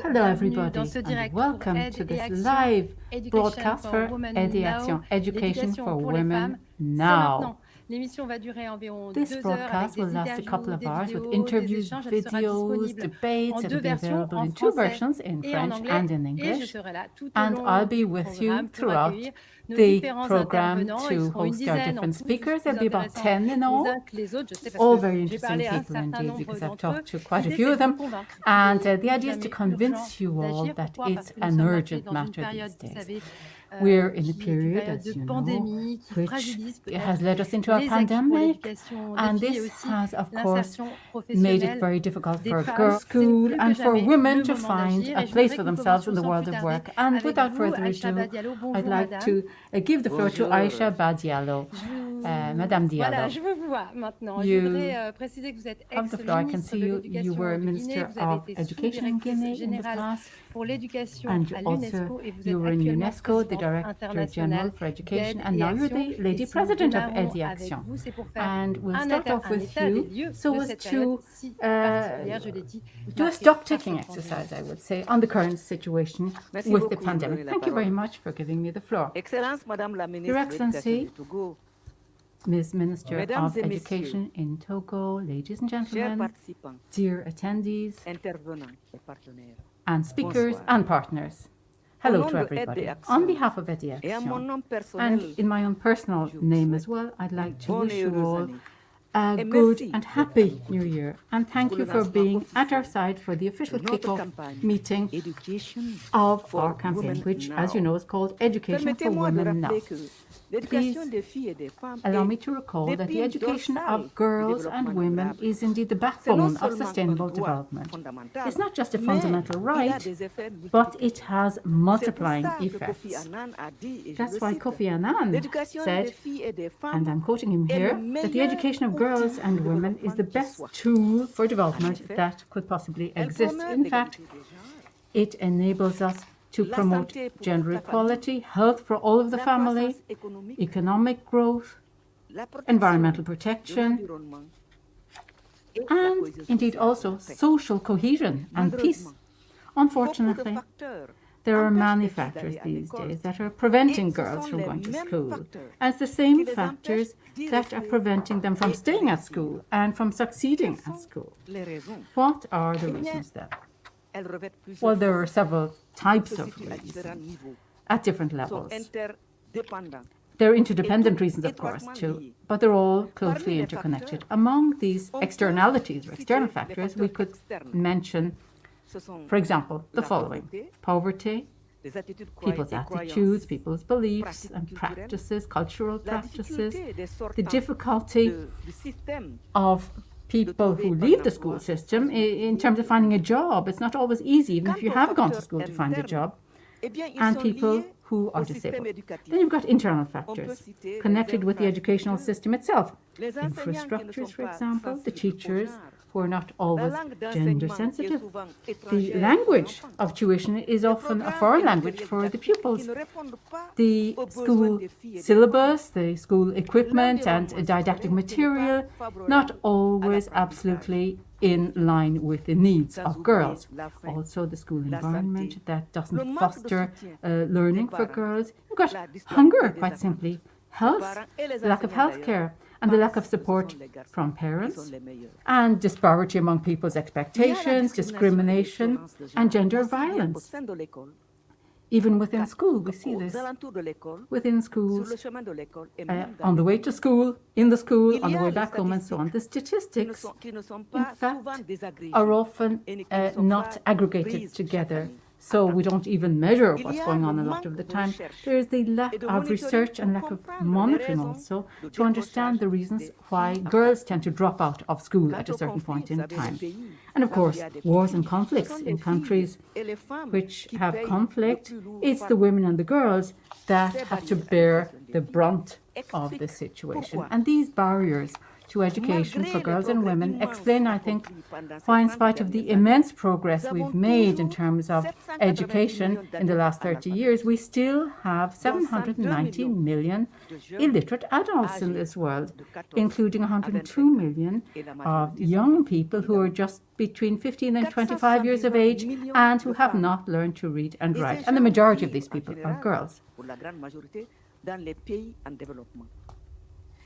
Hello everybody and welcome to this live broadcast for Action, Education for Women Now. This broadcast will last a couple of hours with interviews, videos, debates. It will be available in two versions, in French and in English. And I'll be with you throughout the program to host our different speakers. There'll be about 10 in all very interesting people indeed, because I've talked to quite a few of them. And the idea is to convince you all that it's an urgent matter these days. We're in a period, as you know, which has led us into a pandemic, and this has, of course, made it very difficult for girls' school and for women to find a place for themselves in the world of work. And without further ado, I'd like to give the floor to Aicha Bah Diallo. Madame Diallo, you have the floor. I can see you were Minister of Education in Guinea in the past, and you were in UNESCO, the Director General for Education, and now you're the Lady President of Action. And we'll start off with you so as to do a stock-taking exercise, I would say, on the current situation with the pandemic. Thank you very much for giving me the floor. Your Excellency, Ms. Minister of Education in Togo, ladies and gentlemen, dear attendees, and speakers and partners. Hello to everybody. On behalf of Action, and in my own personal name as well, I'd like to wish you all a good and happy New Year. And thank you for being at our side for the official kickoff meeting of our campaign, which, as you know, is called Education for Women Now. Please allow me to recall that the education of girls and women is indeed the backbone of sustainable development. It's not just a fundamental right, but it has multiplying effects. That's why Kofi Annan said, and I'm quoting him here, that the education of girls and women is the best tool for development that could possibly exist. In fact, it enables us to promote gender equality, health for all of the family, economic growth, environmental protection, and indeed also social cohesion and peace. Unfortunately, there are many factors these days that are preventing girls from going to school, as the same factors that are preventing them from staying at school and from succeeding at school. What are the reasons then? Well, there are several types of reasons at different levels. There are interdependent reasons, of course, too, but they're all closely interconnected. Among these externalities or external factors, we could mention, for example, the following: poverty, people's attitudes, people's beliefs and practices, cultural practices, the difficulty of people who leave the school system in terms of finding a job. It's not always easy, even if you have gone to school, to find a job, and people who are disabled. Then you've got internal factors connected with the educational system itself. Infrastructures, for example, the teachers who are not always gender sensitive. The language of tuition is often a foreign language for the pupils. The school syllabus, the school equipment and didactic material, not always absolutely in line with the needs of girls. Also, the school environment that doesn't foster learning for girls. You've got hunger, quite simply, health, lack of health care, and the lack of support from parents, and disparity among people's expectations, discrimination, and gender violence. Even within school, we see this. Within schools, on the way to school, in the school, on the way back home, and so on. The statistics, in fact, are often not aggregated together. So we don't even measure what's going on a lot of the time. There is the lack of research and lack of monitoring also to understand the reasons why girls tend to drop out of school at a certain point in time. And of course, wars and conflicts in countries which have conflict, it's the women and the girls that have to bear the brunt of the situation. And these barriers to education for girls and women explain, I think, why in spite of the immense progress we've made in terms of education in the last 30 years, we still have 790 million illiterate adults in this world, including 102 million of young people who are just between 15 and 25 years of age and who have not learned to read and write. And the majority of these people are girls.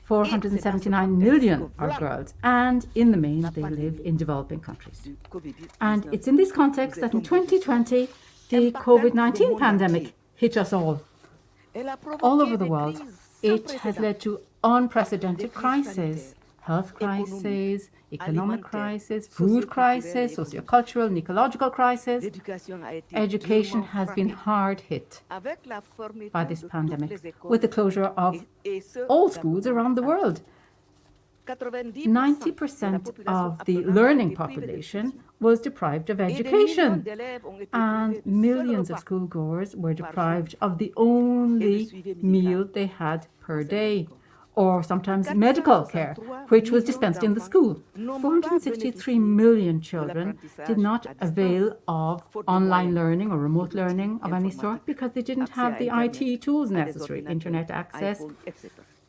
479 million are girls, and in the main, they live in developing countries. And it's in this context that in 2020, the COVID-19 pandemic hit us all over the world. It has led to unprecedented crises, health crises, economic crisis, food crisis, sociocultural and ecological crisis. Education has been hard hit by this pandemic, with the closure of all schools around the world. 90% of the learning population was deprived of education, and millions of schoolgoers were deprived of the only meal they had per day, or sometimes medical care, which was dispensed in the school. 463 million children did not avail of online learning or remote learning of any sort because they didn't have the IT tools necessary, internet access,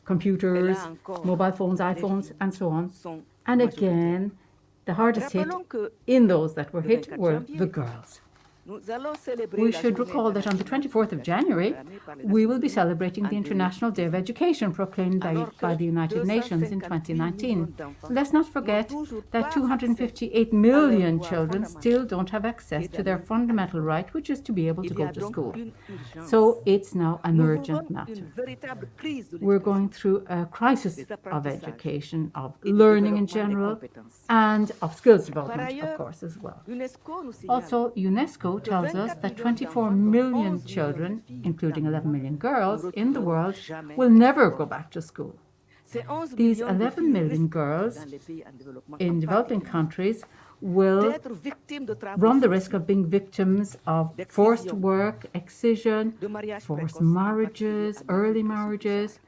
computers, mobile phones, iPhones, and so on. And again, the hardest hit in those that were hit were the girls. We should recall that on the 24th of January, we will be celebrating the International Day of Education proclaimed by the United Nations in 2019. Let's not forget that 258 million children still don't have access to their fundamental right, which is to be able to go to school. So it's now an urgent matter. We're going through a crisis of education, of learning in general, and of skills development, of course, as well. Also, UNESCO tells us that 24 million children, including 11 million girls, in the world will never go back to school. These 11 million girls in developing countries will run the risk of being victims of forced work, excision, forced marriages, early marriages,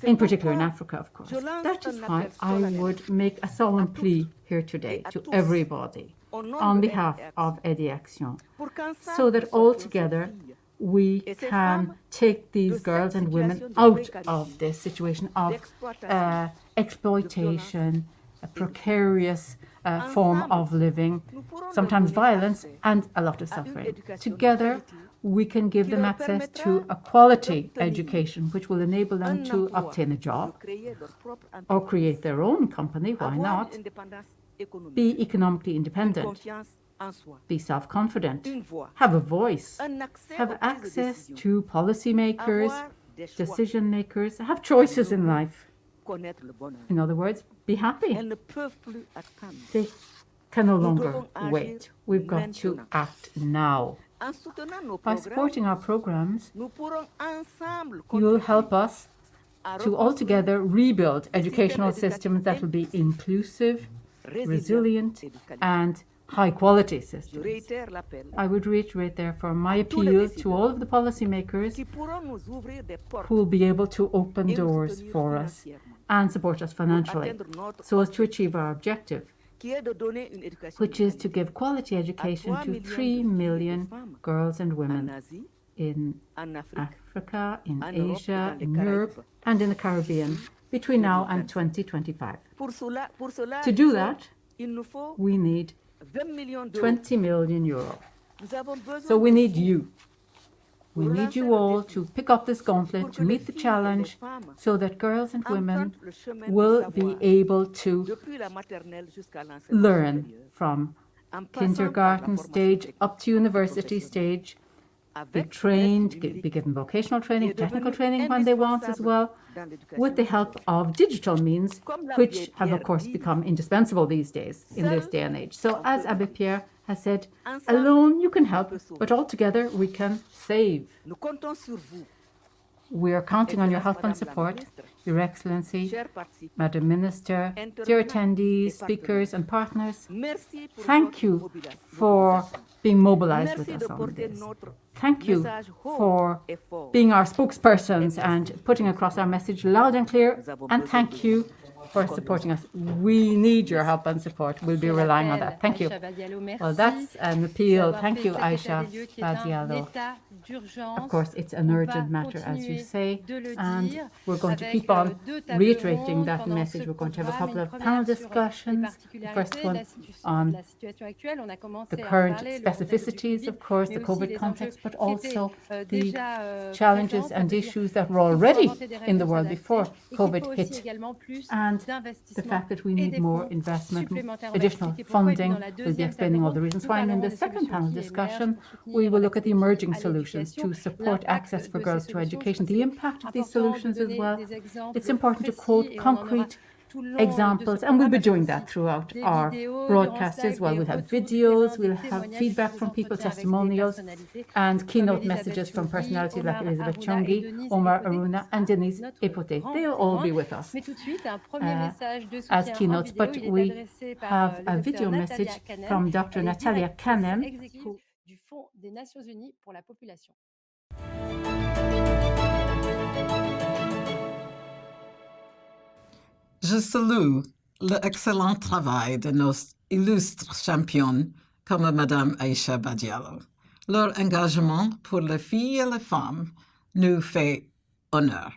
in particular in Africa, of course. That is why I would make a solemn plea here today to everybody on behalf of EduAction, so that altogether we can take these girls and women out of this situation of exploitation, a precarious form of living, sometimes violence, and a lot of suffering. Together, we can give them access to a quality education, which will enable them to obtain a job or create their own company, why not? Be economically independent, be self-confident, have a voice, have access to policymakers, decision makers, have choices in life. In other words, be happy. They can no longer wait. We've got to act now. By supporting our programs, you'll help us to altogether rebuild educational systems that will be inclusive, resilient, and high-quality systems. I would reiterate, therefore, my appeal to all of the policymakers who will be able to open doors for us and support us financially so as to achieve our objective, which is to give quality education to 3 million girls and women in Africa, in Asia, in Europe, and in the Caribbean between now and 2025. To do that, we need 20 million euro. So we need you. We need you all to pick up this gauntlet, to meet the challenge, so that girls and women will be able to learn from kindergarten stage up to university stage, be trained, be given vocational training, technical training when they want as well, with the help of digital means, which have, of course, become indispensable these days, in this day and age. So, as Abbé Pierre has said, alone you can help, but altogether we can save. We are counting on your help and support, Your Excellency, Madam Minister, dear attendees, speakers, and partners. Thank you for being mobilized with us on this. Thank you for being our spokespersons and putting across our message loud and clear. And thank you for supporting us. We need your help and support. We'll be relying on that. Thank you. Well, that's an appeal. Thank you, Aicha Bah Diallo. Of course, it's an urgent matter, as you say, and we're going to keep on reiterating that message. We're going to have a couple of panel discussions. The first one on the current specificities, of course, the COVID context, but also the challenges and issues that were already in the world before COVID hit, and the fact that we need more investment, additional funding. We'll be explaining all the reasons why. And in the second panel discussion, we will look at the emerging solutions to support access for girls to education, the impact of these solutions as well. It's important to quote concrete examples, and we'll be doing that throughout our broadcast as well. We'll have videos, we'll have feedback from people, testimonials, and keynote messages from personalities like Elizabeth Chungi, Omar Aruna, and Denise EPOTE. They'll all be with us as keynotes, but we have a video message from Dr. Natalia Kanem, who Je salue l'excellent travail de nos illustres championnes comme Madame Aicha Bah Diallo. Leur engagement pour les filles et les femmes nous fait honneur.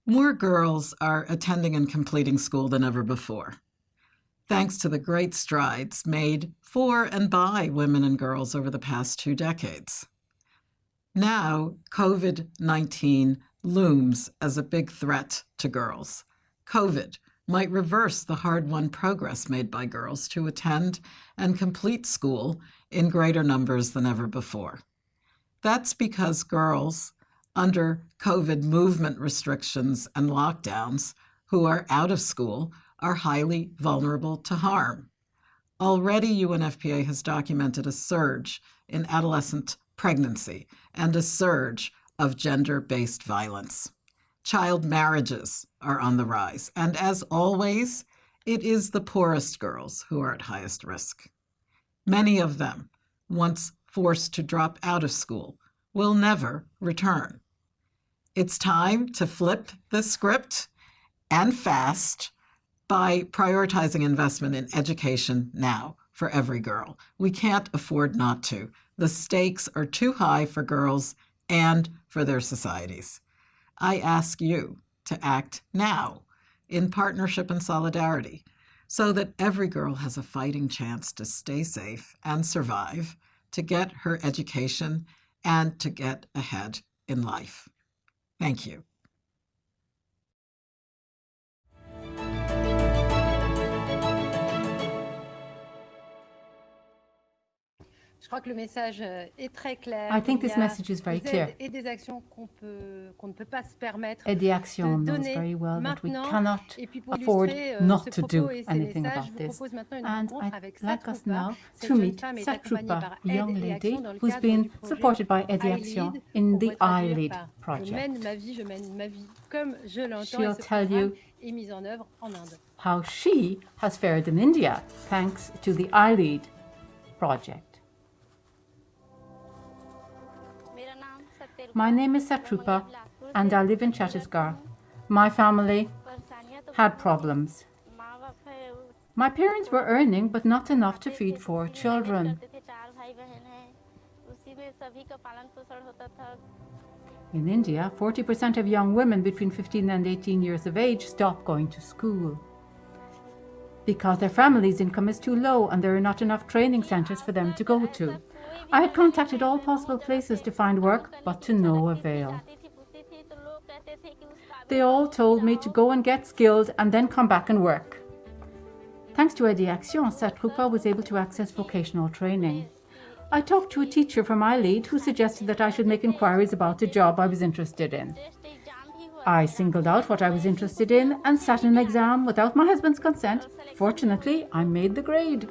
More girls are attending and completing school than ever before, thanks to the great strides made for and by women and girls over the past 2 decades. Now, COVID-19 looms as a big threat to girls. COVID might reverse the hard-won progress made by girls to attend and complete school in greater numbers than ever before. That's because girls, under COVID movement restrictions and lockdowns, who are out of school, are highly vulnerable to harm. Already, UNFPA has documented a surge in adolescent pregnancy and a surge of gender-based violence. Child marriages are on the rise, and as always, it is the poorest girls who are at highest risk. Many of them, once forced to drop out of school, will never return. It's time to flip the script, and fast, by prioritizing investment in education now for every girl. We can't afford not to. The stakes are too high for girls and for their societies. I ask you to act now in partnership and solidarity so that every girl has a fighting chance to stay safe and survive, to get her education, and to get ahead in life. Thank you. I think this message is very clear. Eddie Action knows very well that we cannot afford not to do anything about this. And I'd like us now to meet Satrupa, a young lady who's been supported by Eddie Action in the iLead project. She'll tell you how she has fared in India thanks to the iLead project. My name is Satrupa, and I live in Chhattisgarh. My family had problems. My parents were earning, but not enough to feed 4 children. In India, 40% of young women between 15 and 18 years of age stop going to school because their family's income is too low and there are not enough training centers for them to go to. I had contacted all possible places to find work, but to no avail. They all told me to go and get skilled and then come back and work. Thanks to Eddie Action, Satrupa was able to access vocational training. I talked to a teacher from iLead who suggested that I should make inquiries about a job I was interested in. I singled out what I was interested in and sat an exam without my husband's consent. Fortunately, I made the grade.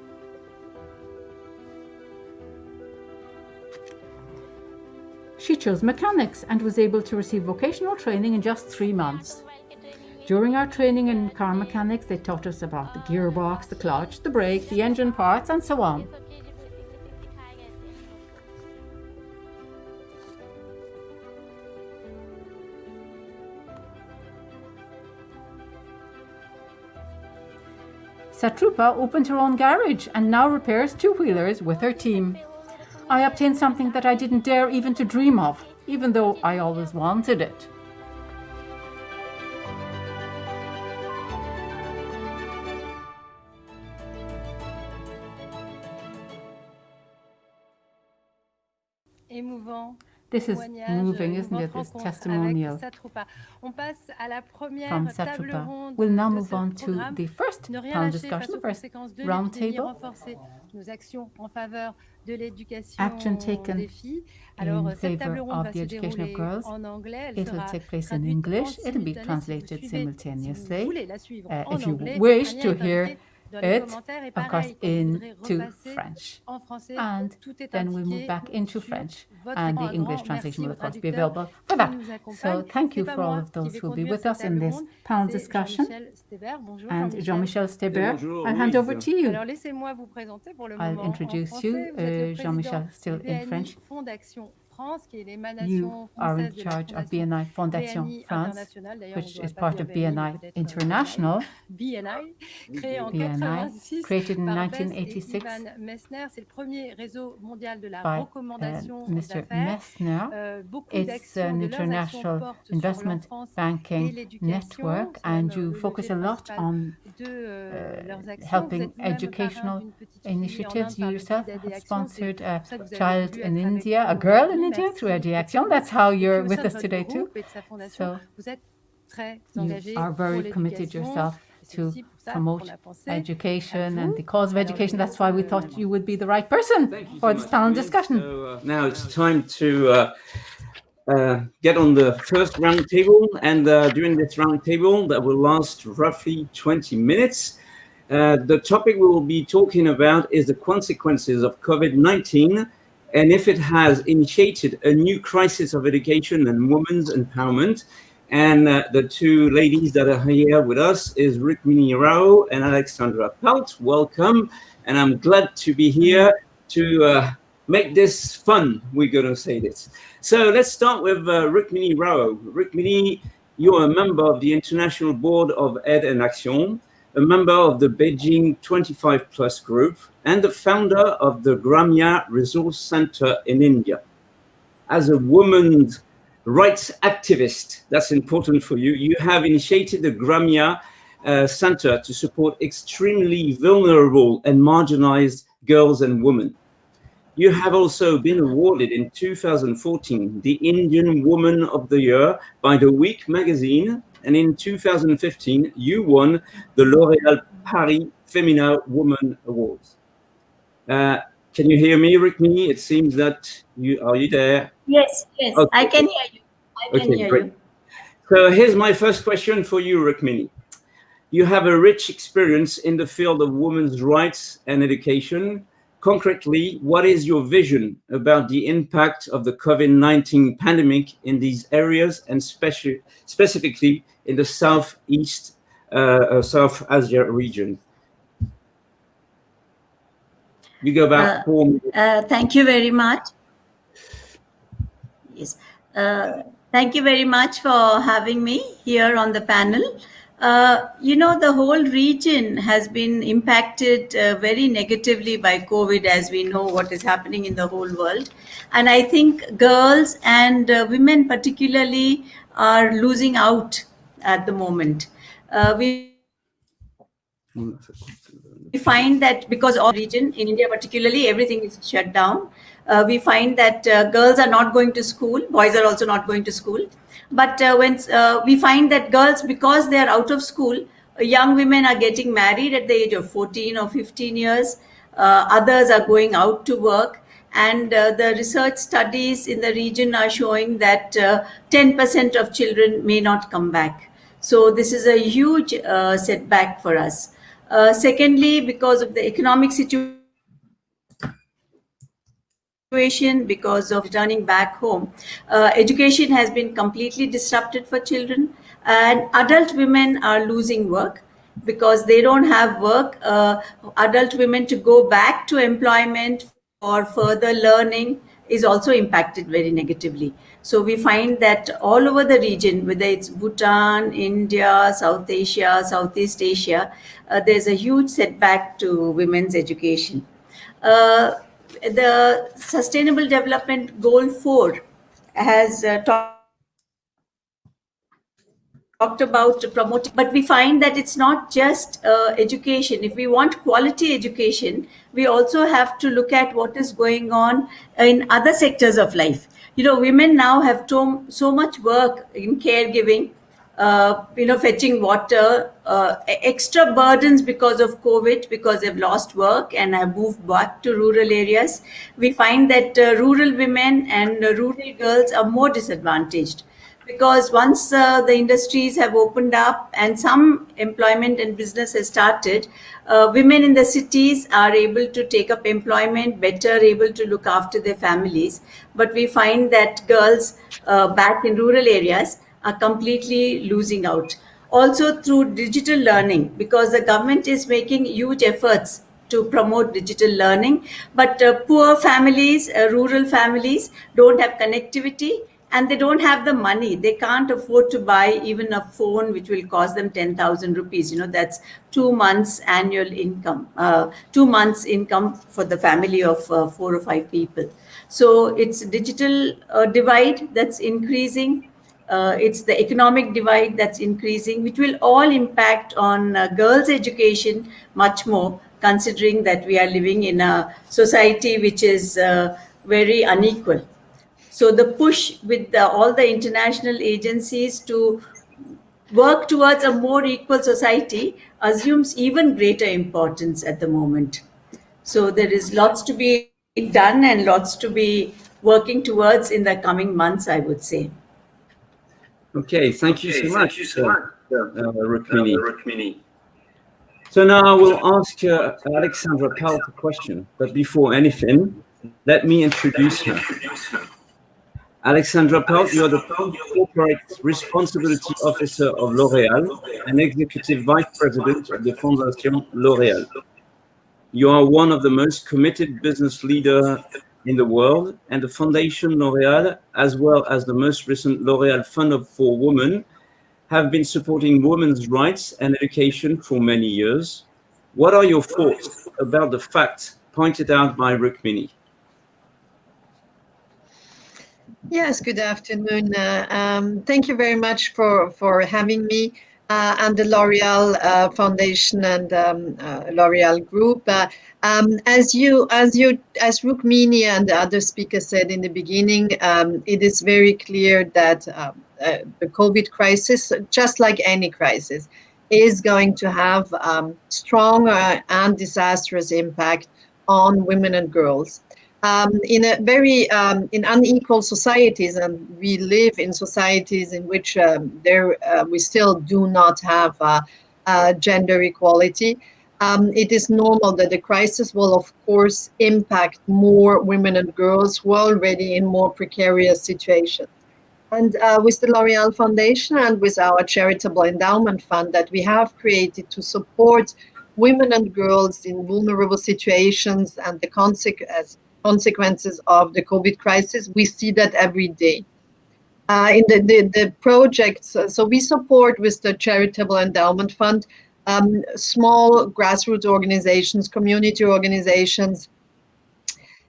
She chose mechanics and was able to receive vocational training in just 3 months. During our training in car mechanics, they taught us about the gearbox, the clutch, the brake, the engine parts, and so on. Satrupa opened her own garage and now repairs two-wheelers with her team. I obtained something that I didn't dare even to dream of, even though I always wanted it. This is moving, isn't it, this testimonial from Satrupa. We'll now move on to the first panel discussion, the first roundtable. Action taken in favor of the education of girls. It will take place in English. It will be translated simultaneously. If you wish to hear it, of course, into French. And then we move back into French. And the English translation will, of course, be available for that. So thank you for all of those who will be with us in this panel discussion. And Jean-Michel Steber, I'll hand over to you. I'll introduce you, Jean-Michel, still in French. You are in charge of BNI Fondation France, which is part of BNI International. BNI, created in 1986 by Mr. Messner. It's an international investment banking network, and you focus a lot on helping educational initiatives. You yourself have sponsored a child in India, a girl in India, through Education. That's how you're with us today too. So you are very committed yourself to promote education and the cause of education. That's why we thought you would be the right person for this panel discussion. So now it's time to get on the first roundtable, and during this roundtable that will last roughly 20 minutes, the topic we will be talking about is the consequences of COVID-19 and if it has initiated a new crisis of education and women's empowerment. And the two ladies that are here with us is RUKMINI Rao and Alexandra Palt. Welcome, and I'm glad to be here to make this fun, we're going to say this. So let's start with RUKMINI Rao. RUKMINI, you're a member of the International Board of Aide and Action, a member of the Beijing 25 Plus group, and the founder of the Gramya Resource Center in India. As a woman's rights activist, that's important for you. You have initiated the Gramya Center to support extremely vulnerable and marginalized girls and women. You have also been awarded in 2014 the Indian Woman of the Year by The Week magazine, and in 2015 you won the L'Oréal Paris Femina Woman Awards. Can you hear me, RUKMINI? It seems that are you there? Yes, okay. I can hear you. I can hear great. you. So here's my first question for you, RUKMINI. You have a rich experience in the field of women's rights and education. Concretely, what is your vision about the impact of the COVID-19 pandemic in these areas, and specifically in the Southeast, South Asia region? You go back 4 minutes. Thank you very much. Yes. Thank you very much for having me here on the panel. The whole region has been impacted very negatively by COVID, as we know what is happening in the whole world. And I think girls and women particularly are losing out at the moment. We find that because of the region, in India particularly, everything is shut down. We find that girls are not going to school, boys are also not going to school. But when we find that girls, because they are out of school, young women are getting married at the age of 14 or 15 years. Others are going out to work. And the research studies in the region are showing that 10% of children may not come back. So this is a huge setback for us. Secondly, because of the economic situation, because of returning back home, education has been completely disrupted for children, and adult women are losing work because they don't have work. Adult women to go back to employment for further learning, is also impacted very negatively. So we find that all over the region, whether it's Bhutan, India, South Asia, Southeast Asia, there's a huge setback to women's education. The Sustainable Development Goal 4 has talked about promoting, but we find that it's not just education. If we want quality education, we also have to look at what is going on in other sectors of life. Women now have so much work in caregiving, fetching water, extra burdens because of COVID, because they've lost work and have moved back to rural areas. We find that rural women and rural girls are more disadvantaged, because once the industries have opened up and some employment and business has started, women in the cities are able to take up employment, better able to look after their families. But we find that girls back in rural areas are completely losing out. Also through digital learning, because the government is making huge efforts to promote digital learning, but poor families, rural families don't have connectivity, and they don't have the money. They can't afford to buy even a phone which will cost them 10,000 rupees. That's 2 months annual income, 2 months income for the family of 4 or 5 people. So it's digital divide that's increasing. It's the economic divide that's increasing, which will all impact on girls' education much more, considering that we are living in a society which is very unequal. So the push with all the international agencies to work towards a more equal society assumes even greater importance at the moment. So there is lots to be done and lots to be working towards in the coming months, I would say. Okay, thank you so much, Rukmini. So now I will ask Alexandra Pelt a question, but before anything, let me introduce her. Alexandra Pelt, you are the Corporate Responsibility Officer of L'Oréal and Executive Vice President of the Fondation L'Oréal. You are one of the most committed business leaders in the world, and the Fondation L'Oréal, as well as the most recent L'Oréal Fund for Women, have been supporting women's rights and education for many years. What are your thoughts about the fact pointed out by Rukmini? Yes, good afternoon. Thank you very much for having me and the L'Oréal Foundation and L'Oréal Group. As Rukmini and the other speakers said in the beginning, it is very clear that the COVID crisis, just like any crisis, is going to have strong and disastrous impact on women and girls. In a very in unequal societies, and we live in societies in which we still do not have gender equality. It is normal that the crisis will, of course, impact more women and girls who are already in more precarious situations. And with the L'Oréal Foundation and with our charitable endowment fund that we have created to support women and girls in vulnerable situations and the consequences of the COVID crisis, we see that every day. In the projects, so we support with the Charitable Endowment Fund, small grassroots organizations, community organizations,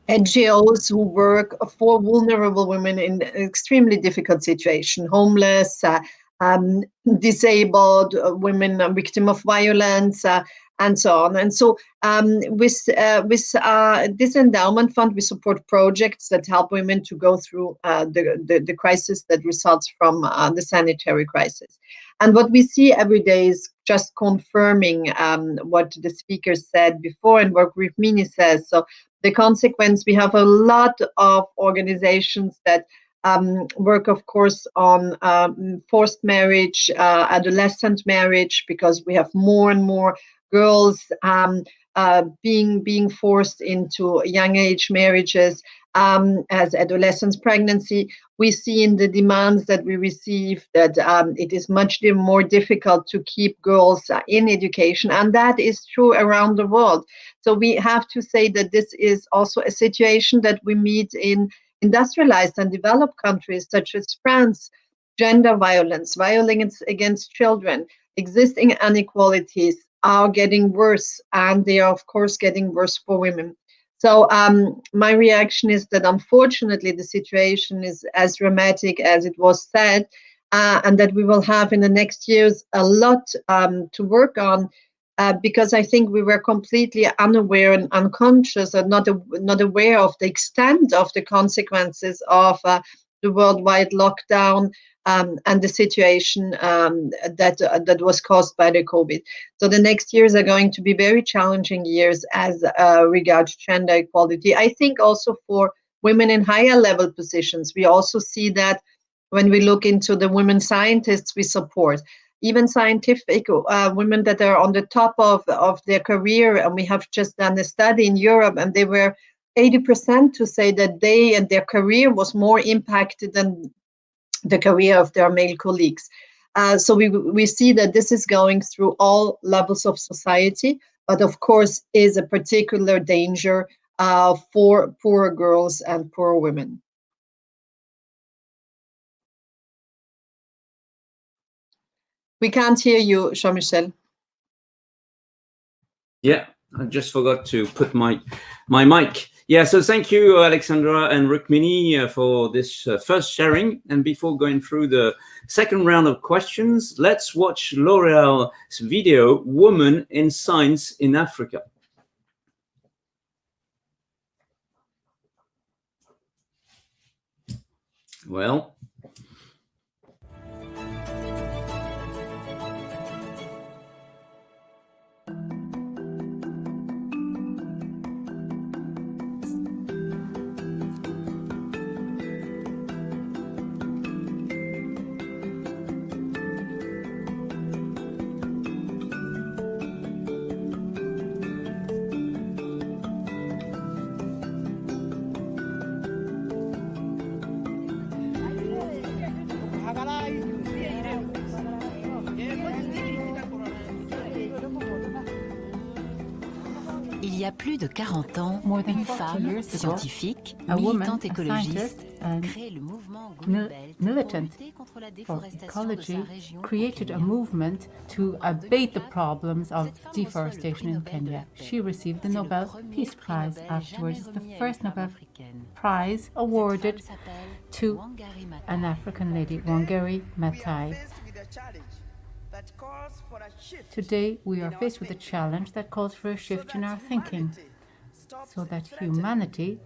NGOs who work for vulnerable women in extremely difficult situation, homeless, disabled women, victim of violence, and so on. And so with this endowment fund, we support projects that help women to go through the crisis that results from the sanitary crisis. And what we see every day is just confirming what the speaker said before and what Rukmini says. So the consequence, we have a lot of organizations that work, of course, on forced marriage, adolescent marriage, because we have more and more girls being forced into young age marriages as adolescents, pregnancy. We see in the demands that we receive that it is much more difficult to keep girls in education, and that is true around the world. So we have to say that this is also a situation that we meet in industrialized and developed countries such as France, gender violence against children, existing inequalities are getting worse, and they are, of course, getting worse for women. So my reaction is that unfortunately the situation is as dramatic as it was said, and that we will have in the next years a lot to work on, because I think we were completely unaware and unconscious and not aware of the extent of the consequences of the worldwide lockdown and the situation that was caused by the COVID. So the next years are going to be very challenging years as regards gender equality. I think also for women in higher level positions, we also see that when we look into the women scientists we support, even scientific women that are on the top of their career. And we have just done a study in Europe, and they were 80% to say that they and their career was more impacted than the career of their male colleagues. So we see that this is going through all levels of society, but of course is a particular danger for poor girls and poor women. We can't hear you, Jean-Michel. Yeah, I just forgot to put my mic. Yeah, so thank you, Alexandra and RUKMINI, for this first sharing. And before going through the second round of questions, let's watch L'Oréal's video, Women in Science in Africa. Well, Il y a plus de 40 ans, More than une 40 femme years ago, scientifique, a woman, militante a écologiste, scientist, and crée le mouvement Green Belt militant pour lutter contre la for déforestation de ecology, sa région au created a Kenya. movement to abate the problems of deforestation in Kenya. She received the C'est le Nobel premier Peace prix Prize Nobel afterwards. jamais It's the remis à une first femme Nobel africaine. Prize Cette awarded femme s'appelle to Wangari Maathai. an African lady, Wangari Maathai. Today, we are faced with a challenge that calls for a shift in our thinking, so that humanity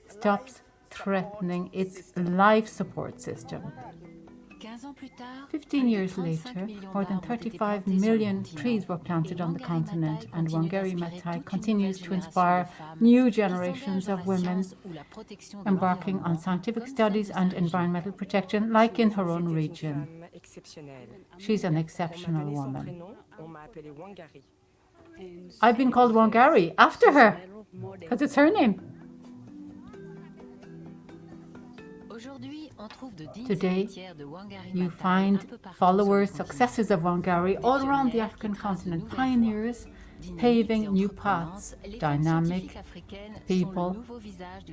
stops threatening its life support system. 15 years later, more than 35 million trees were planted on the continent, and Wangari Maathai continues to inspire new generations of women embarking on scientific studies and environmental protection, like in her own region. She's an exceptional woman. I've been called Wangari after her, because it's her name. Today, you find followers, successors of Wangari all around the African continent, pioneers paving new paths, dynamic people,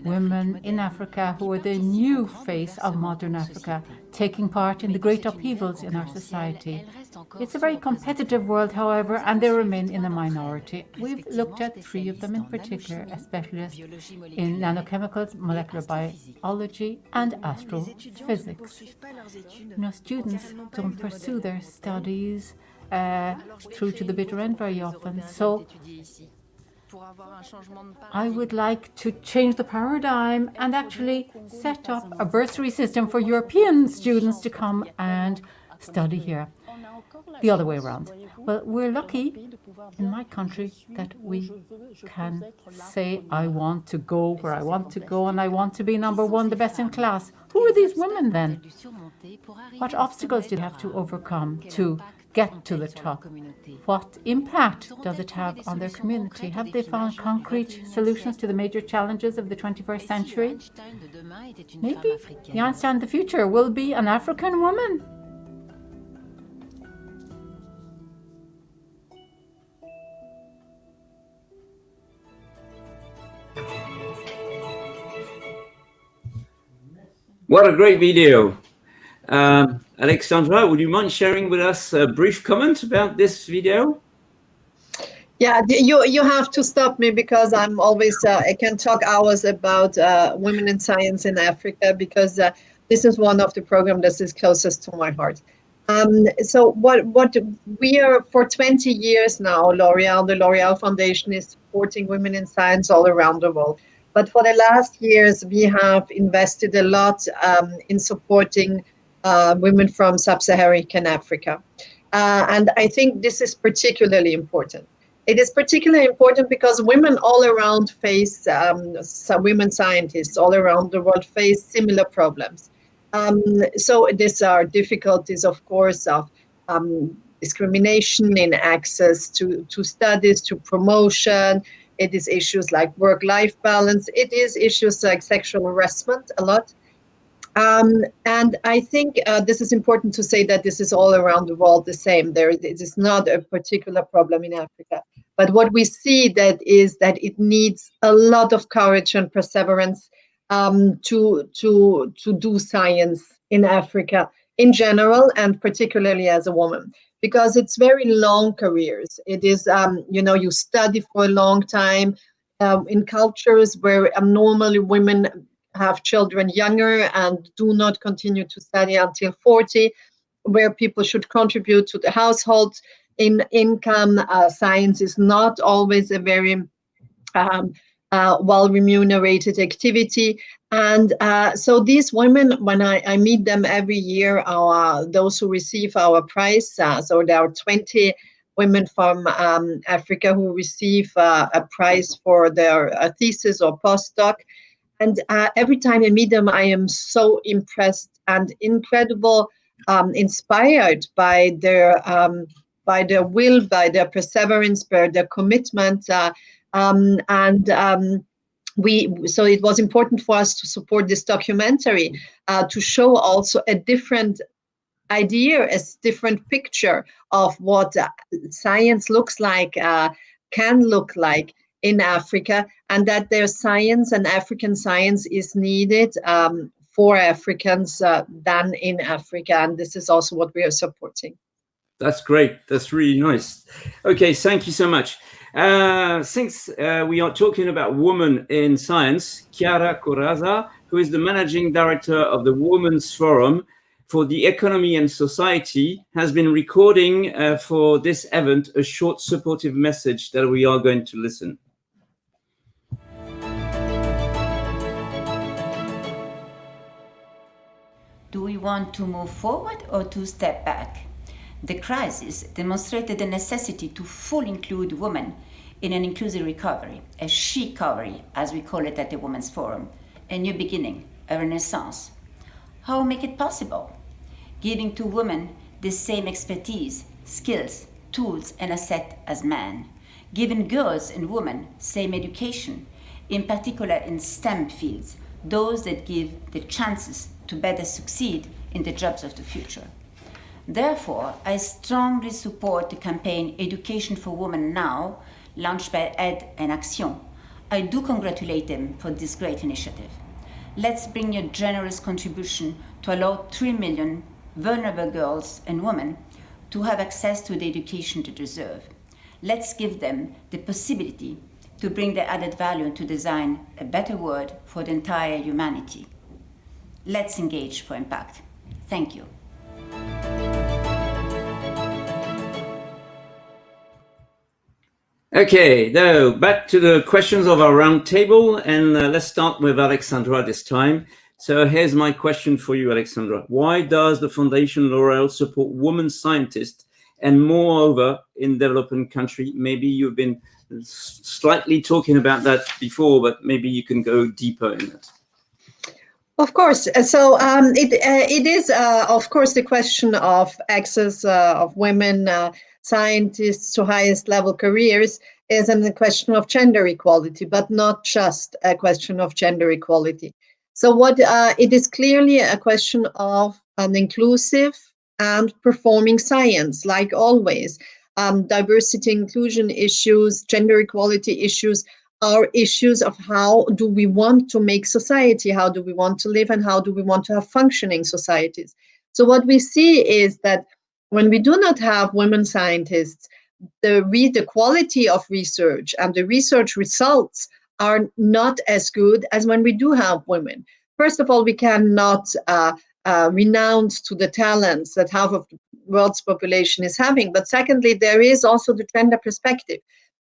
women in Africa who are the new face of modern Africa, taking part in the great upheavals in our society. It's a very competitive world, however, and they remain in a minority. We've looked at 3 of them in particular, a specialist in nanochemicals, molecular biology, and astrophysics. Students don't pursue their studies through to the bitter end very often. So I would like to change the paradigm and actually set up a bursary system for European students to come and study here. The other way around. Well, we're lucky in my country that we can say, I want to go where I want to go and I want to be number 1, the best in class. Who are these women then? What obstacles do they have to overcome to get to the top? What impact does it have on their community? Have they found concrete solutions to the major challenges of the 21st century? Maybe the Einstein of the future will be an African woman. What a great video. Alexandra, would you mind sharing with us a brief comment about this video? Yeah, you have to stop me because I'm always I can talk hours about women in science in Africa, because this is one of the programs that is closest to my heart. So what we are, for 20 years now, L'Oreal, the L'Oreal Foundation is supporting women in science all around the world. But for the last years, we have invested a lot in supporting women from sub-Saharan Africa. And I think this is particularly important. It is particularly important because women all around face, women scientists all around the world face similar problems. So these are difficulties, of course, of discrimination in access to studies, to promotion. It is issues like work-life balance. It is issues like sexual harassment a lot. And I think this is important to say that this is all around the world the same. It is not a particular problem in Africa. But what we see that is that it needs a lot of courage and perseverance to do science in Africa in general, and particularly as a woman, because it's very long careers. It is, you study for a long time in cultures where normally women have children younger and do not continue to study until 40, where people should contribute to the household in income. Science is not always a very well remunerated activity. And so these women, when I meet them every year, those who receive our prize, so there are 20 women from Africa who receive a prize for their thesis or postdoc. And every time I meet them, I am so impressed and inspired by their will, by their perseverance, by their commitment. So it was important for us to support this documentary to show also a different idea, a different picture of what science looks like, can look like in Africa, and that their science and African science is needed for Africans than in Africa. And this is also what we are supporting. That's great. That's really nice. Okay, thank you so much. Since we are talking about women in science, Chiara Corazza, who is the managing director of the Women's Forum for the Economy and Society, has been recording for this event a short supportive message that we are going to listen. Do we want to move forward or to step back? The crisis demonstrated the necessity to fully include women in an inclusive recovery, a she-covery, as we call it at the Women's Forum, a new beginning, a renaissance. How make it possible? Giving to women the same expertise, skills, tools, and assets as men. Giving girls and women same education, in particular in STEM fields, those that give the chances to better succeed in the jobs of the future. Therefore, I strongly support the campaign Education for Women Now, launched by Aide and Action. I do congratulate them for this great initiative. Let's bring a generous contribution to allow 3 million vulnerable girls and women to have access to the education they deserve. Let's give them the possibility to bring their added value and to design a better world for the entire humanity. Let's engage for impact. Thank you. Okay, now back to the questions of our round table, and let's start with Alexandra this time. So here's my question for you, Alexandra. Why does the Foundation L'Oreal support women scientists, and moreover in developing countries? Maybe you've been slightly talking about that before, but maybe you can go deeper in it. Of course. So it is, of course, the question of access of women scientists to highest level careers is a question of gender equality, but not just a question of gender equality. So it is clearly a question of an inclusive and performing science, like always. Diversity, inclusion issues, gender equality issues are issues of how do we want to make society, how do we want to live, and how do we want to have functioning societies. So what we see is that when we do not have women scientists, the quality of research and the research results are not as good as when we do have women. First of all, we cannot renounce to the talents that half of the world's population is having. But secondly, there is also the gender perspective.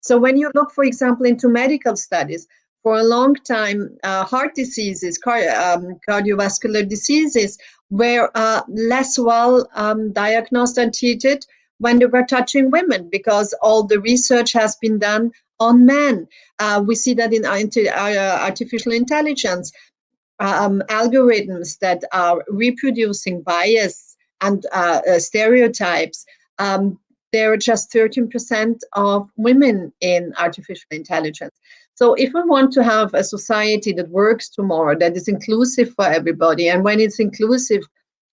So when you look, for example, into medical studies, for a long time, heart diseases, cardiovascular diseases were less well diagnosed and treated when they were touching women, because all the research has been done on men. We see that in artificial intelligence, algorithms that are reproducing bias and stereotypes. There are just 13% of women in artificial intelligence. So if we want to have a society that works tomorrow, that is inclusive for everybody, and when it's inclusive,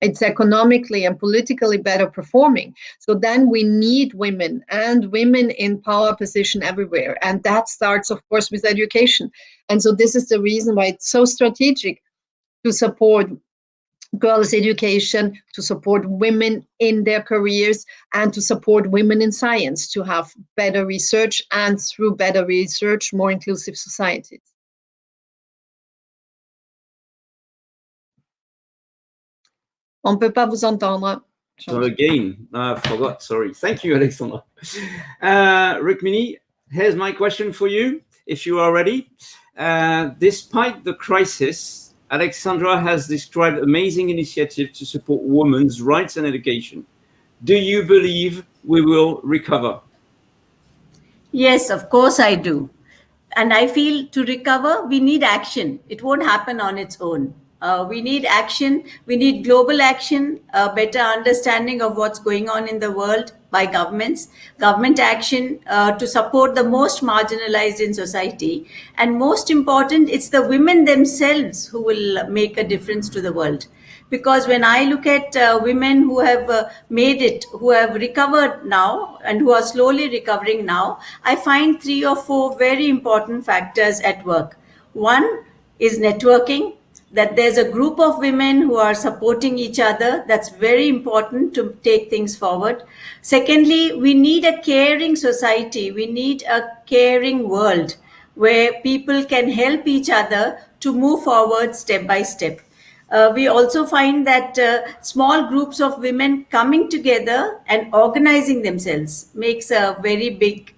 it's economically and politically better performing. So then we need women, and women in power position everywhere. And that starts, of course, with education. And so this is the reason why it's so strategic to support girls' education, to support women in their careers, and to support women in science, to have better research, and through better research, more inclusive societies. On ne peut pas vous entendre. So again, I forgot, sorry. Thank you, Alexandra. RUKMINI, here's my question for you, if you are ready. Despite the crisis, Alexandra has described amazing initiatives to support women's rights and education. Do you believe we will recover? Yes, of course I do. And I feel to recover, we need action. It won't happen on its own. We need action. We need global action, a better understanding of what's going on in the world by governments, government action to support the most marginalized in society. And most important, it's the women themselves who will make a difference to the world. Because when I look at women who have made it, who have recovered now and who are slowly recovering now, I find 3 or 4 very important factors at work. One is networking, that there's a group of women who are supporting each other. That's very important to take things forward. Secondly, we need a caring society. We need a caring world where people can help each other to move forward step by step. We also find that small groups of women coming together and organizing themselves makes a very big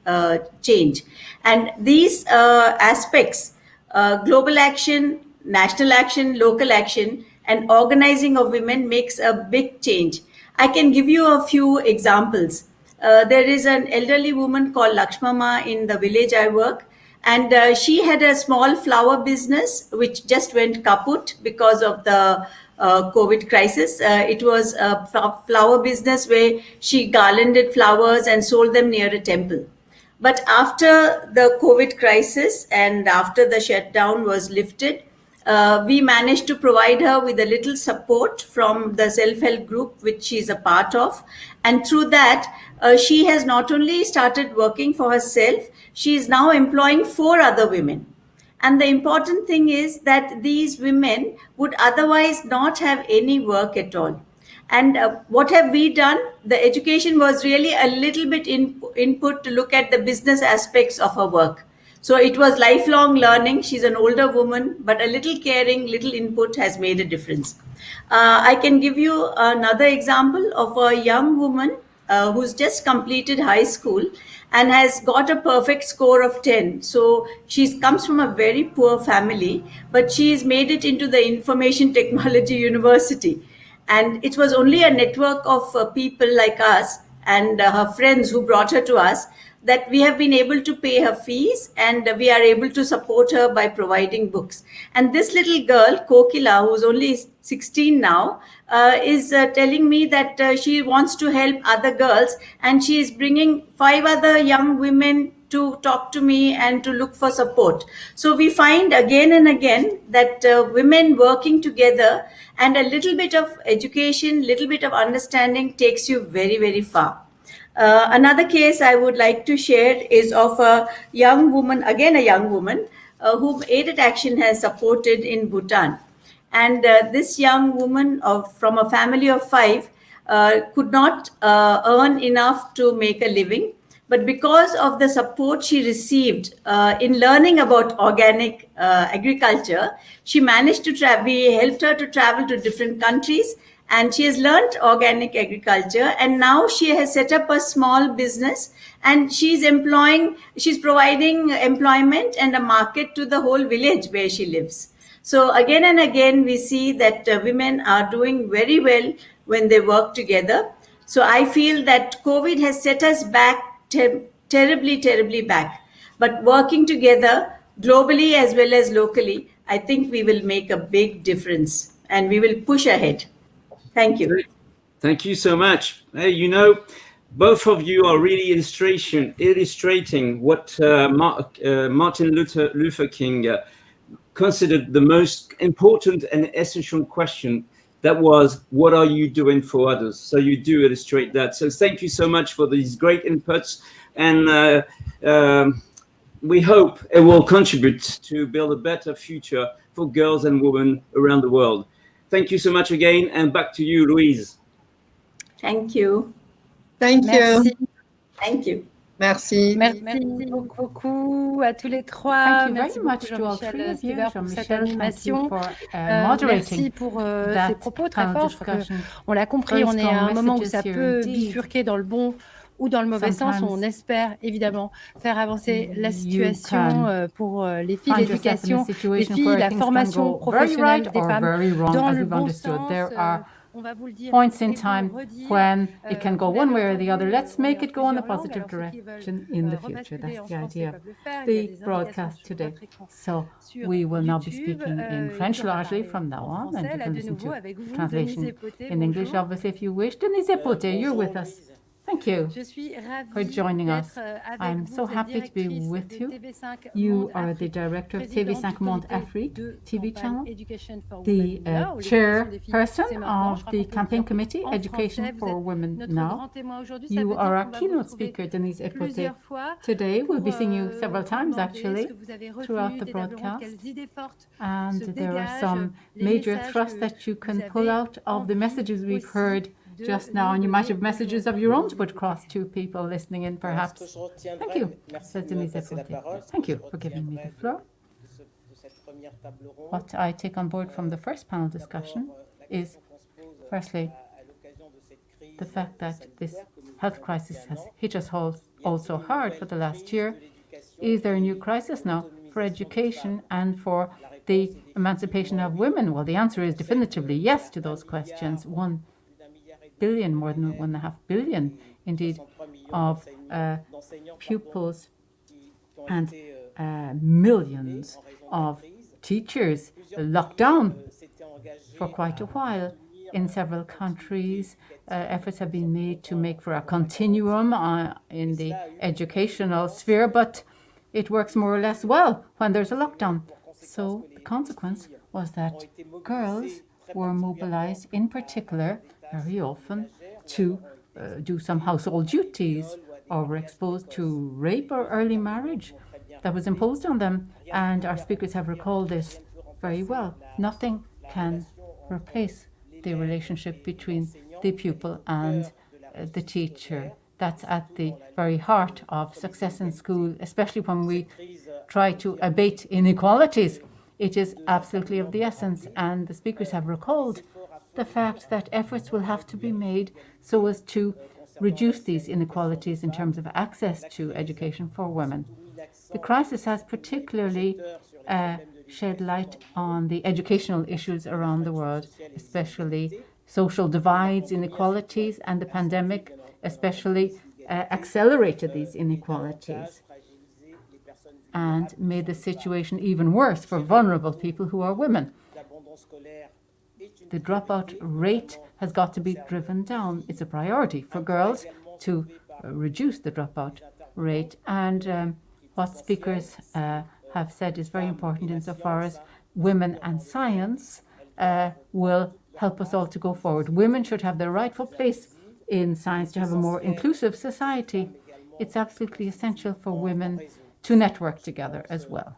change. And these aspects, global action, national action, local action, and organizing of women makes a big change. I can give you a few examples. There is an elderly woman called Lakshmama in the village I work. And she had a small flower business which just went kaput because of the COVID crisis. It was a flower business where she garlanded flowers and sold them near a temple. But after the COVID crisis and after the shutdown was lifted, we managed to provide her with a little support from the self-help group which she's a part of. And through that, she has not only started working for herself, she is now employing 4 other women. And the important thing is that these women would otherwise not have any work at all. And what have we done? The education was really a little bit input to look at the business aspects of her work. So it was lifelong learning. She's an older woman, but a little caring, little input has made a difference. I can give you another example of a young woman who's just completed high school and has got a perfect score of 10. So she comes from a very poor family, but she's made it into the Information Technology University. And it was only a network of people like us and her friends who brought her to us that we have been able to pay her fees, and we are able to support her by providing books. And this little girl, Kokila, who's only 16 now, is telling me that she wants to help other girls, and she is bringing 5 other young women to talk to me and to look for support. So we find again and again that women working together and a little bit of education, little bit of understanding takes you very, very far. Another case I would like to share is of a young woman, again a young woman, whom Aided Action has supported in Bhutan. And this young woman from a family of 5 could not earn enough to make a living. But because of the support she received in learning about organic agriculture, she managed to travel. We helped her to travel to different countries, and she has learned organic agriculture. And now she has set up a small business, and she's providing employment and a market to the whole village where she lives. So again and again, we see that women are doing very well when they work together. So I feel that COVID has set us back terribly, terribly back. But working together globally as well as locally, I think we will make a big difference and we will push ahead. Thank you. Thank you so much. Hey, you know, both of you are really illustrating what Martin Luther King considered the most important and essential question. That was, what are you doing for others? So you do illustrate that. So thank you so much for these great inputs. And we hope it will contribute to build a better future for girls and women around the world. Thank you so much again. And back to you, Louise. Thank you. Thank you. Thank you. Merci. Merci beaucoup à tous les trois. Thank you Merci very much beaucoup to all three Jean-Michel of you. Stiver pour cette Jean-Michel, thank you animation. for moderating Merci pour ces that propos très panel forts. Je crois que discussion. on l'a compris, Very on est à un strong moment où messages ça here peut indeed. bifurquer dans le bon ou dans le mauvais sens. Sometimes On espère évidemment faire avancer la you situation can pour les filles, find yourself in a l'éducation, les situation filles, where la things can formation go very professionnelle right des or femmes very wrong, dans as le we've bon understood. sens. There are On va vous le dire points in et vous le time redire. when it can go Vous one l'avez way or the entendu, other. Let's make on est it go in a plusieurs langues. positive Alors, ceux qui veulent, direction in the future. rebasculer That's en the français idea peuvent of le faire. Il y a the des indications broadcast sur today. votre écran So sur we will now be YouTube. speaking in Et French on va largely parler from now en on, and français, you là, can de listen nouveau to avec vous, Denise translation EPOTE. in English, Bonjour. obviously, if you wish. Denise EPOTE, you're with us. Thank you Je suis for ravie joining us. d'être avec I'm vous. so Vous êtes happy to be directrice with de you. TV5 You Monde are the Afrique, director of présidente TV5 du Monde comité Afrique de TV campagne channel, Education for the Women Now, l'éducation des filles, chairperson c'est maintenant. Je of crois the qu'on peut le campaign dire committee en Education français. Vous for êtes Women notre Now. grand témoin aujourd'hui. Ça You veut dire are qu'on our va vous keynote retrouver speaker, Denise EPOTE. plusieurs fois Today we'll pour be seeing you several vous times demander actually ce que vous avez throughout retenu the des tables rondes, broadcast. quelles idées fortes And se there are dégagent, some les major messages thrusts que that you vous can pull avez out of the envie messages we've aussi heard de just nous now, and you might have donner messages of your own to put across to people listening in, perhaps. Thank you, says Denise EPOTE. Thank you for giving me the floor. What I take on board from the first panel discussion is, firstly, the fact that this health crisis has hit us all so hard for the last year. Is there a new crisis now for education and for the emancipation of women? Well, the answer is definitively yes to those questions. 1 billion, more than 1.5 billion, indeed, of pupils and millions of teachers locked down for quite a while. In several countries, efforts have been made to make for a continuum in the educational sphere, but it works more or less well when there's a lockdown. So the consequence was that girls were mobilized, in particular, very often, to do some household duties, or were exposed to rape or early marriage that was imposed on them. And our speakers have recalled this very well. Nothing can replace the relationship between the pupil and the teacher. That's at the very heart of success in school, especially when we try to abate inequalities. It is absolutely of the essence, and the speakers have recalled the fact that efforts will have to be made so as to reduce these inequalities in terms of access to education for women. The crisis has particularly shed light on the educational issues around the world, especially social divides, inequalities, and the pandemic especially accelerated these inequalities and made the situation even worse for vulnerable people who are women. The dropout rate has got to be driven down. It's a priority for girls to reduce the dropout rate. And what speakers have said is very important insofar as women and science will help us all to go forward. Women should have their rightful place in science to have a more inclusive society. It's absolutely essential for women to network together as well.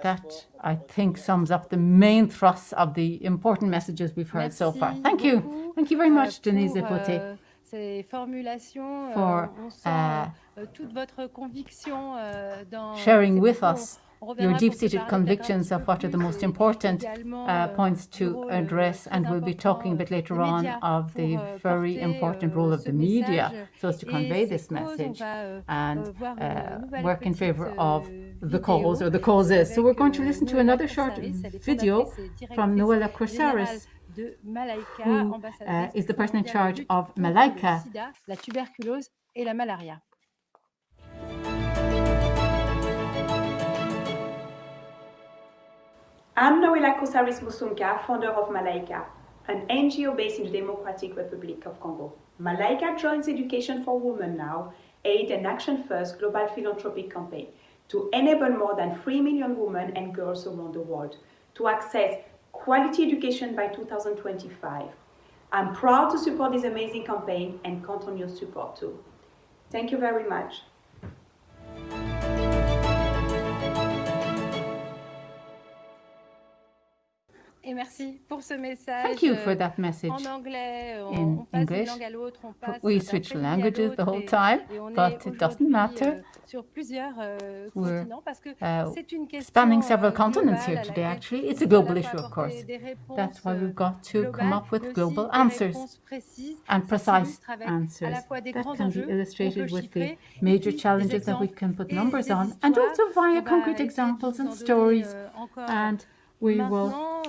That, I think, sums up the main thrusts of the important messages we've heard so far. Thank you. Thank you very much, Denise EPOTE, ces formulations. for On sent toute votre conviction dans sharing ces with propos. us your deep-seated convictions of what are the most important points to address, and we'll be talking a bit later on of the very important role of the media so as to convey this message and work in favor of the cause or the causes. So we're going to listen to another short video from Noella Corsaris, who is the person in charge of Malaika. La tuberculose et la malaria. I'm Noella Corsaris Musunka, founder of Malaika, an NGO based in the Democratic Republic of Congo. Malaika joins Education for Women Now, Aid and Action First global philanthropic campaign to enable more than 3 million women and girls around the world to access quality education by 2025. I'm proud to support this amazing campaign and count on your support too. Thank you very much. Et merci pour ce message. Thank you for that message. En anglais, In on passe English, d'une langue à l'autre, on passe we d'un switch pays à languages the l'autre whole time, et on est but it doesn't aujourd'hui, matter. sur plusieurs We're continents parce que c'est une question spanning several continents globale here à today, laquelle actually. It's il a faut à global la issue, fois of course. apporter des réponses That's why we've got to come globales, up with mais aussi global des answers réponses précises and qui precise s'illustrent avec à la answers fois des that grands can enjeux be qu'on peut illustrated with the chiffrer, et major puis des challenges that we exemples can put et numbers des on, and histoires. also via On va concrete essayer de examples vous and en donner, stories. encore And we will maintenant,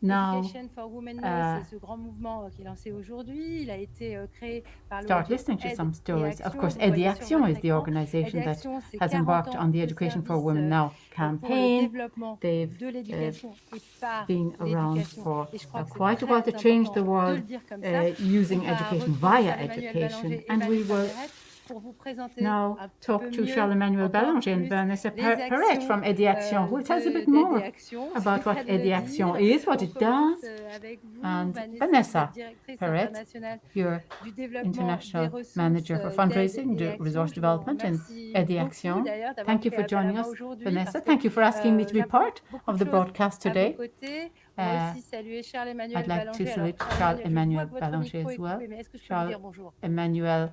now Education for Women Now, c'est ce grand mouvement qui est lancé aujourd'hui. Il a été créé par start l'ONG listening to Aide some et stories. Of Action. course, Vous Aide et voyez sur Action votre is the écran. organization Aide et that Action, c'est has 40 embarked ans on the de Education for service Women Now pour le campaign. développement They've de l'éducation et par been around l'éducation. for Et je crois que c'est quite a while to très change the important de le world dire comme ça. using On va education retrouver via Charles-Emmanuel education. Ballanger et And we Vanessa will Perrette pour vous présenter now un talk peu to mieux, Charles-Emmanuel encore Ballanger and plus, Vanessa les Perrette actions from Aide et Action, who will tell us a bit d'Aide more et Action. about what C'est le cas de Aide et le Action dire. is, what On it commence does. avec vous, And Vanessa, Vanessa directrice Perrette, internationale you're du développement International des ressources Manager for fundraising, d'Aide et the resource Action. Je vous development, and remercie Aide et beaucoup, Action. d'ailleurs, d'avoir Thank you fait for appel à joining moi us, aujourd'hui, Vanessa. parce que, Thank you for asking me to be j'apprends part beaucoup of de the choses broadcast à vos today. côtés. On va aussi saluer Charles-Emmanuel I'd like to Ballanger. salute Alors, Charles-Emmanuel je vois que votre Ballanger micro as est well. coupé, mais est-ce que je peux vous dire bonjour? Emmanuel,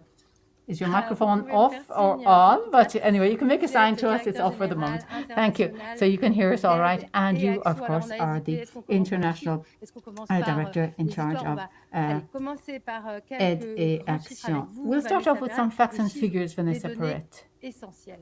is your Alors, microphone vous pouvez me off faire or signe, on? en tout cas. But anyway, you can make a Vous sign êtes to us. It's directeur off for the moment. général Thank you. So you can hear us all right. d'Aide And et you, of Action. Alors, course, on a are hésité. the Est-ce qu'on commence par les international chiffres? Est-ce qu'on commence par director in les charge histoires? On of va aller commencer par Aide quelques et grands chiffres Action. avec vous, We'll start Vanessa off with some Perrette, facts des and chiffres, figures, des Vanessa données Perrette, essentielles.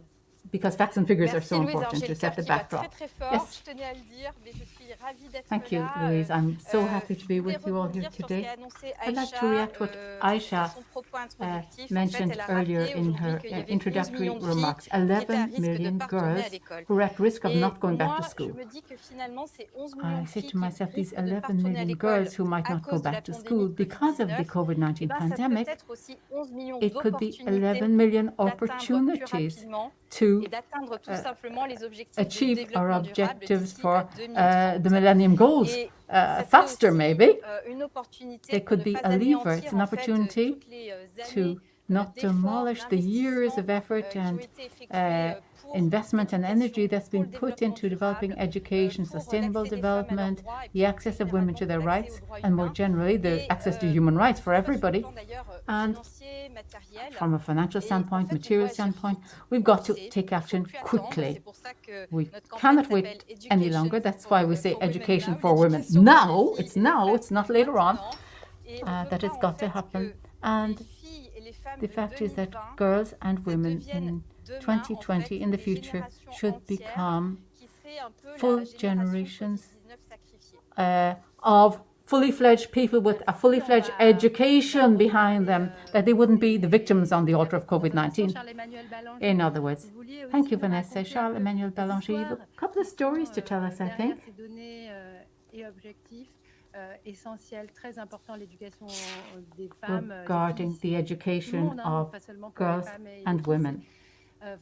because facts and figures are so Merci Louise. important J'ai to le set cœur the qui bat backdrop. très fort, Yes. je tenais à le dire, mais je suis ravie d'être Thank you, là. Louise. I'm so happy to be Je voulais with you all here rebondir sur ce today. qu'a annoncé I'd like to Aicha, react what Aisha son propos introductif. En fait, mentioned elle a earlier rappelé in aujourd'hui her qu'il y avait 11 introductory millions de filles remarks. qui étaient à 11 risque de million ne pas retourner à girls l'école. who are at risk of Et not going back moi, to je school. me dis que finalement, ces 11 millions I de say filles to myself, qui these risquent de ne pas 11 retourner à million l'école girls who might à not go cause de la back to pandémie school de because of the Covid-19, COVID-19 eh ben, ça peut pandemic, être aussi 11 millions it could be d'opportunités 11 million d'atteindre plus opportunities rapidement to et d'atteindre tout simplement les objectifs de achieve our développement durable objectives d'ici for à 2030. the Millennium Goals Et ça serait faster, aussi, maybe. une opportunité There pour could ne be pas a lever. anéantir It's an en fait opportunity toutes les to années not d'efforts, demolish the years of d'investissement effort qui ont and été effectués pour investment and energy that's pour been le put développement into developing durable, education, pour sustainable l'accès des femmes à leurs development, droits et the puis access plus of women to généralement their l'accès rights, aux droits and more humains. generally, the Et, access to human rights for que ce soit sur le everybody. plan d'ailleurs And financier, matériel. from a financial Et standpoint, en fait, on material doit agir standpoint, vite, we've got to avancer, take il action faut plus attendre. quickly. C'est pour ça que We notre campagne cannot s'appelle wait any Education longer. That's for- why we say for Women education Now. for women. L'éducation Now, des filles it's et des now, femmes it's not later on, maintenant. Et on veut that pas, it's en got to fait, happen. que And les filles et les femmes the de fact is that 2020 girls and women deviennent in demain, 2020, in the des future, générations should entières become qui seraient un peu la full génération generations Covid-19 sacrifiée. of fully fledged people with a fully fledged education behind them, that they wouldn't be the victims on the altar of COVID-19. Charles-Emmanuel Ballanger, In other words, vous vouliez aussi thank you, nous Vanessa. raconter Charles-Emmanuel des Ballanger, you have a histoires couple of stories to tell us, I derrière think. ces données et objectifs essentiels, très importants, l'éducation des femmes, Regarding des filles, the education tout le monde, hein, of pas seulement pour les girls femmes et les and filles. women.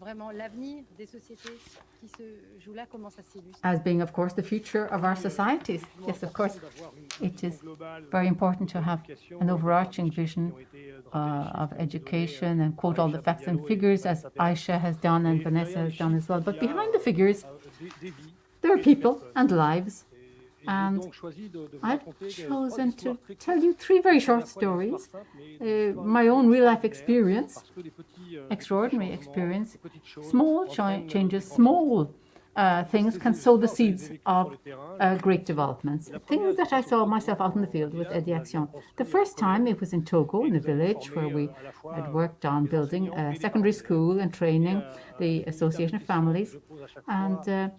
vraiment l'avenir des sociétés qui se joue là, comment ça s'illustre? As being, of course, the future of our societies. Yes, of course. It is very important to have an overarching vision of education and quote all the facts and figures, as Aicha has done and Vanessa has done as well. But behind the figures, there are people and lives. And I've chosen to tell you 3 very short stories, my own real-life experience, extraordinary experience. Small changes, small things can sow the seeds of great developments. Things that I saw myself out in the field with Aide Action. The first time it was in Togo, in a village where we had worked on building a secondary school and training the Association of Families. And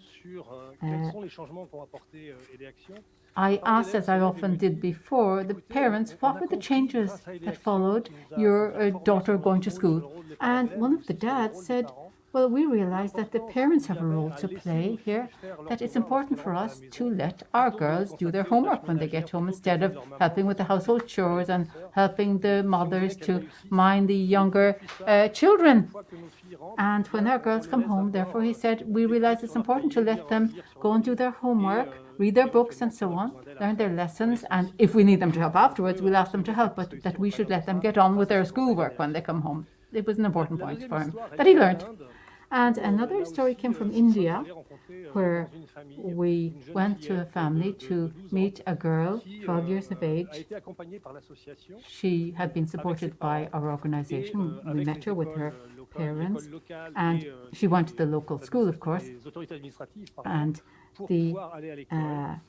I asked, as I often did before, the parents, what were the changes that followed your daughter going to school? And one of the dads said, well, we realize that the parents have a role to play here, that it's important for us to let our girls do their homework when they get home instead of helping with the household chores and helping the mothers to mind the younger children. And when our girls come home, therefore, he said, we realize it's important to let them go and do their homework, read their books and so on, learn their lessons, and if we need them to help afterwards, we'll ask them to help, but that we should let them get on with their schoolwork when they come home. It was an important point for him that he learned. And another story came from India, where we went to a family to meet a girl, 12 years of age. She had been supported by our organization. We met her with her parents, and she went to the local school, of course, and the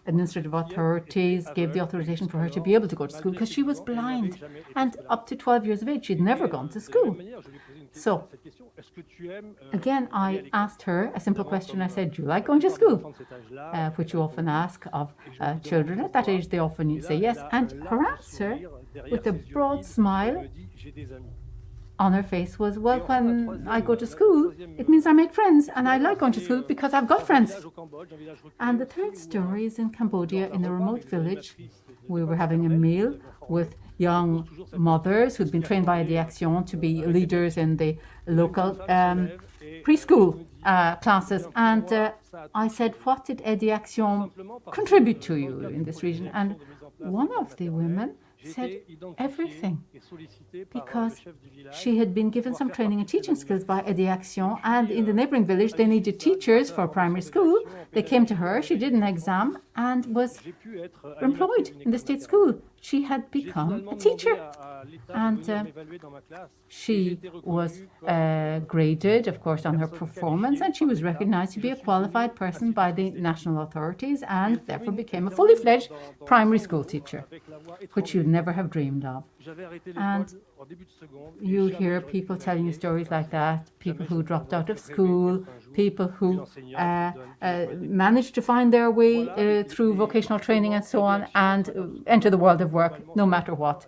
administrative authorities gave the authorization for her to be able to go to school because she was blind, and up to 12 years of age she'd never gone to school. So again, I asked her a simple question. I said, do you like going to school? Which you often ask of children at that age. They often say yes. And her answer, with a broad smile on her face, was, well, when I go to school, it means I make friends, and I like going to school because I've got friends. And the third story is in Cambodia, in a remote village. We were having a meal with young mothers who'd been trained by Aide Action to be leaders in the local preschool classes. And I said, what did Aide Action contribute to you in this region? And one of the women said everything, because she had been given some training and teaching skills by Aide Action, and in the neighboring village they needed teachers for primary school. They came to her, she did an exam and was employed in the state school. She had become a teacher, and she was graded, of course, on her performance, and she was recognized to be a qualified person by the national authorities, and therefore became a fully fledged primary school teacher, which you'd never have dreamed of. And you hear people telling you stories like that, people who dropped out of school, people who managed to find their way through vocational training and so on, and enter the world of work no matter what,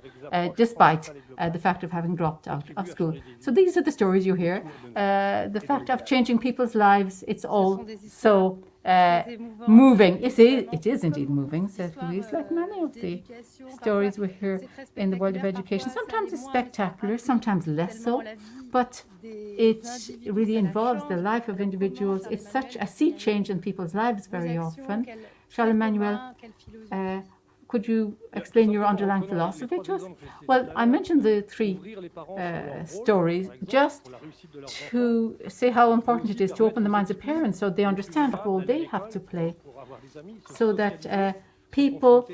despite the fact of having dropped out of school. So these are the stories you hear. The fact of changing people's lives, it's all so moving. It is indeed moving, says Louise, like many of the stories we hear in the world of education. Sometimes it's spectacular, sometimes less so, but it really involves the life of individuals. It's such a sea change in people's lives very often. Charles Emmanuel, could you explain your underlying philosophy to us? Well, I mentioned the 3 stories just to say how important it is to open the minds of parents so they understand what role they have to play, so that people,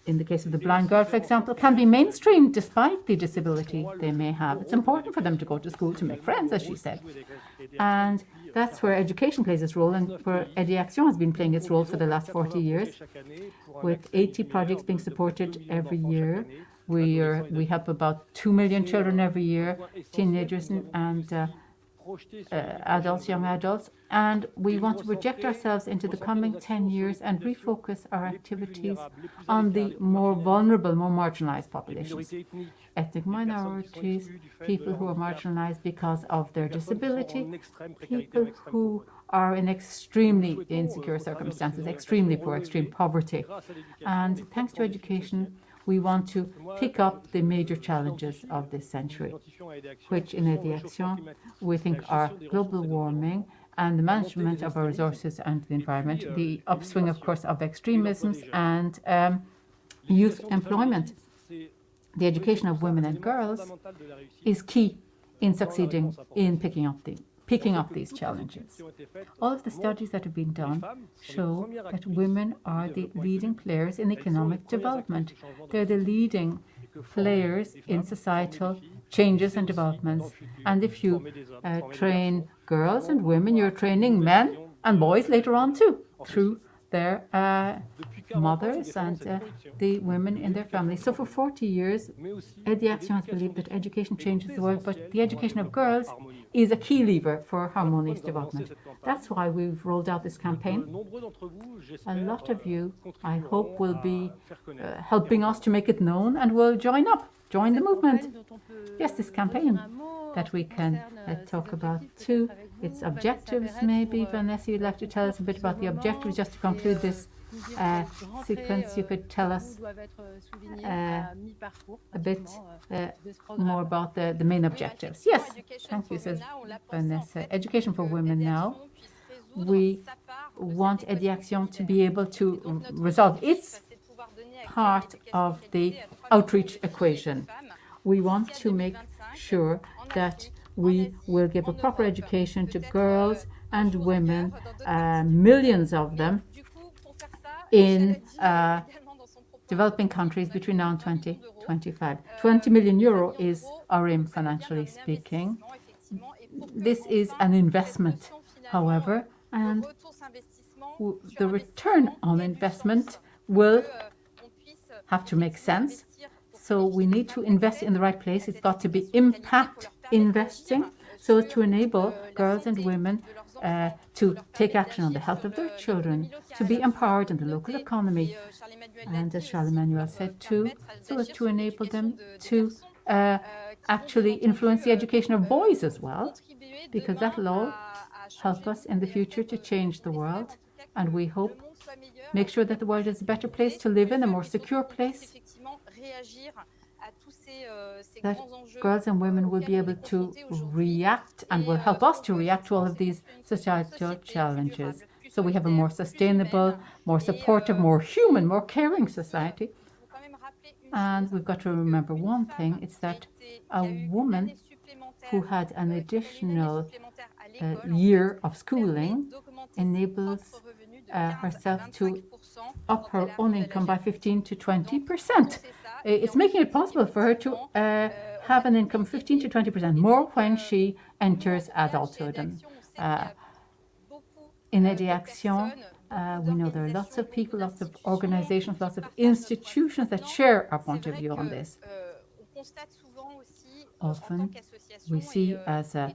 in the case of the blind girl, for example, can be mainstreamed despite the disability they may have. It's important for them to go to school to make friends, as she said. And that's where education plays its role, and where Aide Action has been playing its role for the last 40 years, with 80 projects being supported every year. We help about 2 million children every year, teenagers and adults, young adults, and we want to project ourselves into the coming 10 years and refocus our activities on the more vulnerable, more marginalized populations, ethnic minorities, people who are marginalized because of their disability, people who are in extremely insecure circumstances, extremely poor, extreme poverty. And thanks to education, we want to pick up the major challenges of this century, which in Aide et Action we think are global warming and the management of our resources and the environment, the upswing, of course, of extremisms and youth employment. The education of women and girls is key in succeeding in picking up these challenges. All of the studies that have been done show that women are the leading players in economic development. They're the leading players in societal changes and developments. And if you train girls and women, you're training men and boys later on too, through their mothers and the women in their families. So for 40 years, Aide et Action has believed that education changes the world, but the education of girls is a key lever for harmonious development. That's why we've rolled out this campaign. A lot of you, I hope, will be helping us to make it known and will join the movement. Yes, this campaign that we can talk about too. Its objectives, maybe. Vanessa, you'd like to tell us a bit about the objectives, just to conclude this sequence. You could tell us a bit more about the main objectives. Yes, thank you, says Vanessa. Education for women now. We want Aide et Action to be able to resolve its part of the outreach equation. We want to make sure that we will give a proper education to girls and women, millions of them, in developing countries between now and 2025. 20 million euro is our aim, financially speaking. This is an investment, however, and the return on investment will have to make sense. So we need to invest in the right place. It's got to be impact investing, so as to enable girls and women to take action on the health of their children, to be empowered in the local economy, and as Charles Emmanuel said too, so as to enable them to actually influence the education of boys as well, because that will all help us in the future to change the world, and we hope make sure that the world is a better place to live in, a more secure place, that girls and women will be able to react and will help us to react to all of these societal challenges. So we have a more sustainable, more supportive, more human, more caring society. And we've got to remember one thing, it's that a woman who had an additional year of schooling enables herself to up her own income by 15 to 20%. It's making it possible for her to have an income 15 to 20% more when she enters adulthood. And in Aide et Action, we know there are lots of people, lots of organizations, lots of institutions that share our point of view on this. Often we see as an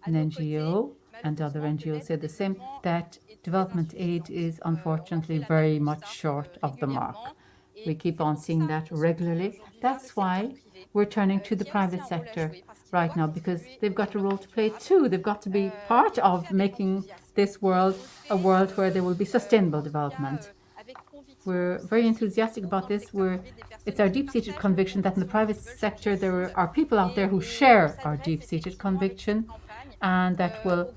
NGO, and other NGOs say the same, that development aid is unfortunately very much short of the mark. We keep on seeing that regularly. That's why we're turning to the private sector right now, because they've got a role to play too. They've got to be part of making this world a world where there will be sustainable development. We're very enthusiastic about this. It's our deep-seated conviction that in the private sector there are people out there who share our deep-seated conviction, and that will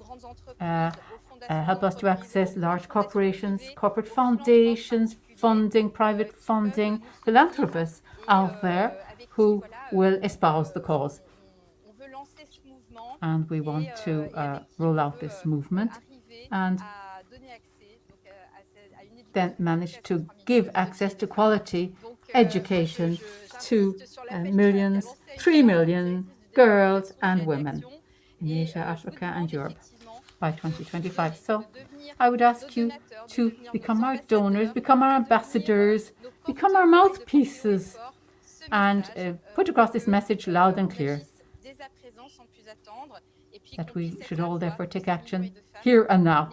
help us to access large corporations, corporate foundations, funding, private funding, philanthropists out there who will espouse the cause. And we want to roll out this movement and then manage to give access to quality education to millions, 3 million girls and women in Asia, Africa, and Europe by 2025. So I would ask you to become our donors, become our ambassadors, become our mouthpieces, and put across this message loud and clear, that we should all therefore take action here and now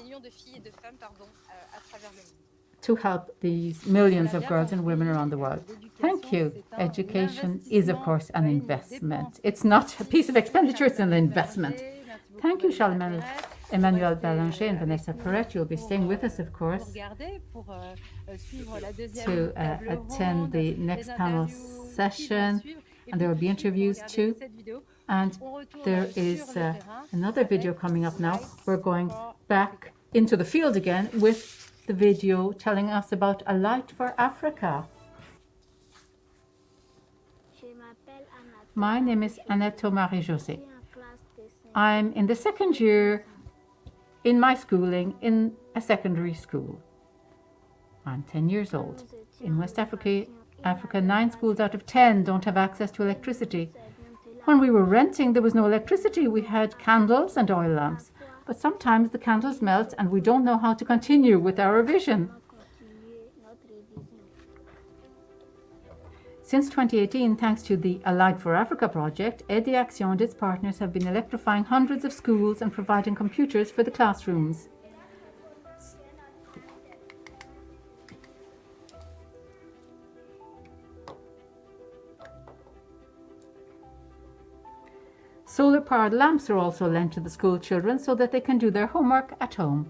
to help these millions of girls and women around the world. Thank you. Education is, of course, an investment. It's not a piece of expenditure, it's an investment. Thank you, Charles Emmanuel. Emmanuel, Ballanger and Vanessa Perrette. You'll be staying with us, of course, to attend the next panel session, and there will be interviews too. And there is another video coming up now. We're going back into the field again with the video telling us about A Light for Africa. My name is Annette Marie-José. I'm in the second year in my schooling in a secondary school. I'm 10 years old. In West Africa, 9 schools out of 10 don't have access to electricity. When we were renting, there was no electricity. We had candles and oil lamps. But sometimes the candles melt and we don't know how to continue with our revision. Since 2018, thanks to the A Light for Africa project, Aide Action and its partners have been electrifying hundreds of schools and providing computers for the classrooms. Solar-powered lamps are also lent to the school children so that they can do their homework at home.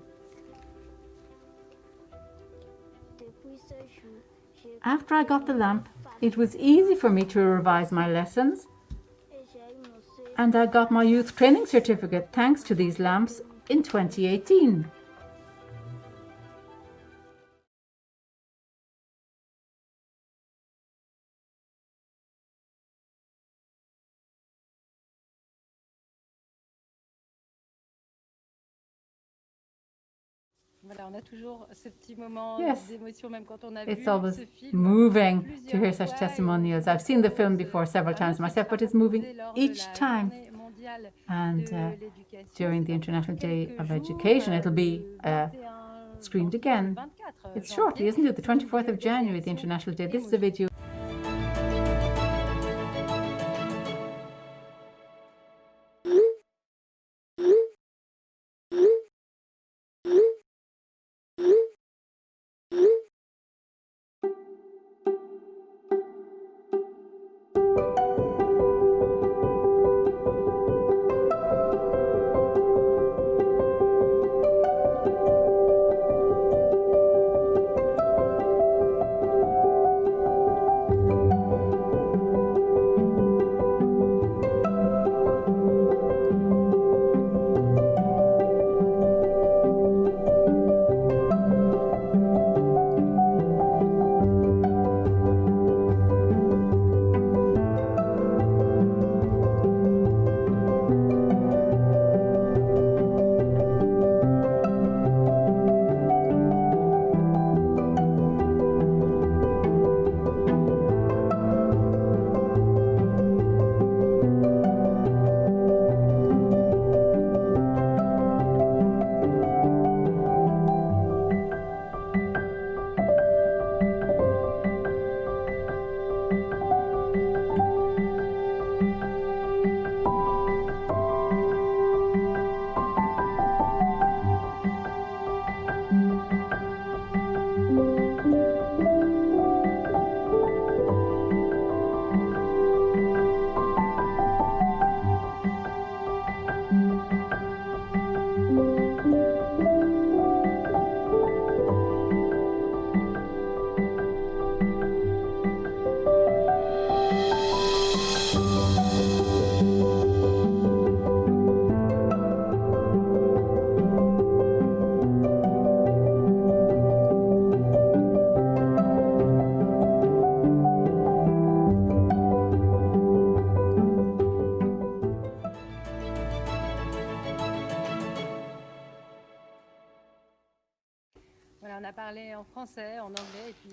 After I got the lamp, it was easy for me to revise my lessons, and I got my youth training certificate thanks to these lamps in 2018. Yes, it's always moving to hear such testimonials. I've seen the film before several times myself, but it's moving each time. And during the International Day of Education, it'll be screened again. It's shortly, isn't it? The 24th of January, the International Day. This is a video.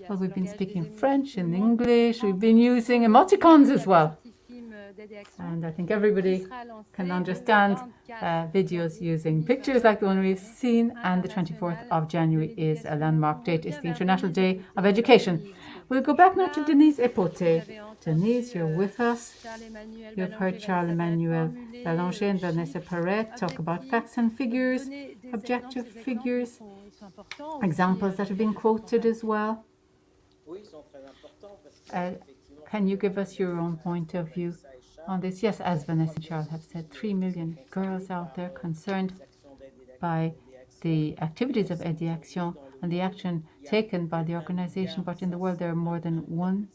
Well, we've been speaking French and English. We've been using emoticons as well. And I think everybody can understand videos using pictures like the one we've seen. And the 24th of January is a landmark date. It's the International Day of Education. We'll go back now to Denise EPOTE. Denise, you're with us. You've heard Charles Emmanuel, Ballanger and Vanessa Perrette talk about facts and figures, objective figures, examples that have been quoted as well. Can you give us your own point of view on this? Yes, as Vanessa and Charles have said, 3 million girls out there concerned by the activities of EduAction and the action taken by the organization, but in the world there are more than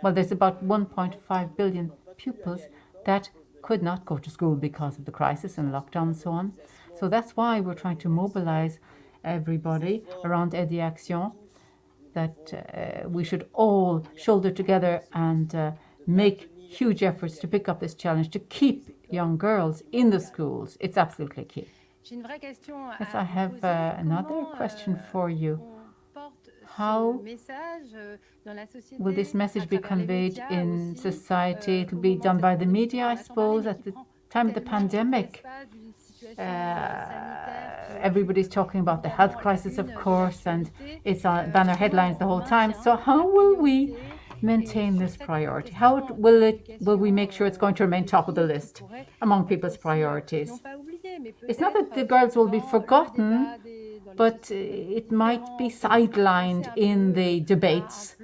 there's about 1.5 billion pupils that could not go to school because of the crisis and lockdown and so on. So that's why we're trying to mobilize everybody around EduAction, that we should all shoulder together and make huge efforts to pick up this challenge, to keep young girls in the schools. It's absolutely key. Yes, I have another question for you. How will this message be conveyed in society? It will be done by the media, I suppose. At the time of the pandemic, everybody's talking about the health crisis, of course, and it's on banner headlines the whole time. So how will we maintain this priority? How will we make sure it's going to remain top of the list among people's priorities? It's not that the girls will be forgotten, but it might be sidelined in the debates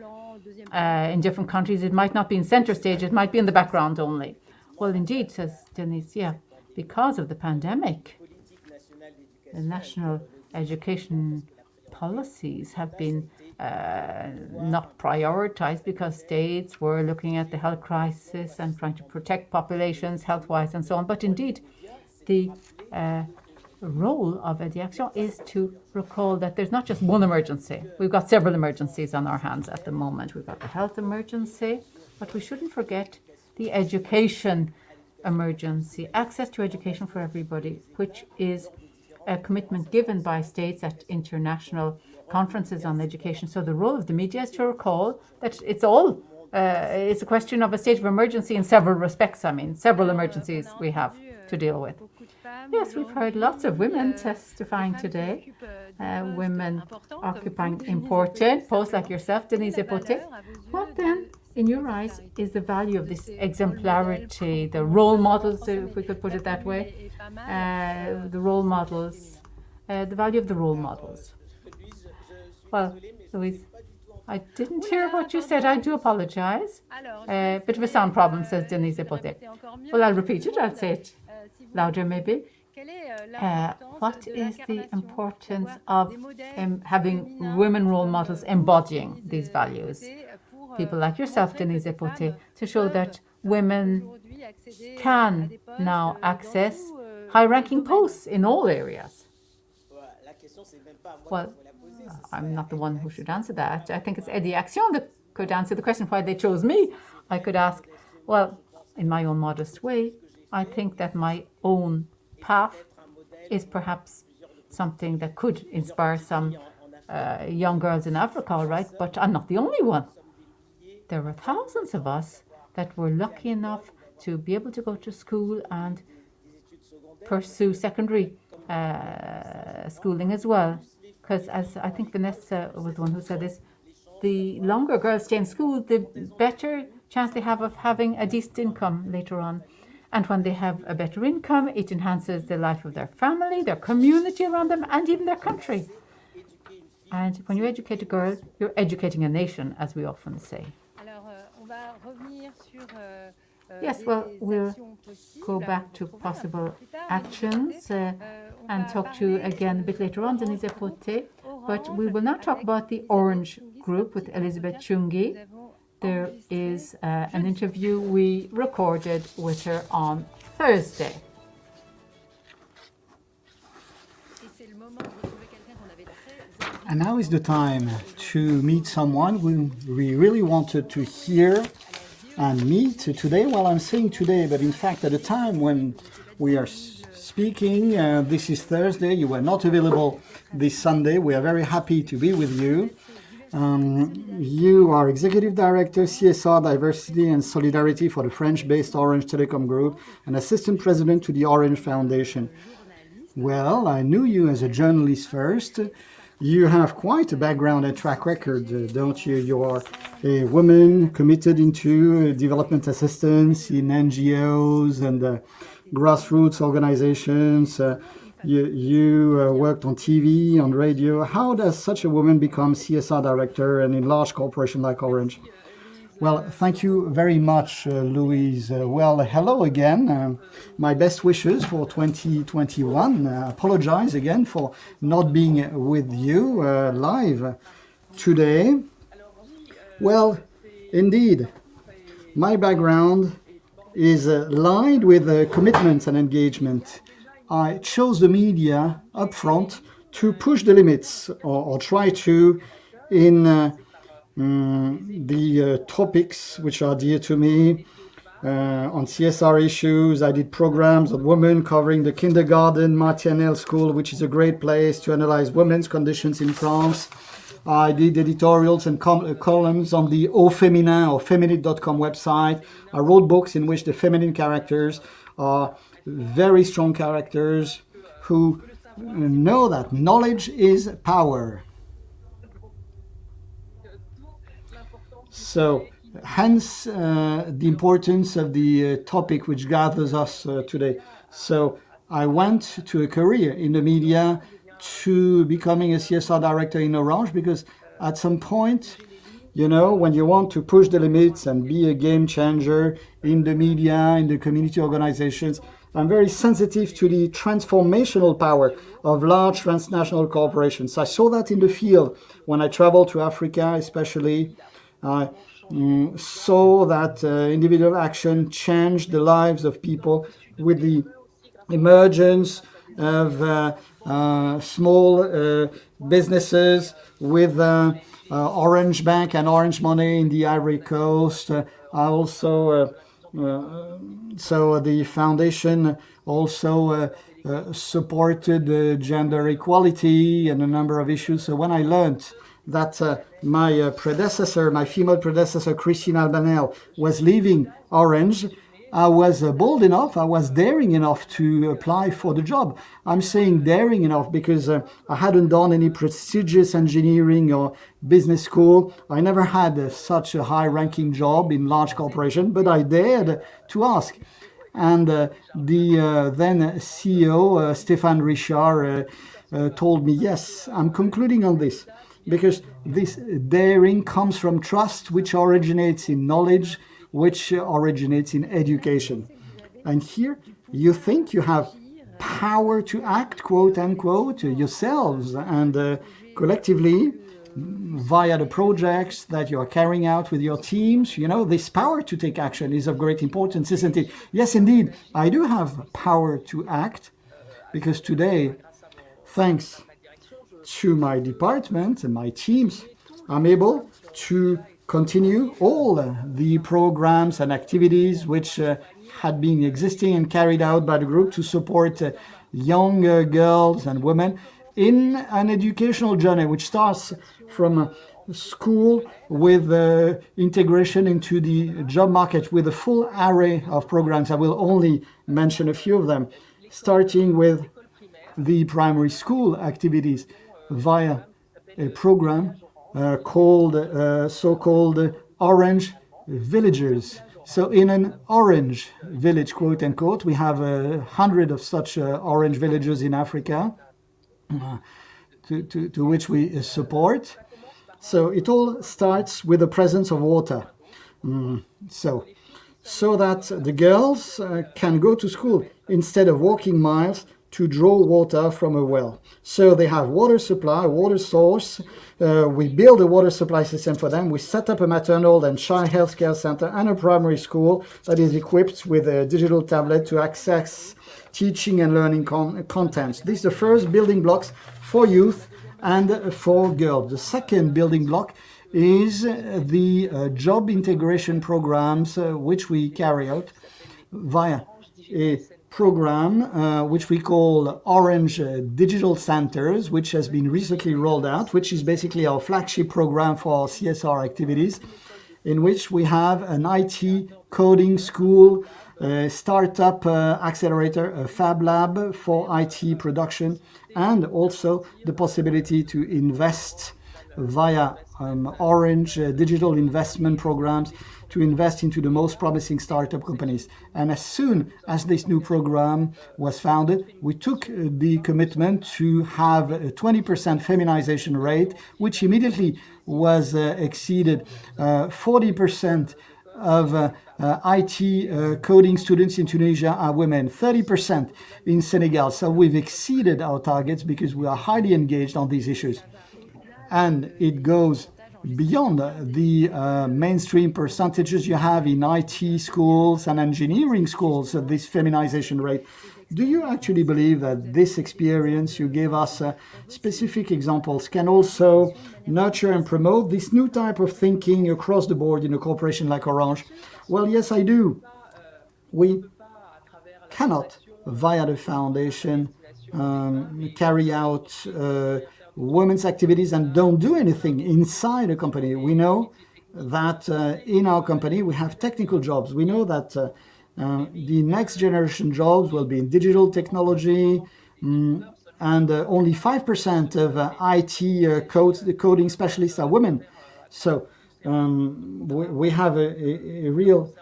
in different countries. It might not be in center stage, it might be in the background only. Well, indeed, says Denise, because of the pandemic, the national education policies have been not prioritized because states were looking at the health crisis and trying to protect populations health-wise and so on. But indeed, the role of EduAction is to recall that there's not just one emergency. We've got several emergencies on our hands at the moment. We've got the health emergency, but we shouldn't forget the education emergency, access to education for everybody, which is a commitment given by states at international conferences on education. So the role of the media is to recall that it's a question of a state of emergency in several respects. I mean, several emergencies we have to deal with. Yes, we've heard lots of women testifying today, women occupying important posts like yourself, Denise EPOTE. What then, in your eyes, is the value of this exemplarity, the role models, if we could put it that way, the role models, the value of the role models? Well, Louise, I didn't hear what you said. I do apologize. Bit of a sound problem, says Denise EPOTE. Well, I'll repeat it. I'll say it louder, maybe. What is the importance of having women role models embodying these values? People like yourself, Denise EPOTE, to show that women can now access high-ranking posts in all areas. Well, I'm not the one who should answer that. I think it's EduAction that could answer the question why they chose me. I could ask, well, in my own modest way, I think that my own path is perhaps something that could inspire some young girls in Africa, all right? But I'm not the only one. There were thousands of us that were lucky enough to be able to go to school and pursue secondary schooling as well. Because as I think Vanessa was the one who said this, the longer girls stay in school, the better chance they have of having a decent income later on. And when they have a better income, it enhances the life of their family, their community around them, and even their country. And when you educate a girl, you're educating a nation, as we often say. Yes, well, we'll go back to possible actions and talk to you again a bit later on, Denise EPOTE. But we will now talk about the Orange Group with Elizabeth Chungi. There is an interview we recorded with her on Thursday. And now is the time to meet someone who we really wanted to hear and meet today. Well, I'm saying today, but in fact, at the time when we are speaking, this is Thursday. You were not available this Sunday. We are very happy to be with you. You are Executive Director, CSR, Diversity and Solidarity for the French-based Orange Telecom Group and Assistant President to the Orange Foundation. Well, I knew you as a journalist first. You have quite a background and track record, don't you? You are a woman committed into development assistance in NGOs and grassroots organizations. You worked on TV, on radio. How does such a woman become CSR director and in large corporation like Orange? Well, thank you very much, Louise. Well, hello again. My best wishes for 2021. Apologize again for not being with you live today. Well, indeed, my background is lined with commitment and engagement. I chose the media up front to push the limits or try to in the topics which are dear to me. On CSR issues, I did programs on women covering the kindergarten, maternelle school, which is a great place to analyze women's conditions in France. I did editorials and columns on the Au Féminin or feminine.com website. I wrote books in which the feminine characters are very strong characters who know that knowledge is power. So, hence the importance of the topic which gathers us today. So, I went to a career in the media to becoming a CSR director in Orange because at some point, you know, when you want to push the limits and be a game changer in the media, in the community organizations, I'm very sensitive to the transformational power of large transnational corporations. I saw that in the field when I traveled to Africa, especially. I saw that individual action changed the lives of people with the emergence of small businesses with Orange Bank and Orange Money in the Ivory Coast. I also so the foundation also supported gender equality and a number of issues. So when I learned that my predecessor, my female predecessor, Christine Albanel, was leaving Orange, I was bold enough, I was daring enough to apply for the job. I'm saying daring enough because I hadn't done any prestigious engineering or business school. I never had such a high-ranking job in large corporation, but I dared to ask. And the then CEO, Stéphane Richard, told me, yes, I'm concluding on this, because this daring comes from trust, which originates in knowledge, which originates in education. And here you think you have power to act, quote unquote, yourselves and collectively via the projects that you are carrying out with your teams. You know, this power to take action is of great importance, isn't it? Yes, indeed, I do have power to act because today, thanks to my department and my teams, I'm able to continue all the programs and activities which had been existing and carried out by the group to support young girls and women in an educational journey which starts from school with integration into the job market with a full array of programs. I will only mention a few of them, starting with the primary school activities via a program called so-called Orange Villagers. So in an orange village, quote unquote, we have 100 of such orange villages in Africa to which we support. So it all starts with the presence of water. So that the girls can go to school instead of walking miles to draw water from a well. So they have water supply, water source. We build a water supply system for them. We set up a maternal and child health care center and a primary school that is equipped with a digital tablet to access teaching and learning content. These are the first building blocks for youth and for girls. The second building block is the job integration programs which we carry out via a program which we call Orange Digital Centers, which has been recently rolled out, which is basically our flagship program for our CSR activities, in which we have an IT coding school, a startup accelerator, a fab lab for IT production, and also the possibility to invest via Orange digital investment programs to invest into the most promising startup companies. And as soon as this new program was founded, we took the commitment to have a 20% feminization rate, which immediately was exceeded. 40% of IT coding students in Tunisia are women, 30% in Senegal. So we've exceeded our targets because we are highly engaged on these issues. And it goes beyond the mainstream percentages you have in IT schools and engineering schools, this feminization rate. Do you actually believe that this experience you gave us specific examples can also nurture and promote this new type of thinking across the board in a corporation like Orange? Well, yes, I do. We cannot, via the foundation, carry out women's activities and don't do anything inside a company. We know that in our company we have technical jobs. We know that the next generation jobs will be in digital technology, and only 5% of IT coding specialists are women. So we have a real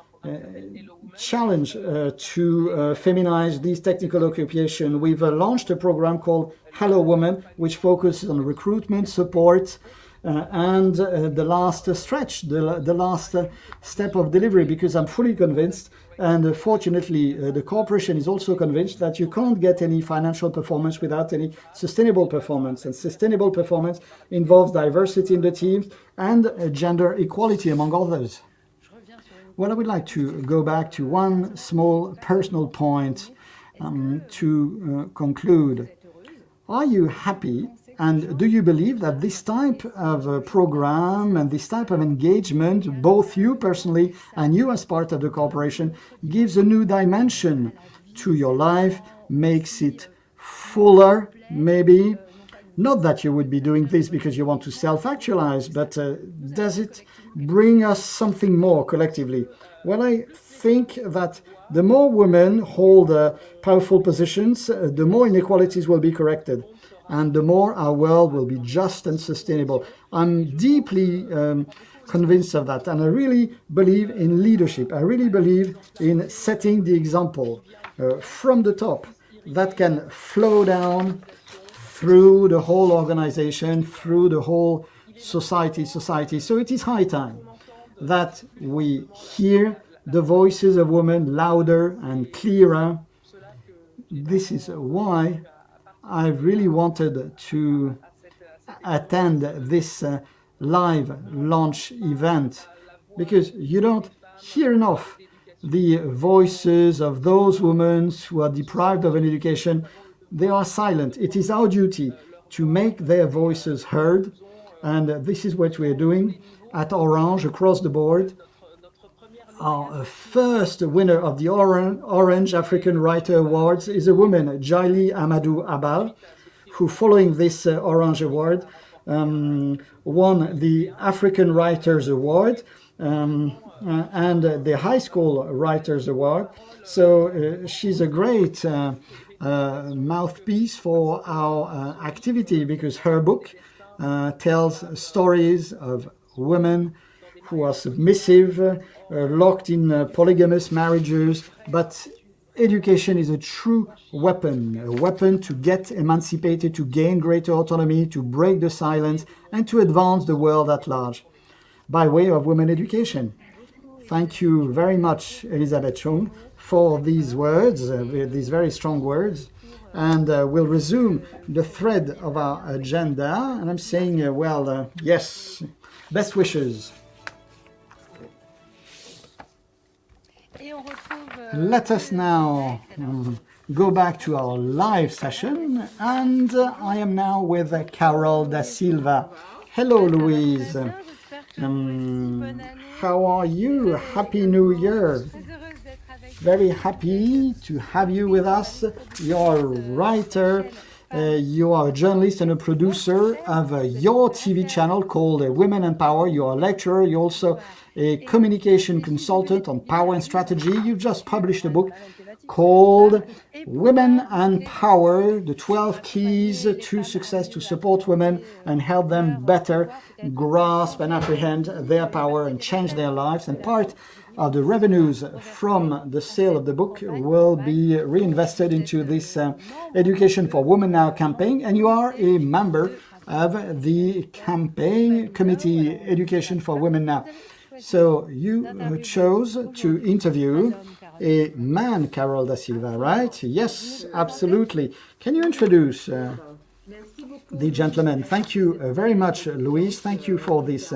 challenge to feminize these technical occupations. We've launched a program called Hello Women, which focuses on recruitment, support, and the last stretch, the last step of delivery, because I'm fully convinced, and fortunately the corporation is also convinced, that you can't get any financial performance without any sustainable performance. And sustainable performance involves diversity in the teams and gender equality, among others. Well, I would like to go back to one small personal point to conclude. Are you happy, and do you believe that this type of program and this type of engagement, both you personally and you as part of the corporation, gives a new dimension to your life, makes it fuller, maybe? Not that you would be doing this because you want to self-actualize, but does it bring us something more collectively? Well, I think that the more women hold powerful positions, the more inequalities will be corrected, and the more our world will be just and sustainable. I'm deeply convinced of that, and I really believe in leadership. I really believe in setting the example from the top that can flow down through the whole organization, through the whole society. So it is high time that we hear the voices of women louder and clearer. This is why I really wanted to attend this live launch event, because you don't hear enough the voices of those women who are deprived of an education. They are silent. It is our duty to make their voices heard, and this is what we are doing at Orange across the board. Our first winner of the Orange African Writer Awards is a woman, Jaili Amadou Abal, who, following this Orange Award, won the African Writers Award and the High School Writers Award. So she's a great mouthpiece for our activity, because her book tells stories of women who are submissive, locked in polygamous marriages, but education is a true weapon, a weapon to get emancipated, to gain greater autonomy, to break the silence, and to advance the world at large by way of women education. Thank you very much, Elisabeth Chung, for these words, these very strong words. And we'll resume the thread of our agenda. And I'm saying, yes, best wishes. Let us now go back to our live session, and I am now with Carol da Silva. Hello, Louise. How are you? Happy New Year. Very happy to have you with us. You're a writer, you are a journalist and a producer of your TV channel called Women and Power. You're a lecturer, you're also a communication consultant on power and strategy. You've just published a book called Women and Power, the 12 Keys to Success to Support Women and help them better grasp and apprehend their power and change their lives. And part of the revenues from the sale of the book will be reinvested into this Education for Women Now campaign. And you are a member of the campaign committee, Education for Women Now. So you chose to interview a man, Carol da Silva, right? Yes, absolutely. Can you introduce the gentleman? Thank you very much, Louise. Thank you for this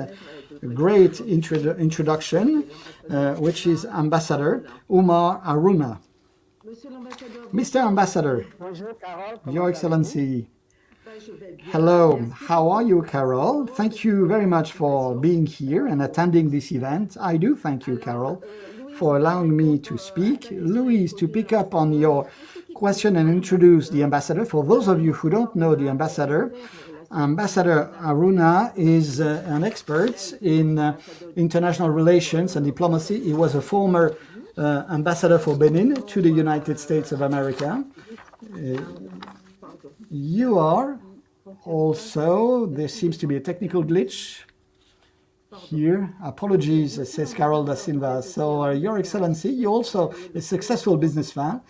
great introduction, which is Ambassador Umar Aruna. Mr. Ambassador, Your Excellency. Hello, how are you, Carol? Thank you very much for being here and attending this event. I do thank you, Carol, for allowing me to speak. Louise, to pick up on your question and introduce the ambassador. For those of you who don't know the ambassador, Ambassador Aruna is an expert in international relations and diplomacy. He was a former ambassador for Benin to the United States of America. You are also, there seems to be a technical glitch here. Apologies, says Carol da Silva. So, Your Excellency, you're also a successful businessman.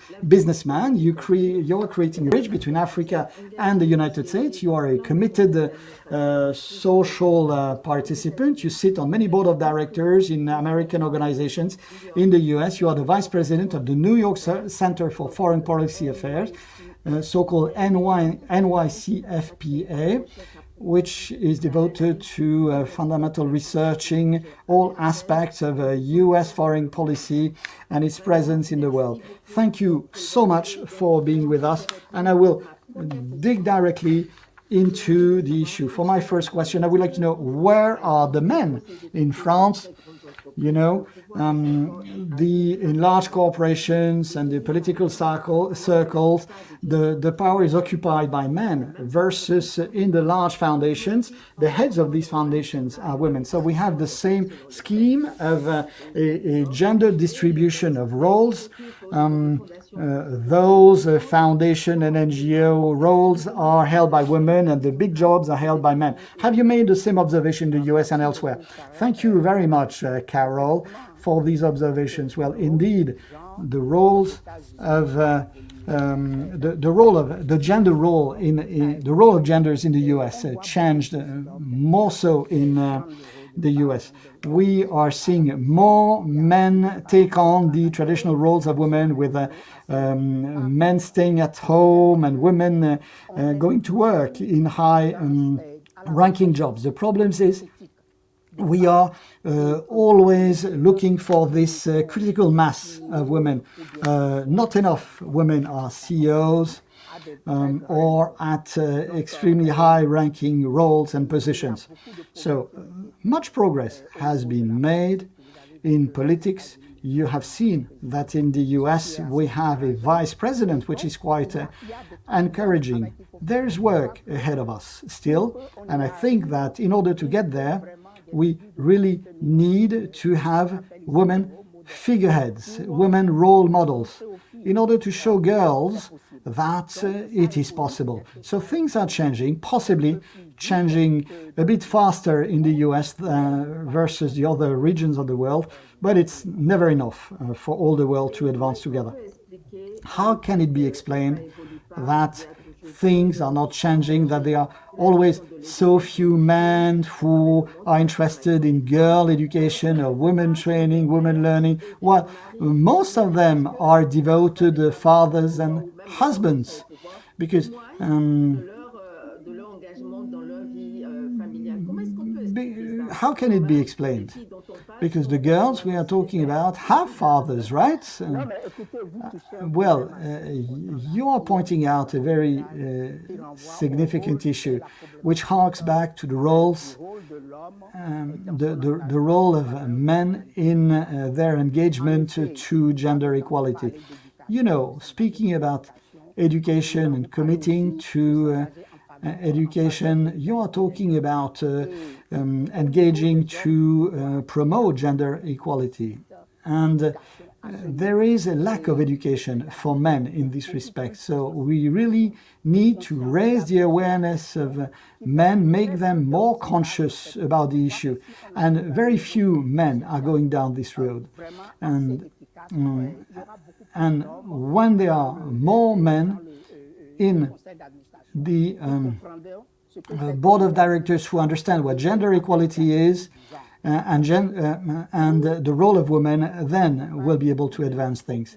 You're creating a bridge between Africa and the United States. You are a committed social participant. You sit on many board of directors in American organizations in the US. You are the vice president of the New York Center for Foreign Policy Affairs, so-called NYCFPA, which is devoted to fundamental researching all aspects of U.S. foreign policy and its presence in the world. Thank you so much for being with us, and I will dig directly into the issue. For my first question, I would like to know, where are the men in France? You know, in large corporations and the political circles, the power is occupied by men, versus in the large foundations, the heads of these foundations are women. So we have the same scheme of a gender distribution of roles. Those foundation and NGO roles are held by women, and the big jobs are held by men. Have you made the same observation in the US and elsewhere? Thank you very much, Carol, for these observations. Well, indeed, the roles of the role of genders in the US changed more so in the US. We are seeing more men take on the traditional roles of women, with men staying at home and women going to work in high ranking jobs. The problem is we are always looking for this critical mass of women. Not enough women are CEOs or at extremely high-ranking roles and positions. So much progress has been made in politics. You have seen that in the US we have a vice president, which is quite encouraging. There's work ahead of us still, and I think that in order to get there, we really need to have women figureheads, women role models, in order to show girls that it is possible. So things are changing, possibly changing a bit faster in the US versus the other regions of the world, but it's never enough for all the world to advance together. How can it be explained that things are not changing, that there are always so few men who are interested in girl education or women training, women learning? Well, most of them are devoted fathers and husbands, because how can it be explained? Because the girls we are talking about have fathers, right? You are pointing out a very significant issue, which harks back to the roles, the role of men in their engagement to gender equality. You know, speaking about education and committing to education, you are talking about engaging to promote gender equality. And there is a lack of education for men in this respect. So we really need to raise the awareness of men, make them more conscious about the issue. And very few men are going down this road. And when there are more men in the board of directors who understand what gender equality is, and the role of women, then we'll be able to advance things.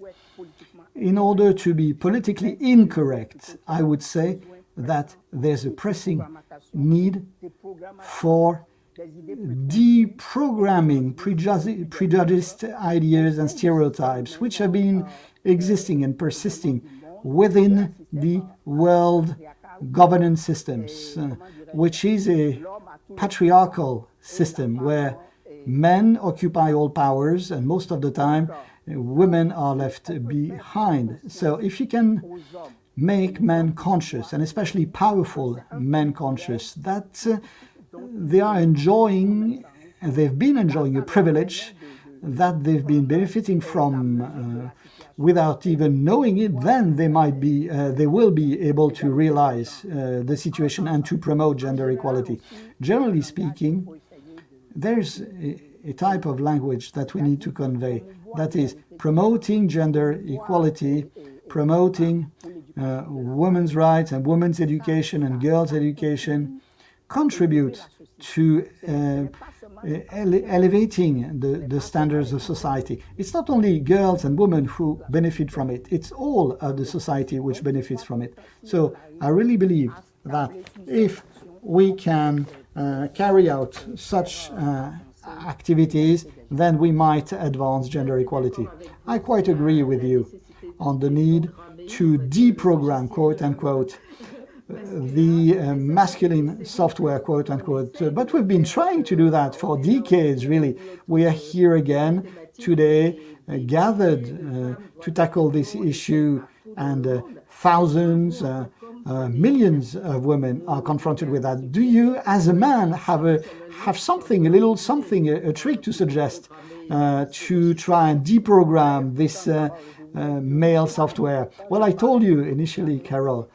In order to be politically incorrect, I would say that there's a pressing need for deprogramming prejudiced ideas and stereotypes which have been existing and persisting within the world governance systems, which is a patriarchal system where men occupy all powers and most of the time women are left behind. So if you can make men conscious, and especially powerful men conscious, that they are enjoying, they've been enjoying a privilege that they've been benefiting from without even knowing it, then they will be able to realize the situation and to promote gender equality. Generally speaking, there's a type of language that we need to convey, that is promoting gender equality, promoting women's rights and women's education and girls' education, contribute to elevating the standards of society. It's not only girls and women who benefit from it, it's all of the society which benefits from it. So I really believe that if we can carry out such activities, then we might advance gender equality. I quite agree with you on the need to deprogram, quote unquote, the masculine software, quote unquote. But we've been trying to do that for decades, really. We are here again today, gathered to tackle this issue, and thousands, millions of women are confronted with that. Do you, as a man, have something, a little something, a trick to suggest to try and deprogram this male software? Well, I told you initially, Carol,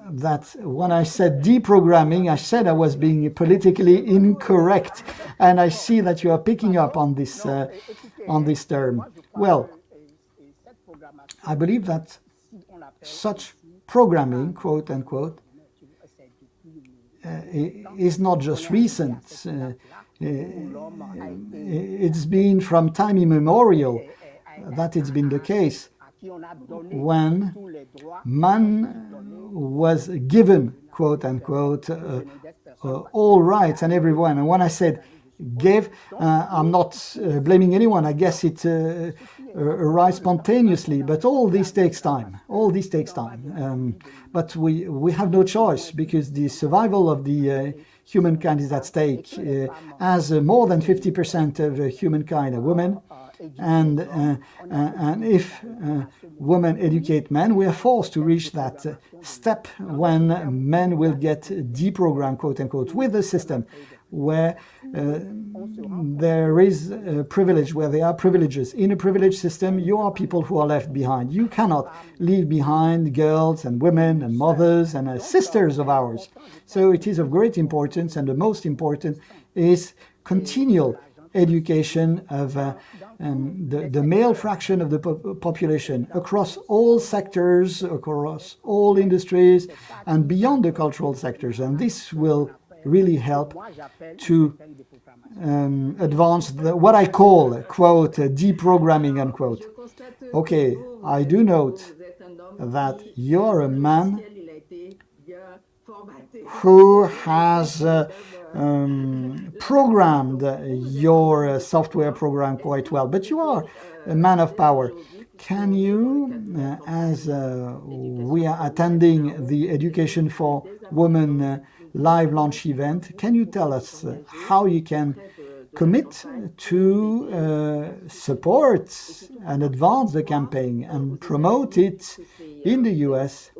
that when I said deprogramming, I said I was being politically incorrect, and I see that you are picking up on this term. Well, I believe that such programming, quote unquote, is not just recent. It's been from time immemorial that it's been the case. When man was given, quote unquote, all rights and everyone. And when I said give, I'm not blaming anyone. I guess it arrives spontaneously, but all this takes time. All this takes time. But we have no choice, because the survival of the humankind is at stake. As more than 50% of humankind are women, and if women educate men, we are forced to reach that step when men will get deprogrammed, quote unquote, with a system where there is a privilege, where there are privileges. In a privileged system, you are people who are left behind. You cannot leave behind girls and women and mothers and sisters of ours. So it is of great importance, and the most important is continual education of the male fraction of the population across all sectors, across all industries, and beyond the cultural sectors. And this will really help to advance what I call, quote, deprogramming, unquote. Okay, I do note that you're a man who has programmed your software program quite well, but you are a man of power. Can you, as we are attending the Education for Women live launch event, can you tell us how you can commit to support and advance the campaign and promote it in the US,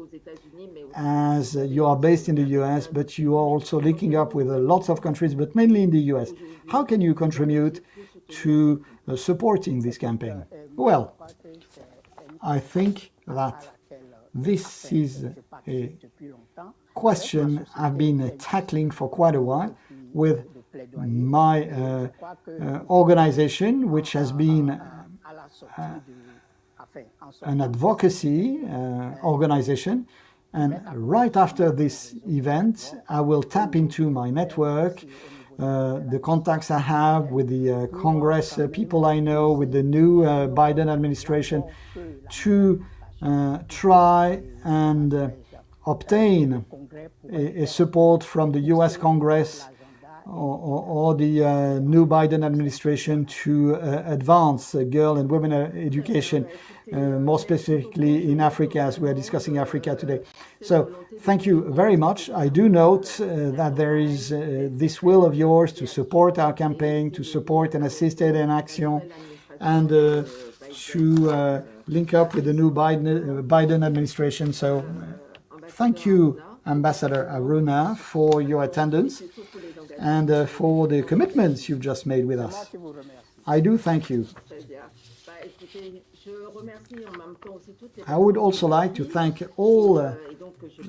as you are based in the US, but you are also linking up with lots of countries, but mainly in the US. How can you contribute to supporting this campaign? Well, I think that this is a question I've been tackling for quite a while with my organization, which has been an advocacy organization. And right after this event, I will tap into my network, the contacts I have with the Congress people I know, with the new Biden administration, to try and obtain a support from the US Congress or the new Biden administration to advance girl and women education, more specifically in Africa, as we are discussing Africa today. So thank you very much. I do note that there is this will of yours to support our campaign, to support and assist in action, and to link up with the new Biden administration. So thank you, Ambassador Aruna, for your attendance and for the commitments you've just made with us. I do thank you. I would also like to thank all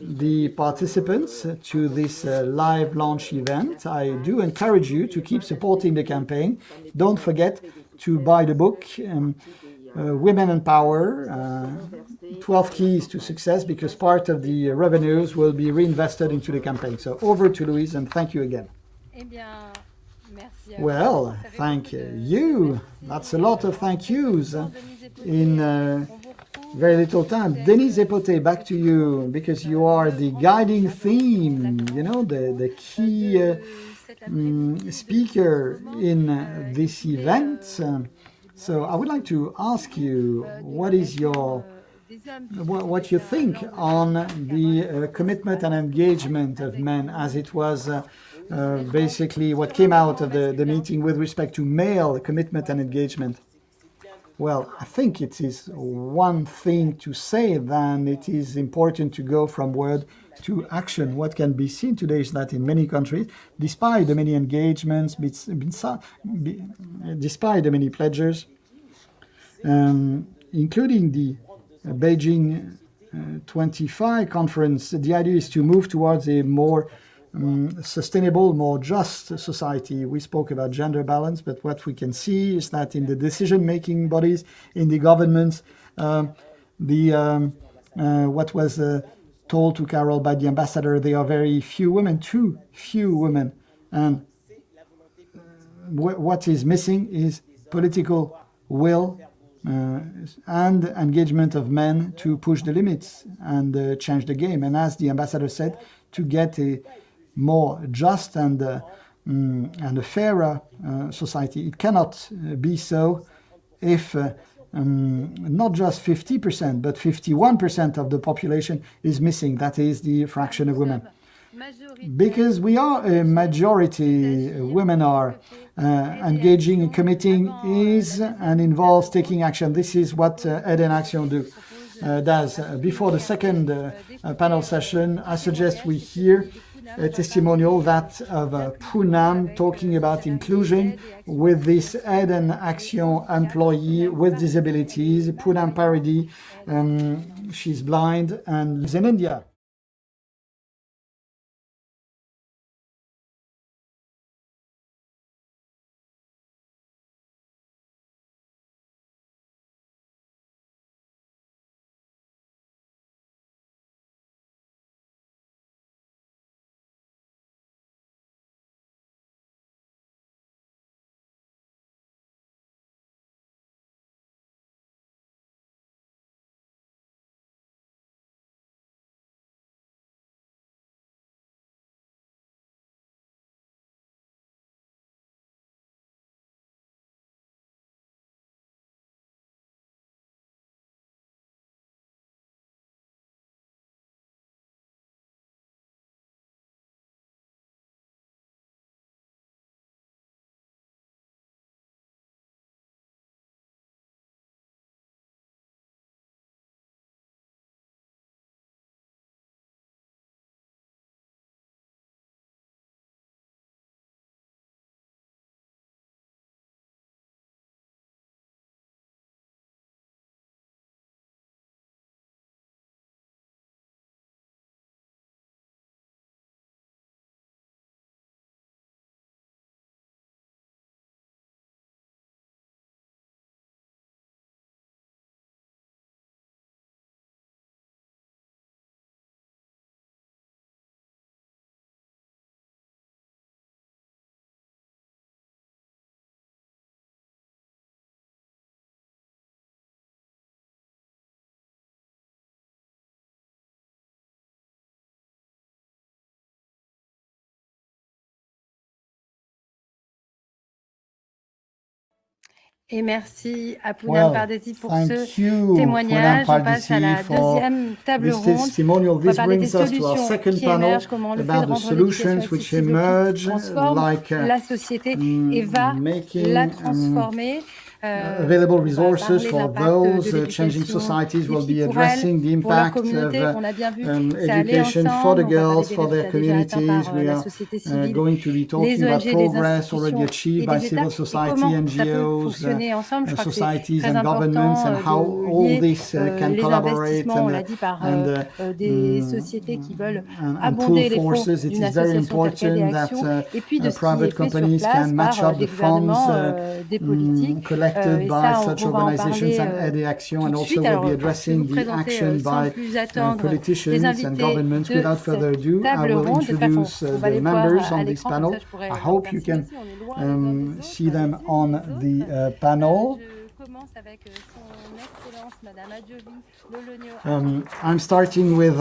the participants to this live launch event. I do encourage you to keep supporting the campaign. Don't forget to buy the book, Women in Power, 12 Keys to Success, because part of the revenues will be reinvested into the campaign. So over to Louise, and thank you again. Well, thank you. That's a lot of thank yous in very little time. Denise EPOTE, back to you, because you are the guiding theme, you know, the key speaker in this event. So I would like to ask you, what is what you think on the commitment and engagement of men, as it was basically what came out of the meeting with respect to male commitment and engagement. Well, I think it is one thing to say, then it is important to go from word to action. What can be seen today is that in many countries, despite the many engagements, despite the many pledges, including the Beijing 25 conference, the idea is to move towards a more sustainable, more just society. We spoke about gender balance, but what we can see is that in the decision-making bodies, in the governments, what was told to Carol by the ambassador, there are very few women, too few women. And what is missing is political will and engagement of men to push the limits and change the game. And as the ambassador said, to get a more just and a fairer society. It cannot be so if not just 50%, but 51% of the population is missing. That is the fraction of women. Because we are a majority, women are engaging and committing is and involves taking action. This is what Aide en Action does. Before the second panel session, I suggest we hear a testimonial, that of Poonam, talking about inclusion with this Aide en Action employee with disabilities, Poonam Paridi. She's blind and lives in India. Et merci à Pounam Well, Pardesi pour thank ce you, témoignage. On passe à la Pardesi, for deuxième table this ronde. testimonial. On va This parler des brings us to our solutions second qui panel émergent, comment le fait de about the rendre l'éducation solutions which accessible emerge, transforme like la société et va making la transformer. available resources for those changing l'éducation societies will be des filles pour elles, addressing the pour leur impact communauté. of On a bien vu, c'est aller education for ensemble. the On va parler girls, des for their résultats déjà atteints communities. par We la are société civile, going to be les talking about ONG, les progress already institutions achieved et by des États, civil et society, comment ça peut NGOs, fonctionner ensemble. Je crois que c'est societies très and governments, important and how de all lier this can les collaborate investissements, on l'a dit, par des sociétés qui veulent and abonder pool les fonds forces. It d'une is very association telle qu'elle est important Action, that et puis de ce qui private est fait sur companies place can match par up des the funds gouvernements, des politiques. collected Et by ça, such on va en organizations parler and aid action, tout and de also suite. will Alors, be je vais addressing vous the présenter action sans by plus attendre les politicians and invités governments. de Without further cette ado, I table will ronde. J'espère qu'on introduce va the les voir members à on this l'écran, comme panel. ça je pourrais I leur hope faire you signe can si on est loin les uns des autres, see them les unes on des autres. the panel. Je commence avec son Excellence Madame Adjovi Lolonio. I'm starting with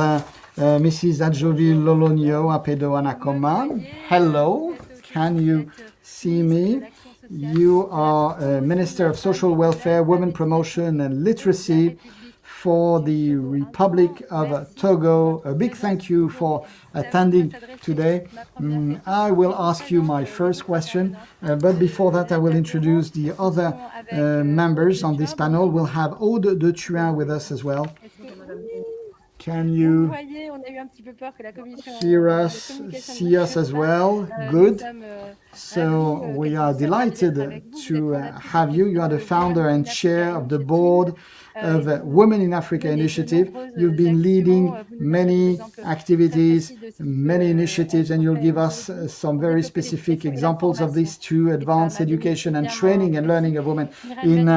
Mrs. Adjovi Lolonio Apedo Anakoma. Hello, can you see me? You are Minister of Social Welfare, Women Promotion and Literacy for the Republic of Togo. A big thank you for attending today. I will ask you my first question, but before that I will introduce the other members on this panel. We'll have Aude de Thuin with us as well. Can you hear us, see us as well? Good. So we are delighted to have you. You are the founder and chair of the board of Women in Africa Initiative. You've been leading many activities, many initiatives, and you'll give us some very specific examples of these to advance education and training and learning of women in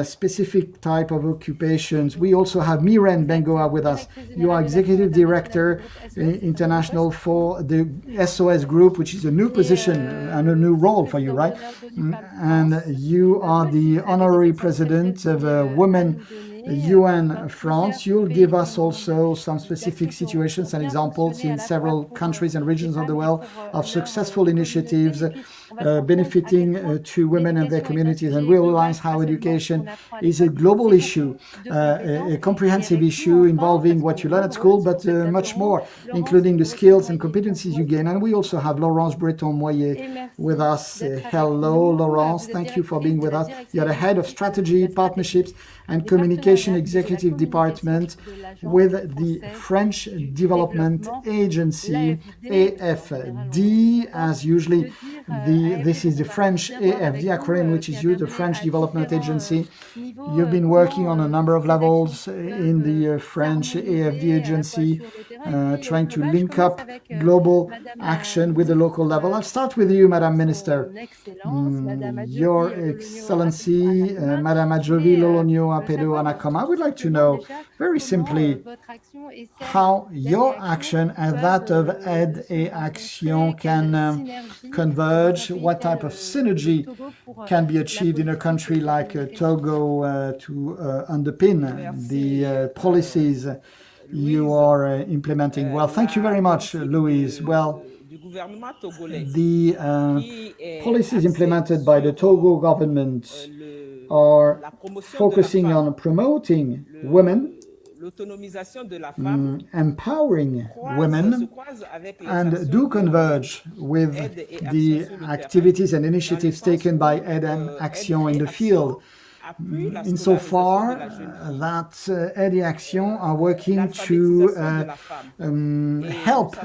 specific type of occupations. We also have Miren Bengoa with us. You are Executive Director International for the SOS Group, which is a new position and a new role for you, right? And you are the Honorary President of Women UN France. You'll give us also some specific situations and examples in several countries and regions of the world of successful initiatives benefiting to women and their communities, and realize how education is a global issue, a comprehensive issue involving what you learn at school, but much more, including the skills and competencies you gain. And we also have Laurence Breton-Moyer with us. Hello, Laurence. Thank you for being with us. You're the head of strategy, partnerships, and communication executive department with the French Development Agency, AFD, as usually this is the French AFD acronym, which is used, the French Development Agency. You've been working on a number of levels in the French AFD agency, trying to link up global action with the local level. I'll start with you, Madam Minister. Your Excellency, Madam Adjovi Lolonio Apedo Anakoma, I would like to know very simply how your action and that of Aide et Action can converge, what type of synergy can be achieved in a country like Togo to underpin the policies you are implementing. Well, thank you very much, Louise. Well, the policies implemented by the Togo government are focusing on promoting women, empowering women, and do converge with the activities and initiatives taken by Aide et Action in the field. Insofar that Aide et Action are working to help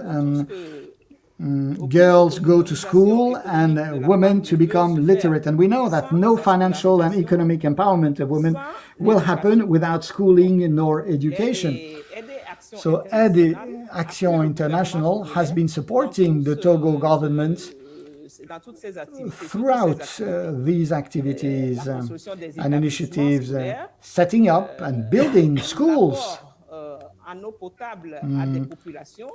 girls go to school and women to become literate. And we know that no financial and economic empowerment of women will happen without schooling nor education. So Aide et Action International has been supporting the Togo government throughout these activities and initiatives, setting up and building schools,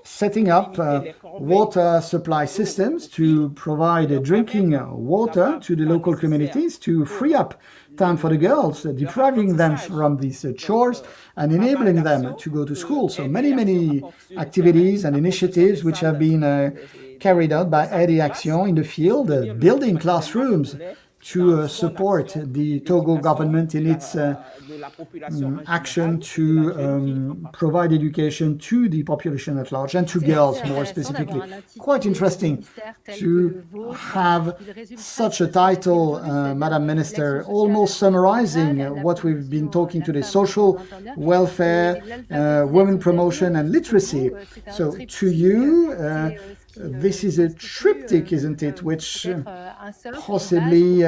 setting up water supply systems to provide drinking water to the local communities, to free up time for the girls, depriving them from these chores and enabling them to go to school. So many activities and initiatives which have been carried out by Aide et Action in the field, building classrooms, to support the Togo government in its action to provide education to the population at large and to girls more specifically. Quite interesting to have such a title, Madam Minister, almost summarizing what we've been talking today: social welfare, women promotion and literacy. So to you, this is a triptych, isn't it, which possibly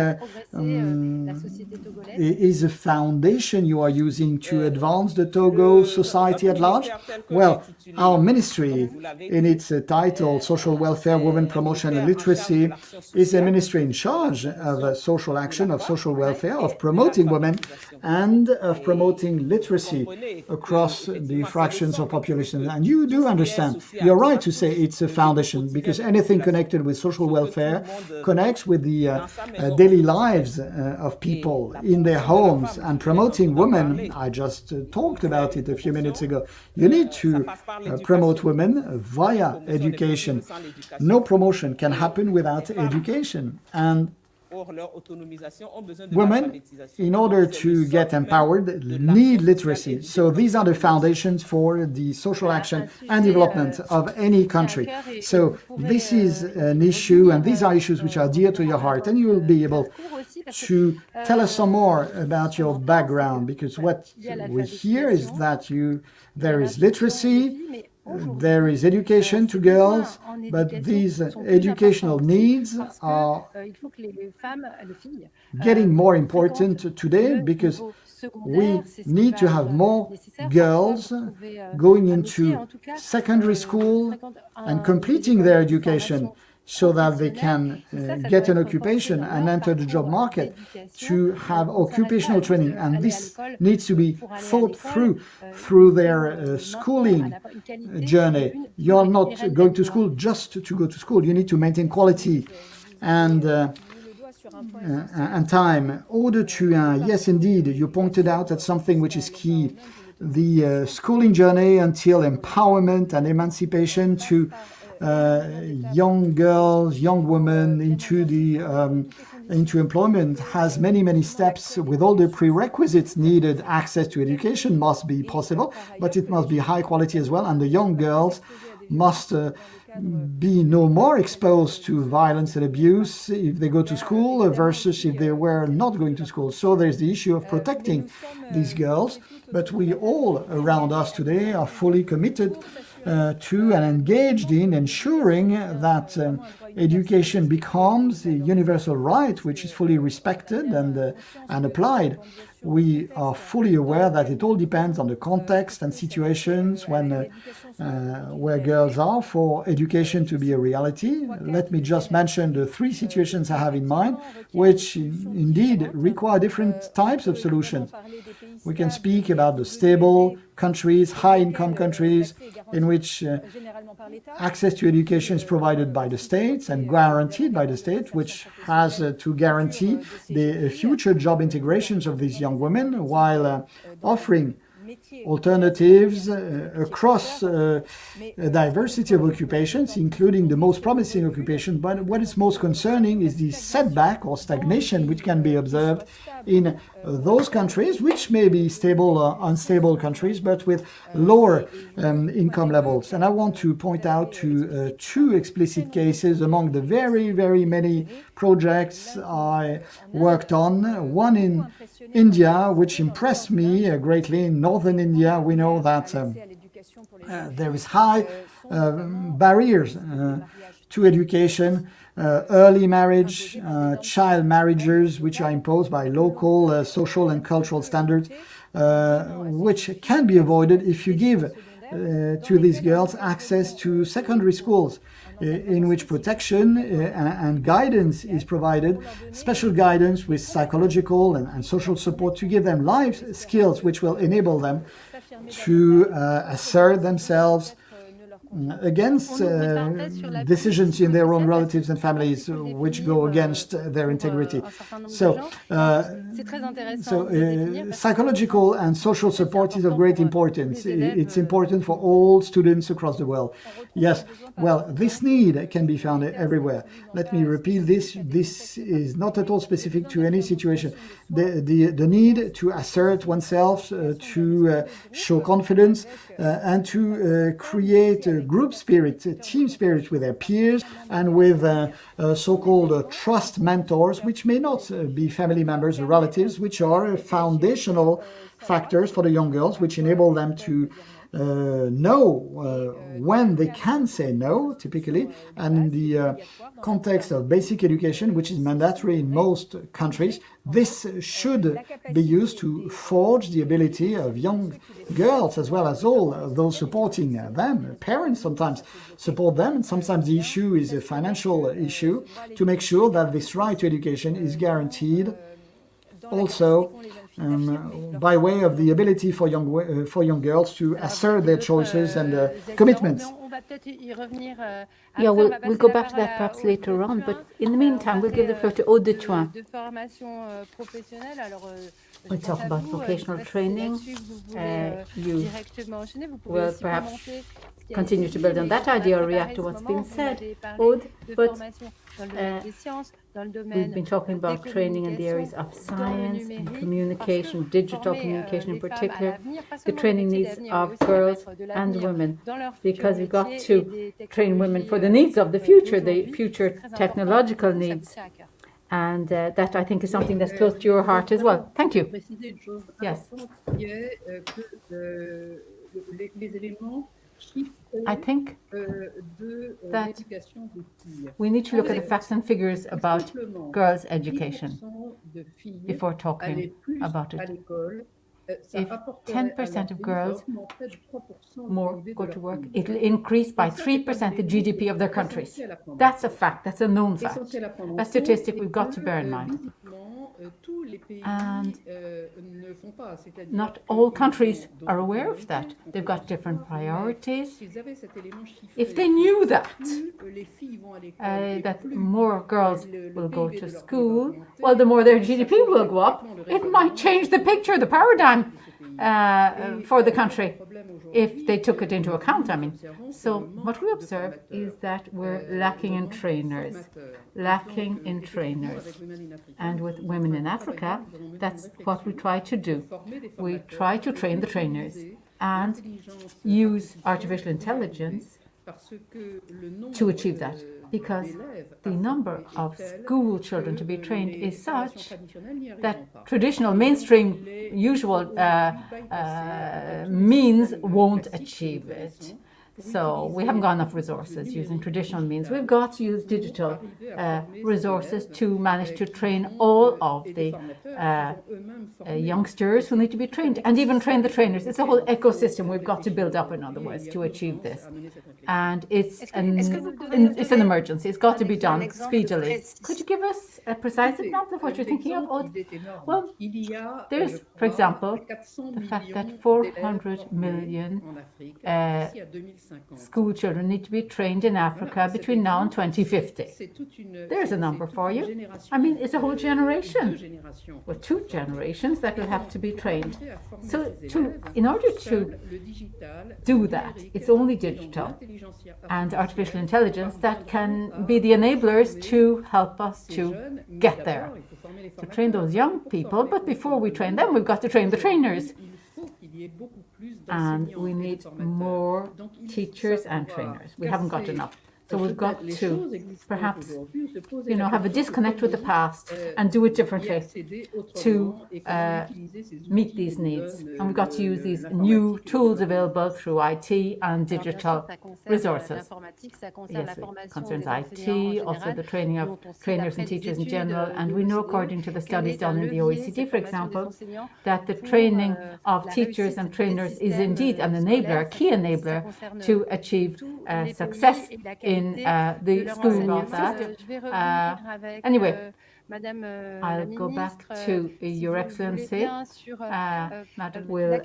is a foundation you are using to advance the Togo society at large? Well, our ministry, in its title, Social Welfare, Women Promotion and Literacy, is a ministry in charge of social action, of social welfare, of promoting women and of promoting literacy across the fractions of population. And you do understand, you're right to say it's a foundation, because anything connected with social welfare connects with the daily lives of people in their homes. And promoting women, I just talked about it a few minutes ago, you need to promote women via education. No promotion can happen without education. And women, in order to get empowered, need literacy. So these are the foundations for the social action and development of any country. So this is an issue, and these are issues which are dear to your heart, and you will be able to tell us some more about your background, because what we hear is that there is literacy, there is education to girls, but these educational needs are getting more important today, because we need to have more girls going into secondary school and completing their education, so that they can get an occupation and enter the job market, to have occupational training. And this needs to be thought through their schooling journey. You're not going to school just to go to school. You need to maintain quality and time. In order to, yes, indeed, you pointed out at something which is key: the schooling journey until empowerment and emancipation to young girls, young women into employment has many steps with all the prerequisites needed. Access to education must be possible, but it must be high quality as well, and the young girls must be no more exposed to violence and abuse if they go to school versus if they were not going to school. So there's the issue of protecting these girls, but we all around us today are fully committed to and engaged in ensuring that education becomes a universal right which is fully respected and applied. We are fully aware that it all depends on the context and situations where girls are for education to be a reality. Let me just mention the three situations I have in mind, which indeed require different types of solutions. We can speak about the stable countries, high-income countries, in which access to education is provided by the states and guaranteed by the state, which has to guarantee the future job integrations of these young women, while offering alternatives across a diversity of occupations, including the most promising occupation. But what is most concerning is the setback or stagnation which can be observed in those countries, which may be stable or unstable countries, but with lower income levels. And I want to point out to two explicit cases among the very many projects I worked on. One in India, which impressed me greatly. In northern India, we know that there is high barriers to education, early marriage, child marriages, which are imposed by local social and cultural standards, which can be avoided if you give to these girls access to secondary schools, in which protection and guidance is provided, special guidance with psychological and social support to give them life skills which will enable them to assert themselves, against decisions in their own relatives and families which go against their integrity. So psychological and social support is of great importance. It's important for all students across the world. Yes, well, this need can be found everywhere. Let me repeat this. This is not at all specific to any situation. The need to assert oneself, to show confidence, and to create a group spirit, a team spirit with their peers and with so-called trust mentors, which may not be family members or relatives, which are foundational factors for the young girls, which enable them to know when they can say no, typically, and in the context of basic education, which is mandatory in most countries, this should be used to forge the ability of young girls as well as all those supporting them. Parents sometimes support them, and sometimes the issue is a financial issue, to make sure that this right to education is guaranteed also by way of the ability for young girls to assert their choices and commitments. Yeah, we'll go back to that perhaps later on, but in the meantime, we'll give the floor to Aude de Thuin. We'll talk about vocational training. You will perhaps continue to build on that idea or react to what's been said, Aude, but we've been talking about training in the areas of science and communication, digital communication in particular, the training needs of girls and women, because we've got to train women for the needs of the future technological needs. And that, I think, is something that's close to your heart as well. Thank you. Yes. I think that we need to look at the facts and figures about girls' education before talking about it. If 10% of girls more go to work, it will increase by 3% the GDP of their countries. That's a fact. That's a known fact. A statistic we've got to bear in mind. And not all countries are aware of that. They've got different priorities. If they knew that more girls will go to school, well, the more their GDP will go up, it might change the picture, the paradigm for the country, if they took it into account, I mean. So what we observe is that we're lacking in trainers. And with women in Africa, that's what we try to do. We try to train the trainers and use artificial intelligence to achieve that, because the number of school children to be trained is such that traditional, mainstream, usual means won't achieve it. So we haven't got enough resources using traditional means. We've got to use digital resources to manage to train all of the youngsters who need to be trained, and even train the trainers. It's a whole ecosystem we've got to build up, in other words, to achieve this. And it's an emergency. It's got to be done speedily. Could you give us a precise example of what you're thinking of, Aude? Well, there's, for example, the fact that 400 million school children need to be trained in Africa between now and 2050. There's a number for you. I mean, it's a whole generation, or 2 generations that will have to be trained. So in order to do that, it's only digital and artificial intelligence that can be the enablers to help us to get there, to train those young people. But before we train them, we've got to train the trainers. And we need more teachers and trainers. We haven't got enough. So we've got to perhaps, have a disconnect with the past and do it differently to meet these needs. And we've got to use these new tools available through IT and digital resources. Yes, it concerns IT, also the training of trainers and teachers in general. And we know, according to the studies done in the OECD, for example, that the training of teachers and trainers is indeed an enabler, a key enabler to achieve success in the school system. Anyway, I'll go back to Your Excellency. We'll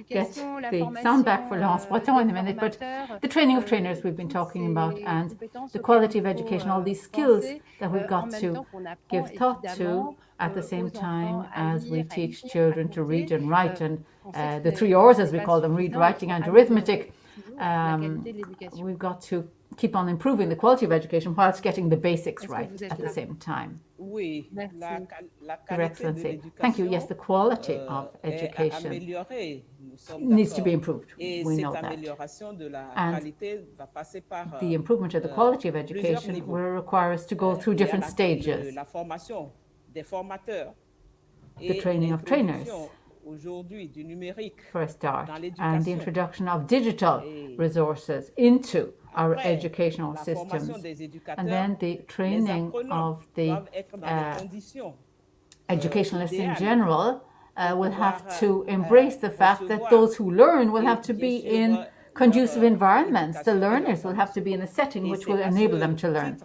get the sound back for Laurence Breton in a minute, but the training of trainers we've been talking about and the quality of education, all these skills that we've got to give thought to at the same time as we teach children to read and write, and the 3 R's as we call them, read, writing and arithmetic. We've got to keep on improving the quality of education whilst getting the basics right at the same time. Your Excellency, thank you. Yes, the quality of education needs to be improved. We know that. And the improvement of the quality of education will require us to go through different stages. The training of trainers, for a start, and the introduction of digital resources into our educational systems, and then the training of the educationalists in general will have to embrace the fact that those who learn will have to be in conducive environments. The learners will have to be in a setting which will enable them to learn.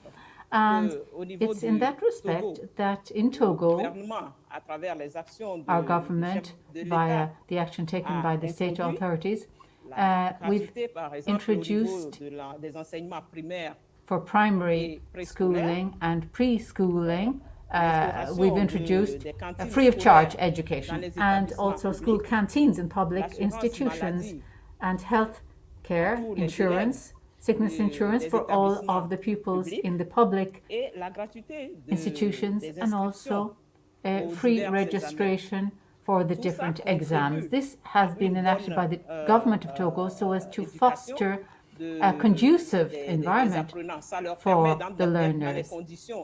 And it's in that respect that in Togo, our government, via the action taken by the state authorities, we've introduced for primary schooling and preschooling, we've introduced a free of charge education, and also school canteens in public institutions, and health care insurance, sickness insurance for all of the pupils in the public institutions, and also free registration for the different exams. This has been enacted by the government of Togo so as to foster a conducive environment for the learners,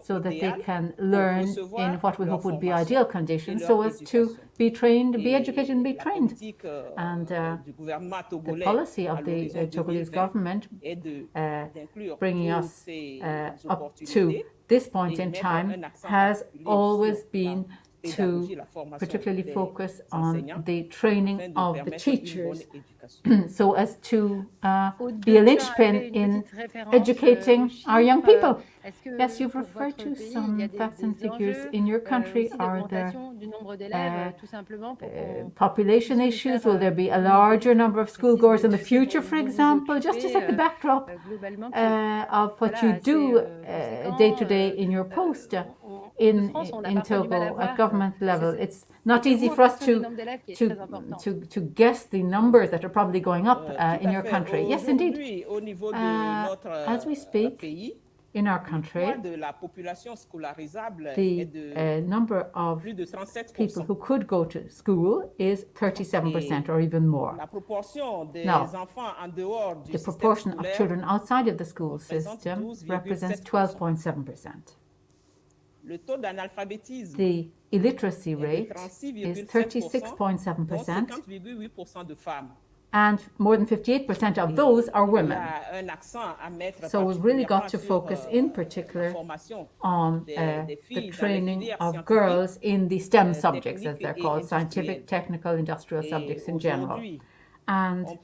so that they can learn in what we hope would be ideal conditions, so as to be trained, be educated and be trained. And the policy of the Togolese government, bringing us up to this point in time, has always been to particularly focus on the training of the teachers so as to be a linchpin in educating our young people. Yes, you've referred to some facts and figures in your country. Are there population issues? Will there be a larger number of schoolgoers in the future, for example? Just to set the backdrop of what you do day to day in your post in Togo at government level. It's not easy for us to guess the numbers that are probably going up in your country. Yes, indeed. As we speak, in our country, the number of people who could go to school is 37% or even more. Now, the proportion of children outside of the school system represents 12.7%. The illiteracy rate is 36.7%. And more than 58% of those are women. So we've really got to focus in particular on the training of girls in the STEM subjects, as they're called, scientific, technical, industrial subjects in general. And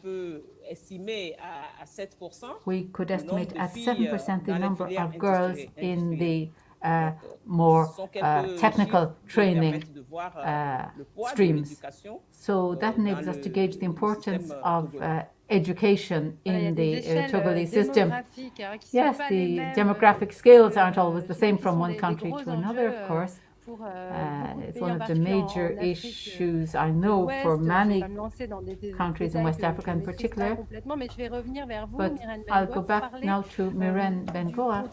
we could estimate at 7% the number of girls in the more technical training streams. So that enables us to gauge the importance of education in the Togolese system. Yes, the demographic scales aren't always the same from one country to another, of course. It's one of the major issues I know for many countries in West Africa in particular. But I'll go back now to Myrène Bengoa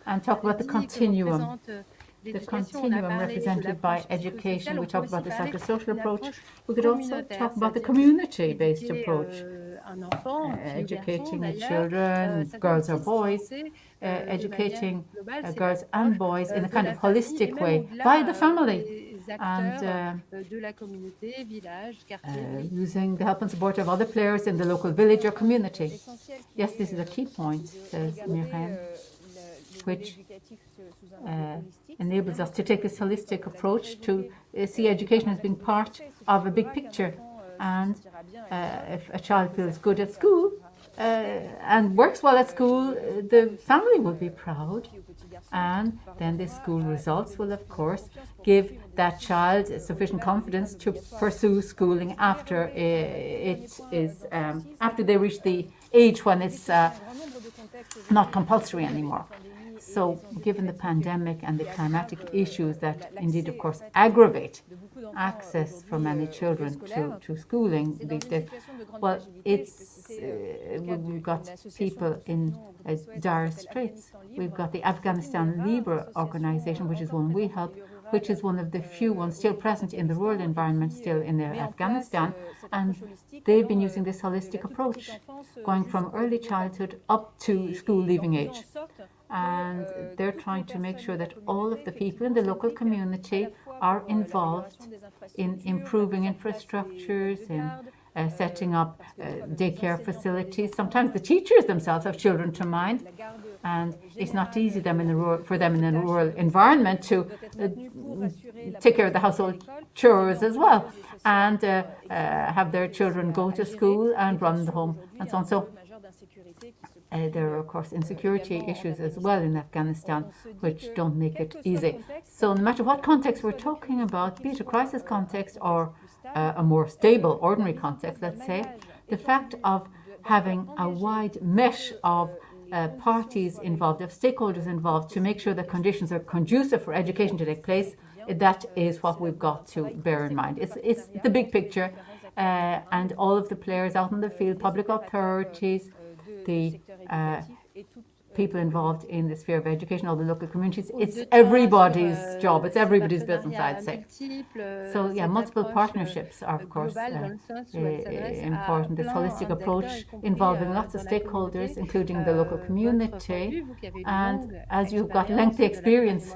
and talk about the continuum. The continuum represented by education. We talked about the psychosocial approach. We could also talk about the community-based approach. Educating the children, girls or boys, educating girls and boys in a kind of holistic way via the family, and using the help and support of other players in the local village or community. Yes, this is a key point, says Myrène, which enables us to take this holistic approach to see education as being part of a big picture. And if a child feels good at school, and works well at school, the family will be proud. And then the school results will, of course, give that child sufficient confidence to pursue schooling after after they reach the age when it's not compulsory anymore. So, given the pandemic and the climatic issues that indeed, of course, aggravate access for many children to schooling these days, well, we've got people in dire straits. We've got the Afghanistan Libre organization, which is one we help, which is one of the few ones still present in the rural environment still in Afghanistan. And they've been using this holistic approach, going from early childhood up to school leaving age. And they're trying to make sure that all of the people in the local community are involved in improving infrastructures, in setting up daycare facilities. Sometimes the teachers themselves have children to mind, and it's not easy for them in a rural environment to take care of the household chores as well, and have their children go to school and run the home and so on. So there are, of course, insecurity issues as well in Afghanistan, which don't make it easy. So no matter what context we're talking about, be it a crisis context or a more stable, ordinary context, let's say, the fact of having a wide mesh of parties involved, of stakeholders involved, to make sure that conditions are conducive for education to take place, that is what we've got to bear in mind. It's the big picture, and all of the players out in the field, public authorities, the people involved in the sphere of education, all the local communities. It's everybody's job. It's everybody's business, I'd say. So, yeah, multiple partnerships are, of course, important. This holistic approach involving lots of stakeholders, including the local community. And as you've got lengthy experience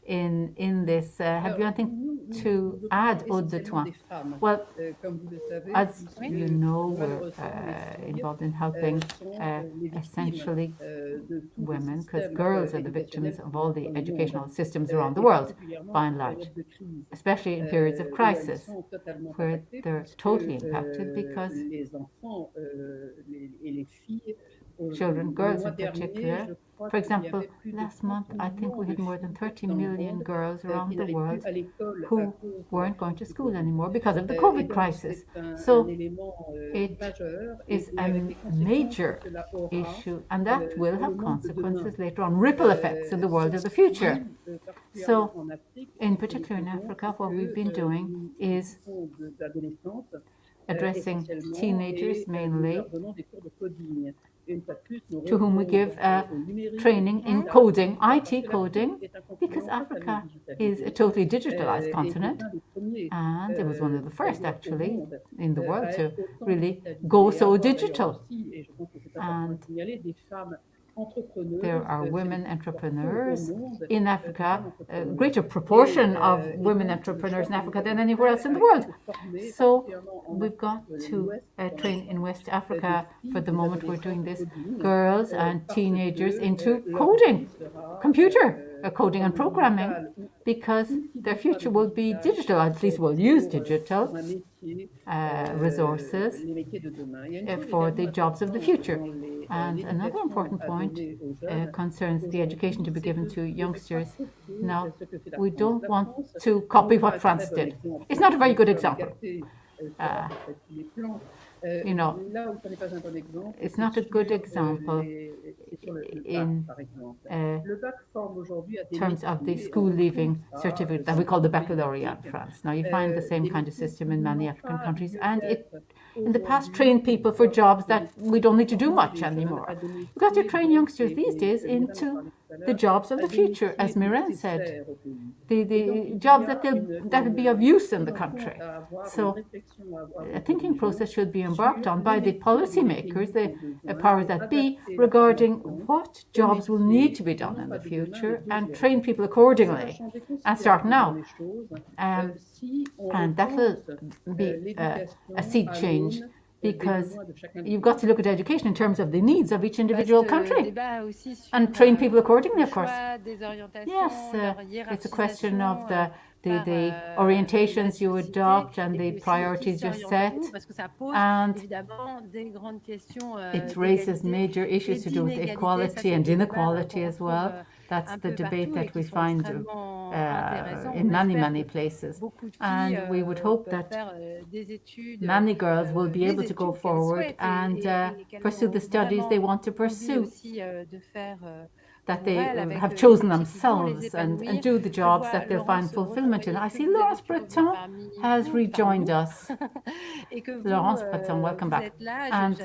in this, have you anything to add, Aude de Toin? Well, as you know, we're involved in helping essentially women, because girls are the victims of all the educational systems around the world, by and large, especially in periods of crisis, where they're totally impacted because children, girls in particular. For example, last month, I think we had more than 30 million girls around the world who weren't going to school anymore because of the COVID crisis. So it is a major issue, and that will have consequences later on, ripple effects in the world of the future. So, in particular in Africa, what we've been doing is addressing teenagers mainly, to whom we give training in coding, IT coding, because Africa is a totally digitalized continent, and it was one of the first, actually, in the world to really go so digital. And there are women entrepreneurs in Africa, a greater proportion of women entrepreneurs in Africa than anywhere else in the world. So we've got to train in West Africa. For the moment, we're doing this, girls and teenagers into coding, computer coding and programming, because their future will be digital, at least will use digital resources for the jobs of the future. And another important point concerns the education to be given to youngsters. Now, we don't want to copy what France did. It's not a very good example. You know, it's not a good example in terms of the school leaving certificate that we call the baccalaureate in France. Now, you find the same kind of system in many African countries, and it in the past trained people for jobs that we don't need to do much anymore. You've got to train youngsters these days into the jobs of the future, as Mireille said, the jobs that will be of use in the country. So a thinking process should be embarked on by the policymakers, the powers that be, regarding what jobs will need to be done in the future, and train people accordingly, and start now. And that will be a seed change, because you've got to look at education in terms of the needs of each individual country and train people accordingly, of course. Yes, it's a question of the the orientations you adopt and the priorities you set. And it raises major issues to do with equality and inequality as well. That's the debate that we find in many, many places. And we would hope that many girls will be able to go forward and pursue the studies they want to pursue, that they have chosen themselves and do the jobs that they'll find fulfillment in. I see Laurence Breton has rejoined us. Laurence Breton, welcome back. And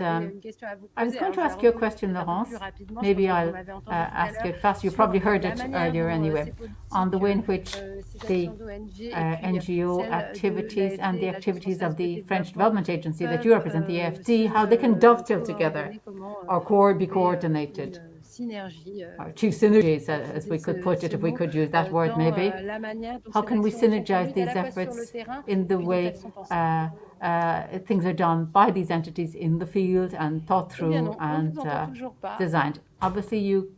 I was going to ask you a question, Laurence. Maybe I'll ask it fast. You probably heard it earlier anyway, on the way in which the NGO activities and the activities of the French Development Agency that you represent, the AFD, how they can dovetail together or be coordinated. Or achieve synergies, as we could put it, if we could use that word maybe. How can we synergize these efforts in the way things are done by these entities in the field and thought through and designed? Obviously, you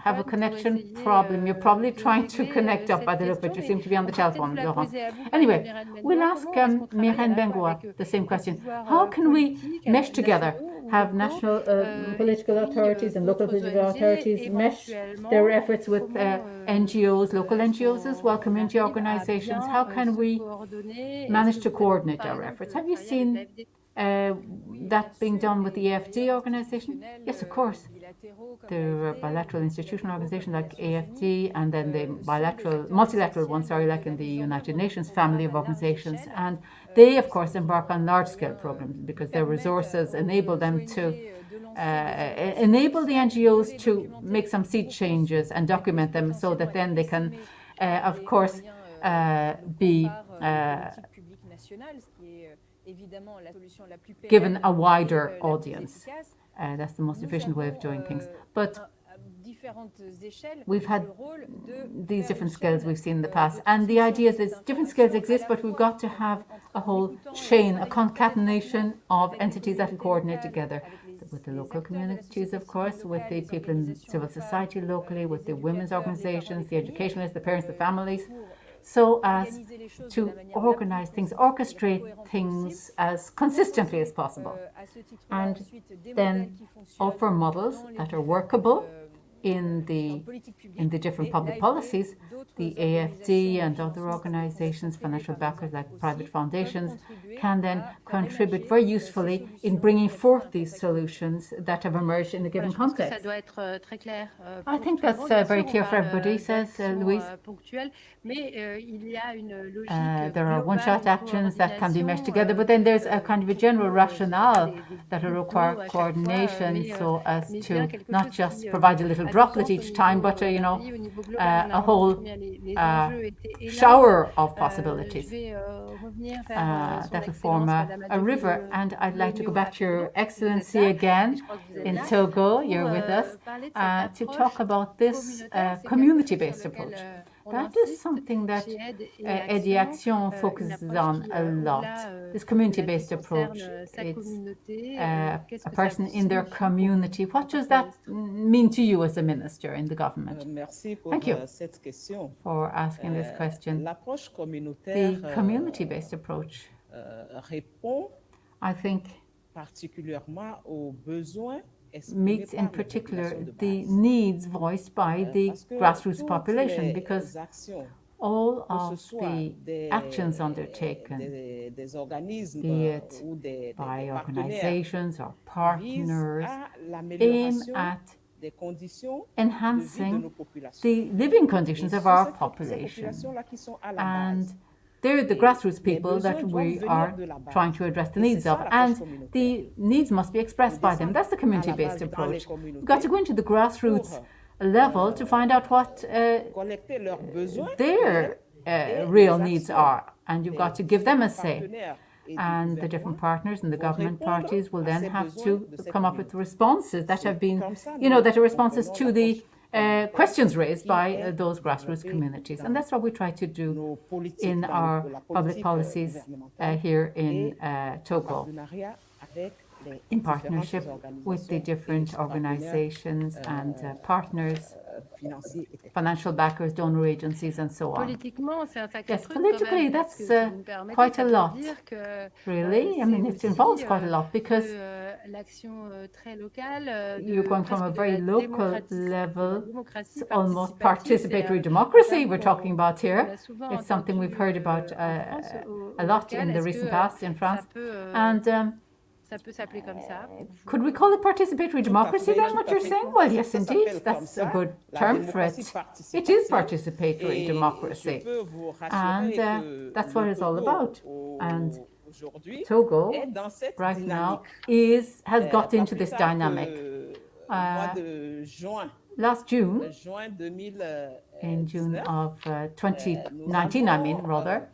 have a connection problem. You're probably trying to connect up by the look, but you seem to be on the telephone, Laurence. Anyway, we'll ask Myrène Bengoa the same question. How can we mesh together, have national political authorities and local political authorities mesh their efforts with NGOs, local NGOs as well, community organizations? How can we manage to coordinate our efforts? Have you seen that being done with the AFD organization? Yes, of course. There are bilateral institutional organizations like AFD, and then the multilateral ones, like in the United Nations family of organizations. And they, of course, embark on large-scale programs because their resources enable them to enable the NGOs to make some seed changes and document them so that then they can, of course, be given a wider audience. That's the most efficient way of doing things. But we've had these different skills we've seen in the past. And the idea is that different skills exist, but we've got to have a whole chain, a concatenation of entities that will coordinate together with the local communities, of course, with the people in civil society locally, with the women's organizations, the educationalists, the parents, the families, so as to organize things, orchestrate things as consistently as possible, and then offer models that are workable in the different public policies. The AFD and other organizations, financial backers like private foundations, can then contribute very usefully in bringing forth these solutions that have emerged in a given context. I think that's very clear for everybody, says Louise. There are one-shot actions that can be meshed together, but then there's a kind of a general rationale that will require coordination so as to not just provide a little droplet each time, but a whole shower of possibilities that will form a river. And I'd like to go back to Your Excellency again in Togo. You're with us to talk about this community-based approach. That is something that Aide Action focuses on a lot, this community-based approach. It's a person in their community. What does that mean to you as a minister in the government? Thank you for asking this question. The community-based approach, I think, meets in particular the needs voiced by the grassroots population, because all of the actions undertaken, be it by organizations or partners, aim at enhancing the living conditions of our population. And they're the grassroots people that we are trying to address the needs of, and the needs must be expressed by them. That's the community-based approach. You've got to go into the grassroots level to find out what their real needs are, and you've got to give them a say. And the different partners and the government parties will then have to come up with responses that have been, that are responses to the questions raised by those grassroots communities. And that's what we try to do in our public policies here in Togo, in partnership with the different organizations and partners financial backers, donor agencies, and so on. Politiquement, c'est un sacré Yes, truc quand même, politically, parce that's que si vous me permettez, quite ça a veut lot. dire que Really? I c'est mean, it aussi involves quite a lot de because l'action très locale, you're going from a presque de very la local de la level, démocratie it's almost participative. participatory C'est democracy un we're terme talking about qu'on here. a souvent It's something we've entendu heard about en France a au lot local. in the Est-ce recent que past in France. ça And peut s'appeler comme ça pour vous? could we call it participatory democracy then, what you're saying? Well, yes, indeed, that's a good term for it. It is participatory democracy. And that's what it's all about. And Togo, right now, has got into this dynamic. Last June, in June of 2019, I mean, rather,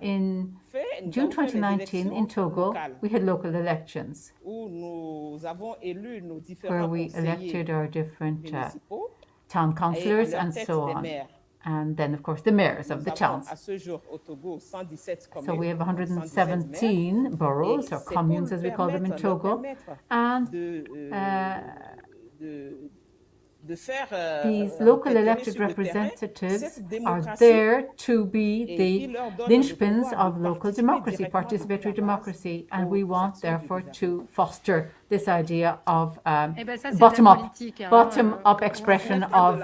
in June 2019 in Togo, we had local elections where we elected our different town councillors and so on. And then, of course, the mayors of the towns. So we have 117 boroughs, or communes as we call them in Togo. And these local elected representatives are there to be the linchpins of local democracy, participatory democracy, and we want, therefore, to foster this idea of bottom-up expression of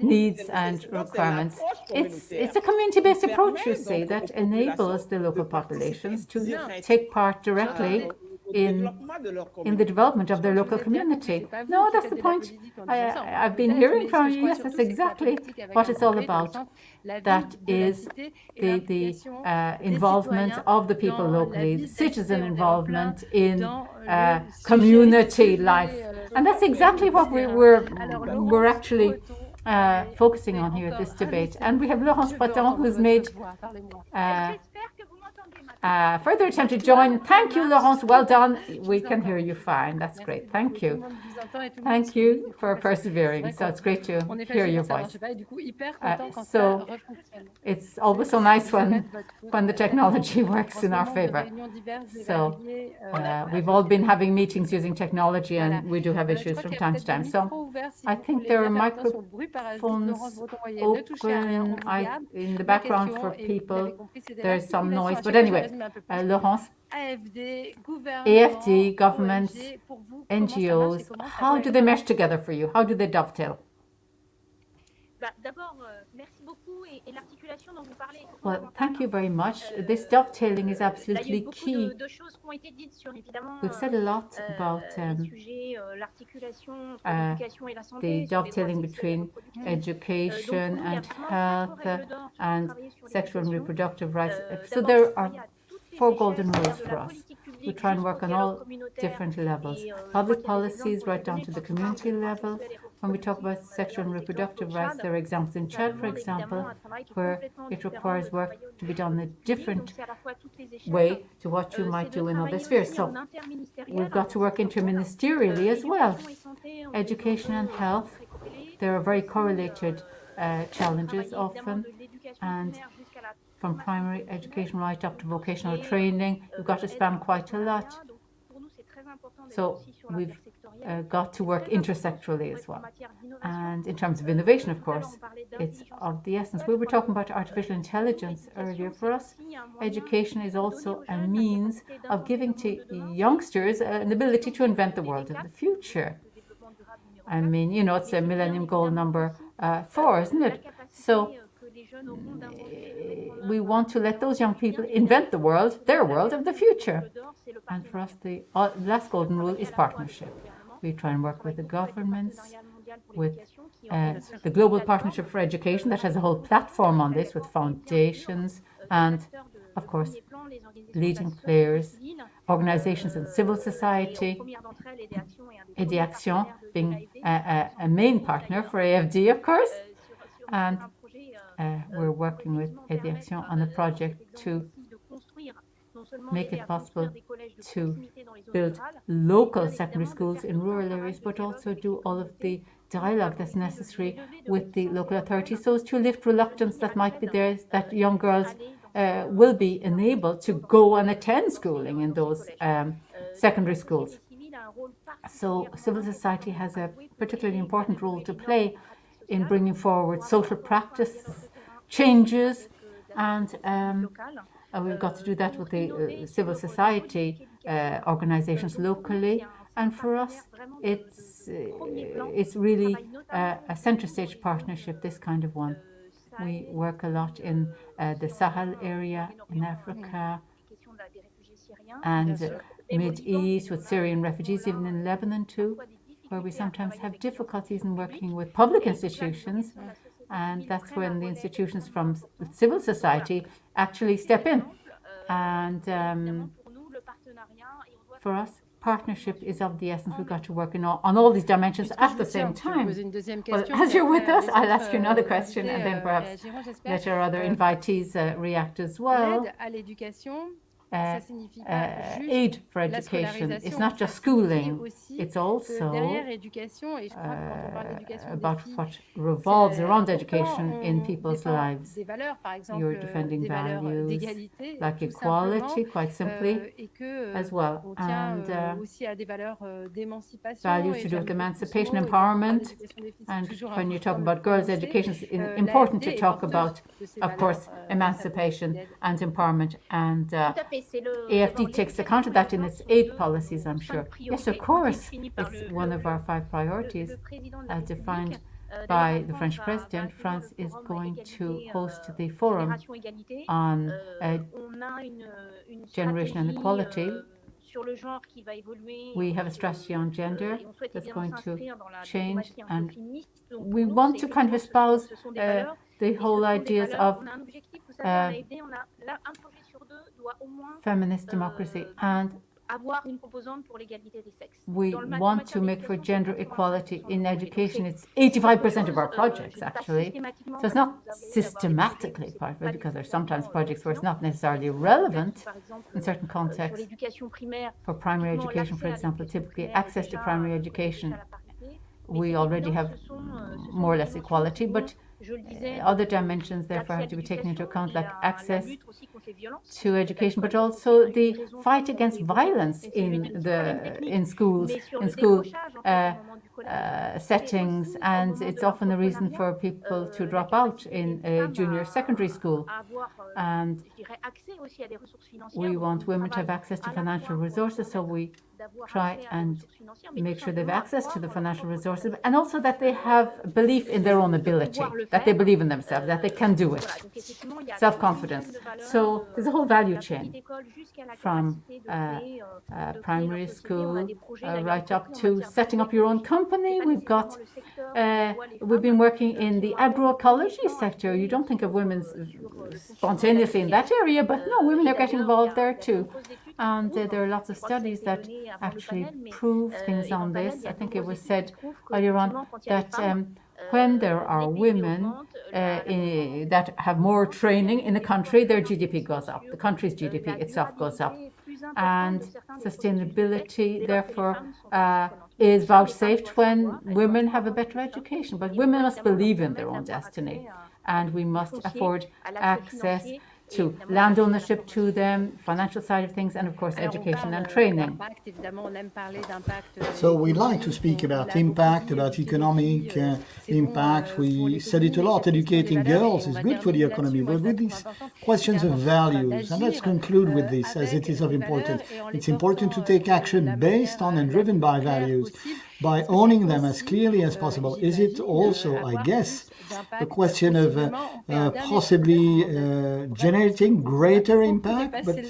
needs and requirements. It's a community-based approach, you see, that enables the local populations to take part directly in the development of their local community. No, that's the point I've been hearing from you. Yes, that's exactly what it's all about. That is the involvement of the people locally, citizen involvement in community life. And that's exactly what we're actually focusing on here at this debate. And we have Laurence Breton, who's made further attempt to join. Thank you, Laurence. Well done. We can hear you fine. That's great. Thank you. Thank you for persevering. So it's great to hear your voice. So it's always so nice when the technology works in our favor. So we've all been having meetings using technology, and we do have issues from time to time. So I think there are microphones open in the background for people. There's some noise, but anyway, Laurence, AFD, governments, NGOs, how do they mesh together for you? How do they dovetail? Well, thank you very much. This dovetailing is absolutely key. We've said a lot about the dovetailing between education and health and sexual and reproductive rights. So there are 4 golden rules for us. We try and work on all different levels. Public policies right down to the community level. When we talk about sexual and reproductive rights, there are examples in Chad, for example, where it requires work to be done in a different way to what you might do in other spheres. So we've got to work interministerially as well. Education and health, there are very correlated challenges often, and from primary education right up to vocational training, we've got to span quite a lot. So we've got to work intersectorally as well. And in terms of innovation, of course, it's of the essence. We were talking about artificial intelligence earlier. For us, education is also a means of giving to youngsters an ability to invent the world of the future. I mean, you know, it's a Millennium Goal number 4, isn't it? So we want to let those young people invent the world, their world of the future. And for us, the last golden rule is partnership. We try and work with the governments, with the Global Partnership for Education that has a whole platform on this with foundations and, of course, leading players, organizations in civil society, EDIAction being a main partner for AFD, of course. And we're working with EDIAction on a project to make it possible to build local secondary schools in rural areas, but also do all of the dialogue that's necessary with the local authorities so as to lift reluctance that might be there, that young girls will be enabled to go and attend schooling in those secondary schools. So civil society has a particularly important role to play in bringing forward social practice changes, and we've got to do that with the civil society organizations locally. And for us, it's really a center stage partnership, this kind of one. We work a lot in the Sahel area in Africa and Mid-East with Syrian refugees, even in Lebanon too, where we sometimes have difficulties in working with public institutions. And that's when the institutions from civil society actually step in. And for us, partnership is of the essence. We've got to work on all these dimensions at the same time. Well, as you're with us, I'll ask you another question, and then perhaps let our other invitees react as well. Aid for education. It's not just schooling, it's also about what revolves around education in people's lives. You're defending values like equality, quite simply, as well, and values to do with emancipation, empowerment. And when you talk about girls' education, it's important to talk about, of course, emancipation and empowerment, and AFD takes account of that in its aid policies, I'm sure. Yes, of course. It's one of our 5 priorities as defined by the French president. France is going to host the forum on generation and equality. We have a strategy on gender that's going to change, and we want to kind of espouse the whole ideas of feminist democracy, and we want to make for gender equality in education. It's 85% of our projects, actually. So it's not systematically part of it, because there's sometimes projects where it's not necessarily relevant in certain contexts. For primary education, for example, typically access to primary education, we already have more or less equality, but other dimensions therefore have to be taken into account, like access to education, but also the fight against violence in school settings, and it's often a reason for people to drop out in junior secondary school. And we want women to have access to financial resources, so we try and make sure they have access to the financial resources, and also that they have belief in their own ability, that they believe in themselves, that they can do it, self-confidence. So there's a whole value chain from primary school right up to setting up your own company. We've been working in the agroecology sector. You don't think of women spontaneously in that area, but no, women are getting involved there too. And there are lots of studies that actually prove things on this. I think it was said earlier on that when there are women that have more training in a country, their GDP goes up. The country's GDP itself goes up. And sustainability, therefore, is vouchsafed when women have a better education. But women must believe in their own destiny, and we must afford access to land ownership to them, financial side of things, and of course education and training. So we like to speak about impact, about economic impact. We said it a lot. Educating girls is good for the economy, but with these questions of values, and let's conclude with this as it is of importance. It's important to take action based on and driven by values, by owning them as clearly as possible. Is it also, I guess, a question of possibly generating greater impact, but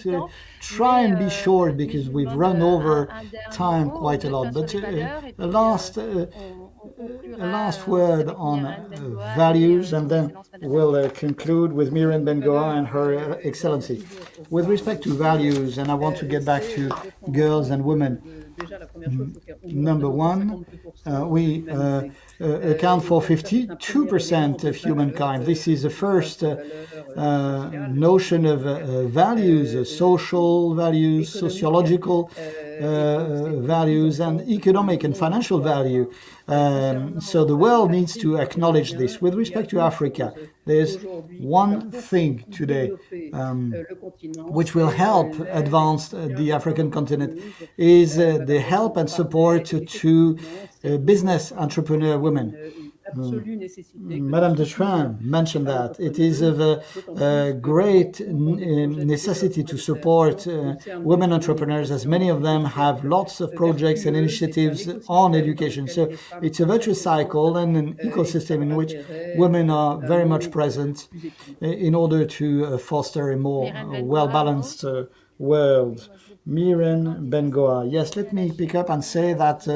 try and be short because we've run over time quite a lot. But a last word on values, and then we'll conclude with Miriam Ben-Goa and Her Excellency. With respect to values, and I want to get back to girls and women. Number one, we account for 52% of humankind. This is the first notion of values, social values, sociological values and economic and financial value. So the world needs to acknowledge this. With respect to Africa, there's one thing today which will help advance the African continent is the help and support to business entrepreneur women. Madame de Schwin mentioned that. It is of a great necessity to support women entrepreneurs, as many of them have lots of projects and initiatives on education. So it's a virtuous cycle and an ecosystem in which women are very much present in order to foster a more well-balanced world. Miren Bengoa. Yes, let me pick up and say that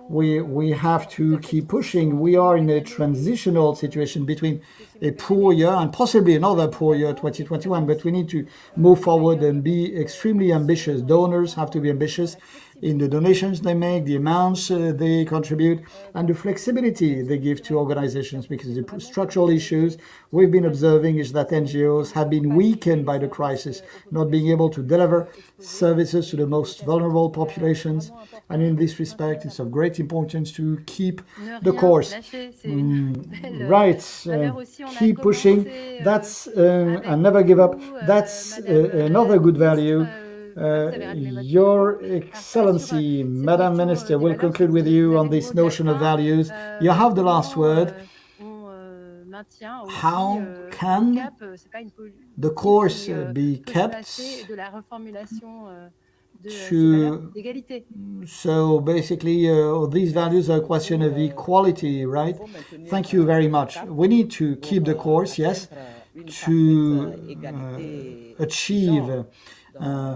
we have to keep pushing. We are in a transitional situation between a poor year and possibly another poor year, 2021, but we need to move forward and be extremely ambitious. Donors have to be ambitious in the donations they make, the amounts they contribute, and the flexibility they give to organizations, because the structural issues we've been observing is that NGOs have been weakened by the crisis, not being able to deliver services to the most vulnerable populations. And in this respect, it's of great importance to keep the course. Keep pushing. That's and never give up. That's another good value. Your Excellency, Madam Minister, will conclude with you on this notion of values. You have the last word. How can the course be kept so basically these values are a question of equality, right? Thank you very much. We need to keep the course, yes, to achieve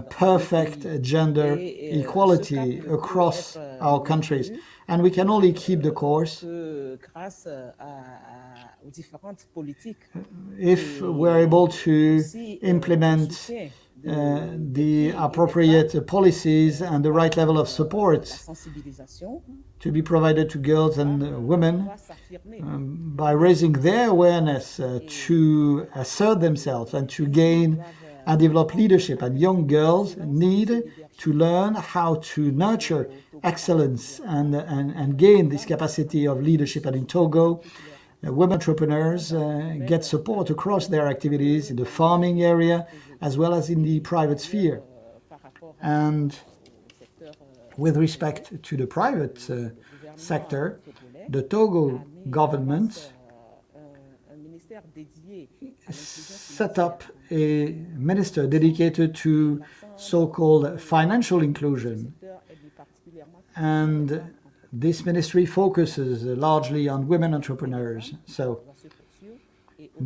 perfect gender equality across our countries. And we can only keep the course if we're able to implement the appropriate policies and the right level of support to be provided to girls and women by raising their awareness to assert themselves and to gain and develop leadership. And young girls need to learn how to nurture excellence and gain this capacity of leadership. And in Togo, women entrepreneurs get support across their activities in the farming area as well as in the private sphere. And with respect to the private sector, the Togo government set up a minister dedicated to so-called financial inclusion. And this ministry focuses largely on women entrepreneurs. So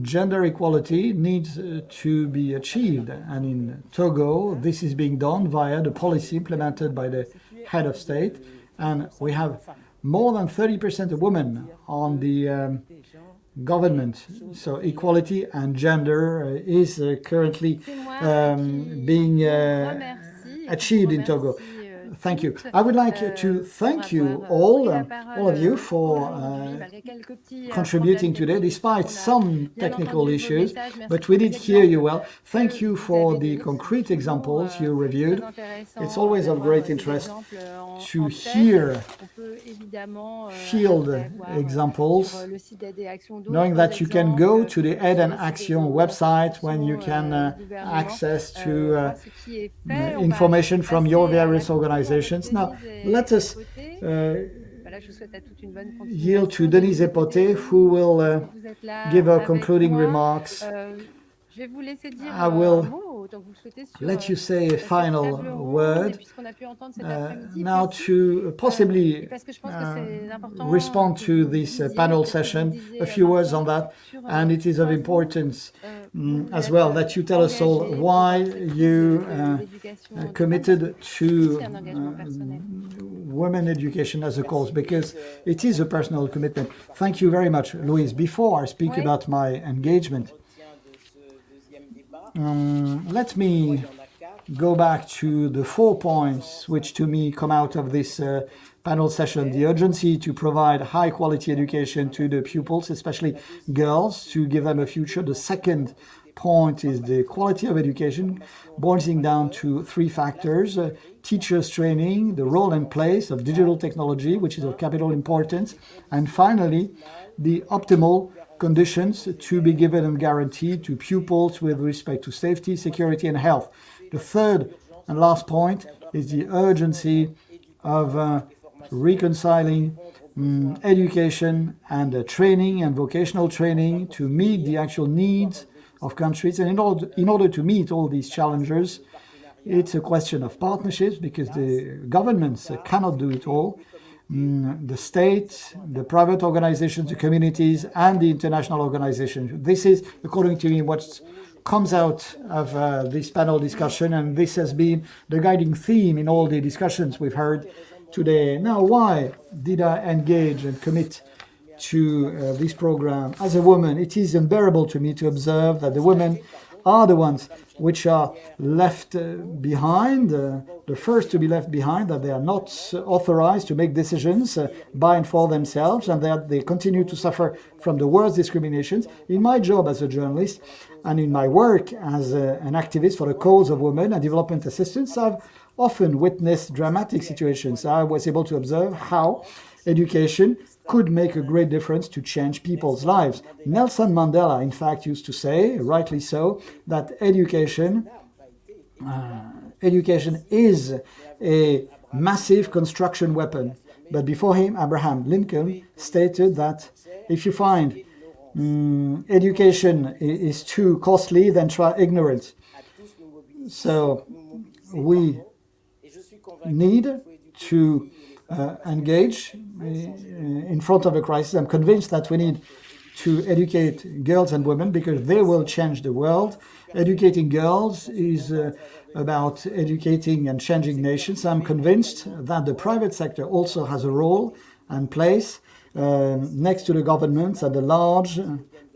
gender equality needs to be achieved. And in Togo, this is being done via the policy implemented by the head of state. And we have more than 30% of women on the government. So equality and gender is currently being achieved in Togo. Thank you. I would like to thank you all of you for contributing today, despite some technical issues, but we did hear you well. Thank you for the concrete examples you reviewed. It's always of great interest to hear field examples, knowing that you can go to the Aide and Action website when you can access to information from your various organizations. Now, let us yield to Denise EPOTE, who will give her concluding remarks. I will let you say a final word now to possibly respond to this panel session. A few words on that, and it is of importance as well that you tell us all why you committed to women education as a cause, because it is a personal commitment. Thank you very much, Louise. Before I speak about my engagement, let me go back to the 4 points which to me come out of this panel session. The urgency to provide high quality education to the pupils, especially girls, to give them a future. The second point is the quality of education, boiling down to three factors: teachers' training, the role and place of digital technology, which is of capital importance, and finally, the optimal conditions to be given and guaranteed to pupils with respect to safety, security, and health. The third and last point is the urgency of reconciling education and training and vocational training to meet the actual needs of countries. And in order to meet all these challenges, it's a question of partnerships, because the governments cannot do it all. The state, the private organizations, the communities, and the international organizations. This is, according to me, what comes out of this panel discussion, and this has been the guiding theme in all the discussions we've heard today. Now, why did I engage and commit to this program? As a woman, it is unbearable to me to observe that the women are the ones which are left behind, the first to be left behind, that they are not authorized to make decisions by and for themselves, and that they continue to suffer from the worst discriminations. In my job as a journalist and in my work as an activist for the cause of women and development assistance, I've often witnessed dramatic situations. I was able to observe how education could make a great difference to change people's lives. Nelson Mandela, in fact, used to say, rightly so, that education is a massive construction weapon. But before him, Abraham Lincoln stated that if you find education is too costly, then try ignorance. So we need to engage in front of the crisis. I'm convinced that we need to educate girls and women, because they will change the world. Educating girls is about educating and changing nations. I'm convinced that the private sector also has a role and place next to the governments and the large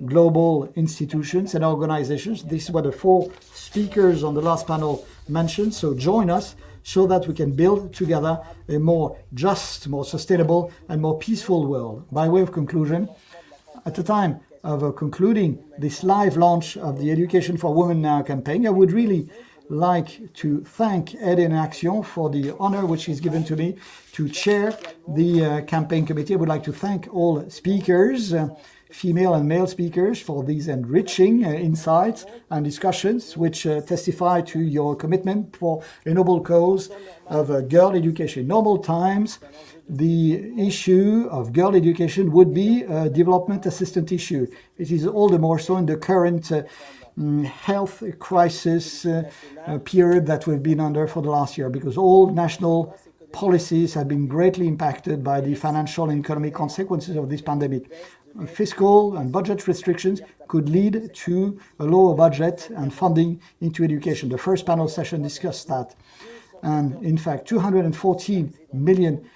global institutions and organizations. This is what the four speakers on the last panel mentioned. So join us so that we can build together a more just, more sustainable, and more peaceful world. By way of conclusion, at the time of concluding this live launch of the Education for Women Now campaign, I would really like to thank Aide en Action for the honor which is given to me to chair the campaign committee. I would like to thank all speakers, female and male speakers, for these enriching insights and discussions which testify to your commitment for a noble cause of girl education. In normal times, the issue of girl education would be a development assistance issue. It is all the more so in the current health crisis period that we've been under for the last year, because all national policies have been greatly impacted by the financial and economic consequences of this pandemic. Fiscal and budget restrictions could lead to a lower budget and funding into education. The first panel session discussed that. And in fact, 214 million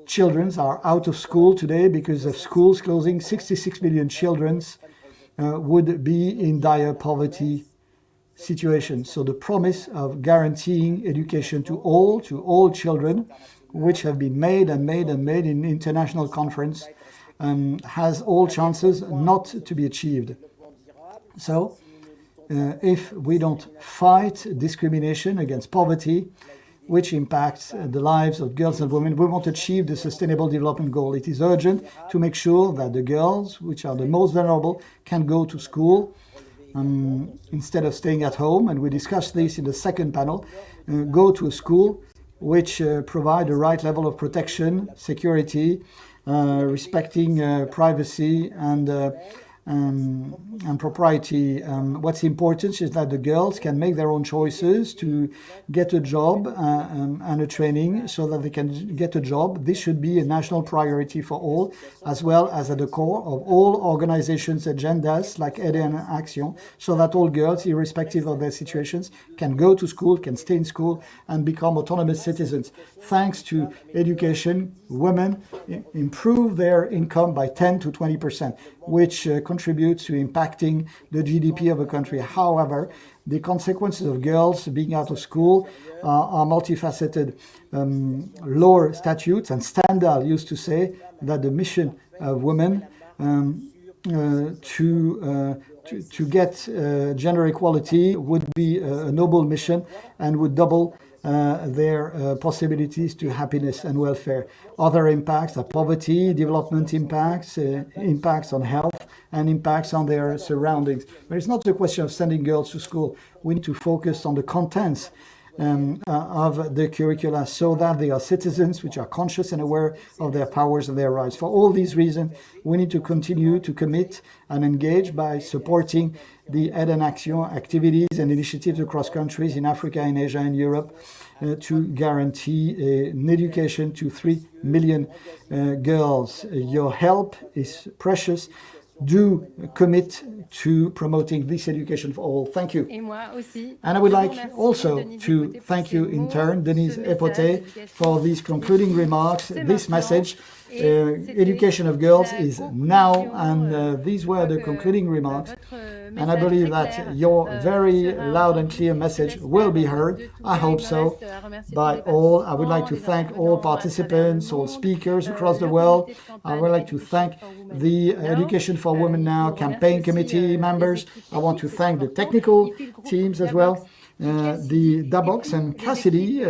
children are out of school today because of schools closing. 66 million children would be in dire poverty situation. So the promise of guaranteeing education to all children, which have been made in international conference, has all chances not to be achieved. So if we don't fight discrimination against poverty, which impacts the lives of girls and women, we won't achieve the Sustainable Development Goal. It is urgent to make sure that the girls, which are the most vulnerable, can go to school instead of staying at home. And we discussed this in the second panel. Go to a school which provide the right level of protection, security, respecting privacy and propriety. What's important is that the girls can make their own choices to get a job and a training so that they can get a job. This should be a national priority for all, as well as at the core of all organizations' agendas like Aide en Action, so that all girls, irrespective of their situations, can go to school, can stay in school, and become autonomous citizens. Thanks to education, women improve their income by 10 to 20%, which contributes to impacting the GDP of a country. However, the consequences of girls being out of school are multifaceted. Lower statutes, and Stendhal used to say that the mission of women to to get gender equality would be a noble mission and would double their possibilities to happiness and welfare. Other impacts are poverty, development impacts, impacts on health, and impacts on their surroundings. But it's not a question of sending girls to school. We need to focus on the contents of the curricula so that they are citizens which are conscious and aware of their powers and their rights. For all these reasons, we need to continue to commit and engage by supporting the Aide en Action activities and initiatives across countries in Africa, in Asia, and Europe to guarantee an education to 3 million girls. Your help is precious. Do commit to promoting this education for all. Thank you. And I would like also to thank you in turn, Denise EPOTE, for these concluding remarks, this message. Education of girls is now, and these were the concluding remarks. And I believe that your very loud and clear message will be heard, I hope so, by all. I would like to thank all participants, all speakers across the world. I would like to thank the Education for Women Now campaign committee members. I want to thank the technical teams as well. The Dabox and Cassidy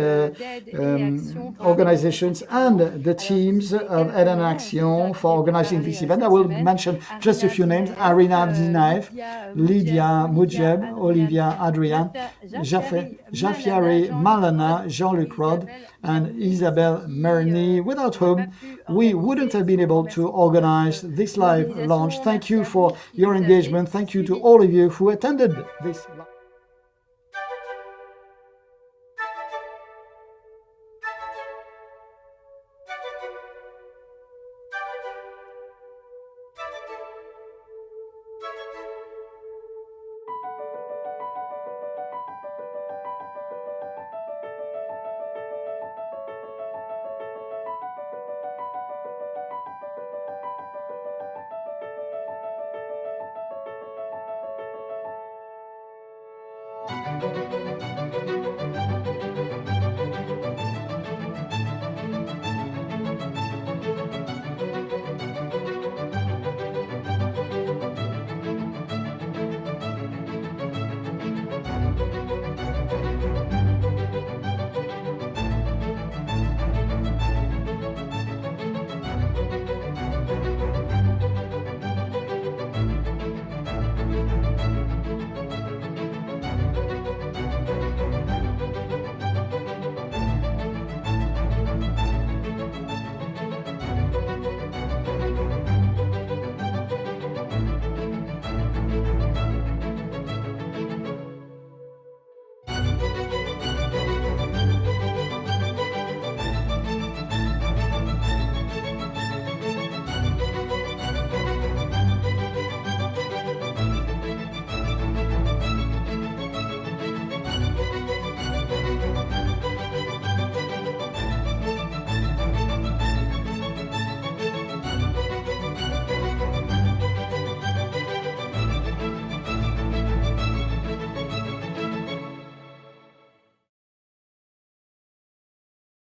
organizations and the teams of Aide en Action for organizing this event. I will mention just a few names: Arina Abdinaev, Lydia Mujeb, Olivia Adrian, Jafiare Malana, Jean-Luc Rod, and Isabelle Merny, without whom we wouldn't have been able to organize this live launch. Thank you for your engagement. Thank you to all of you who attended this.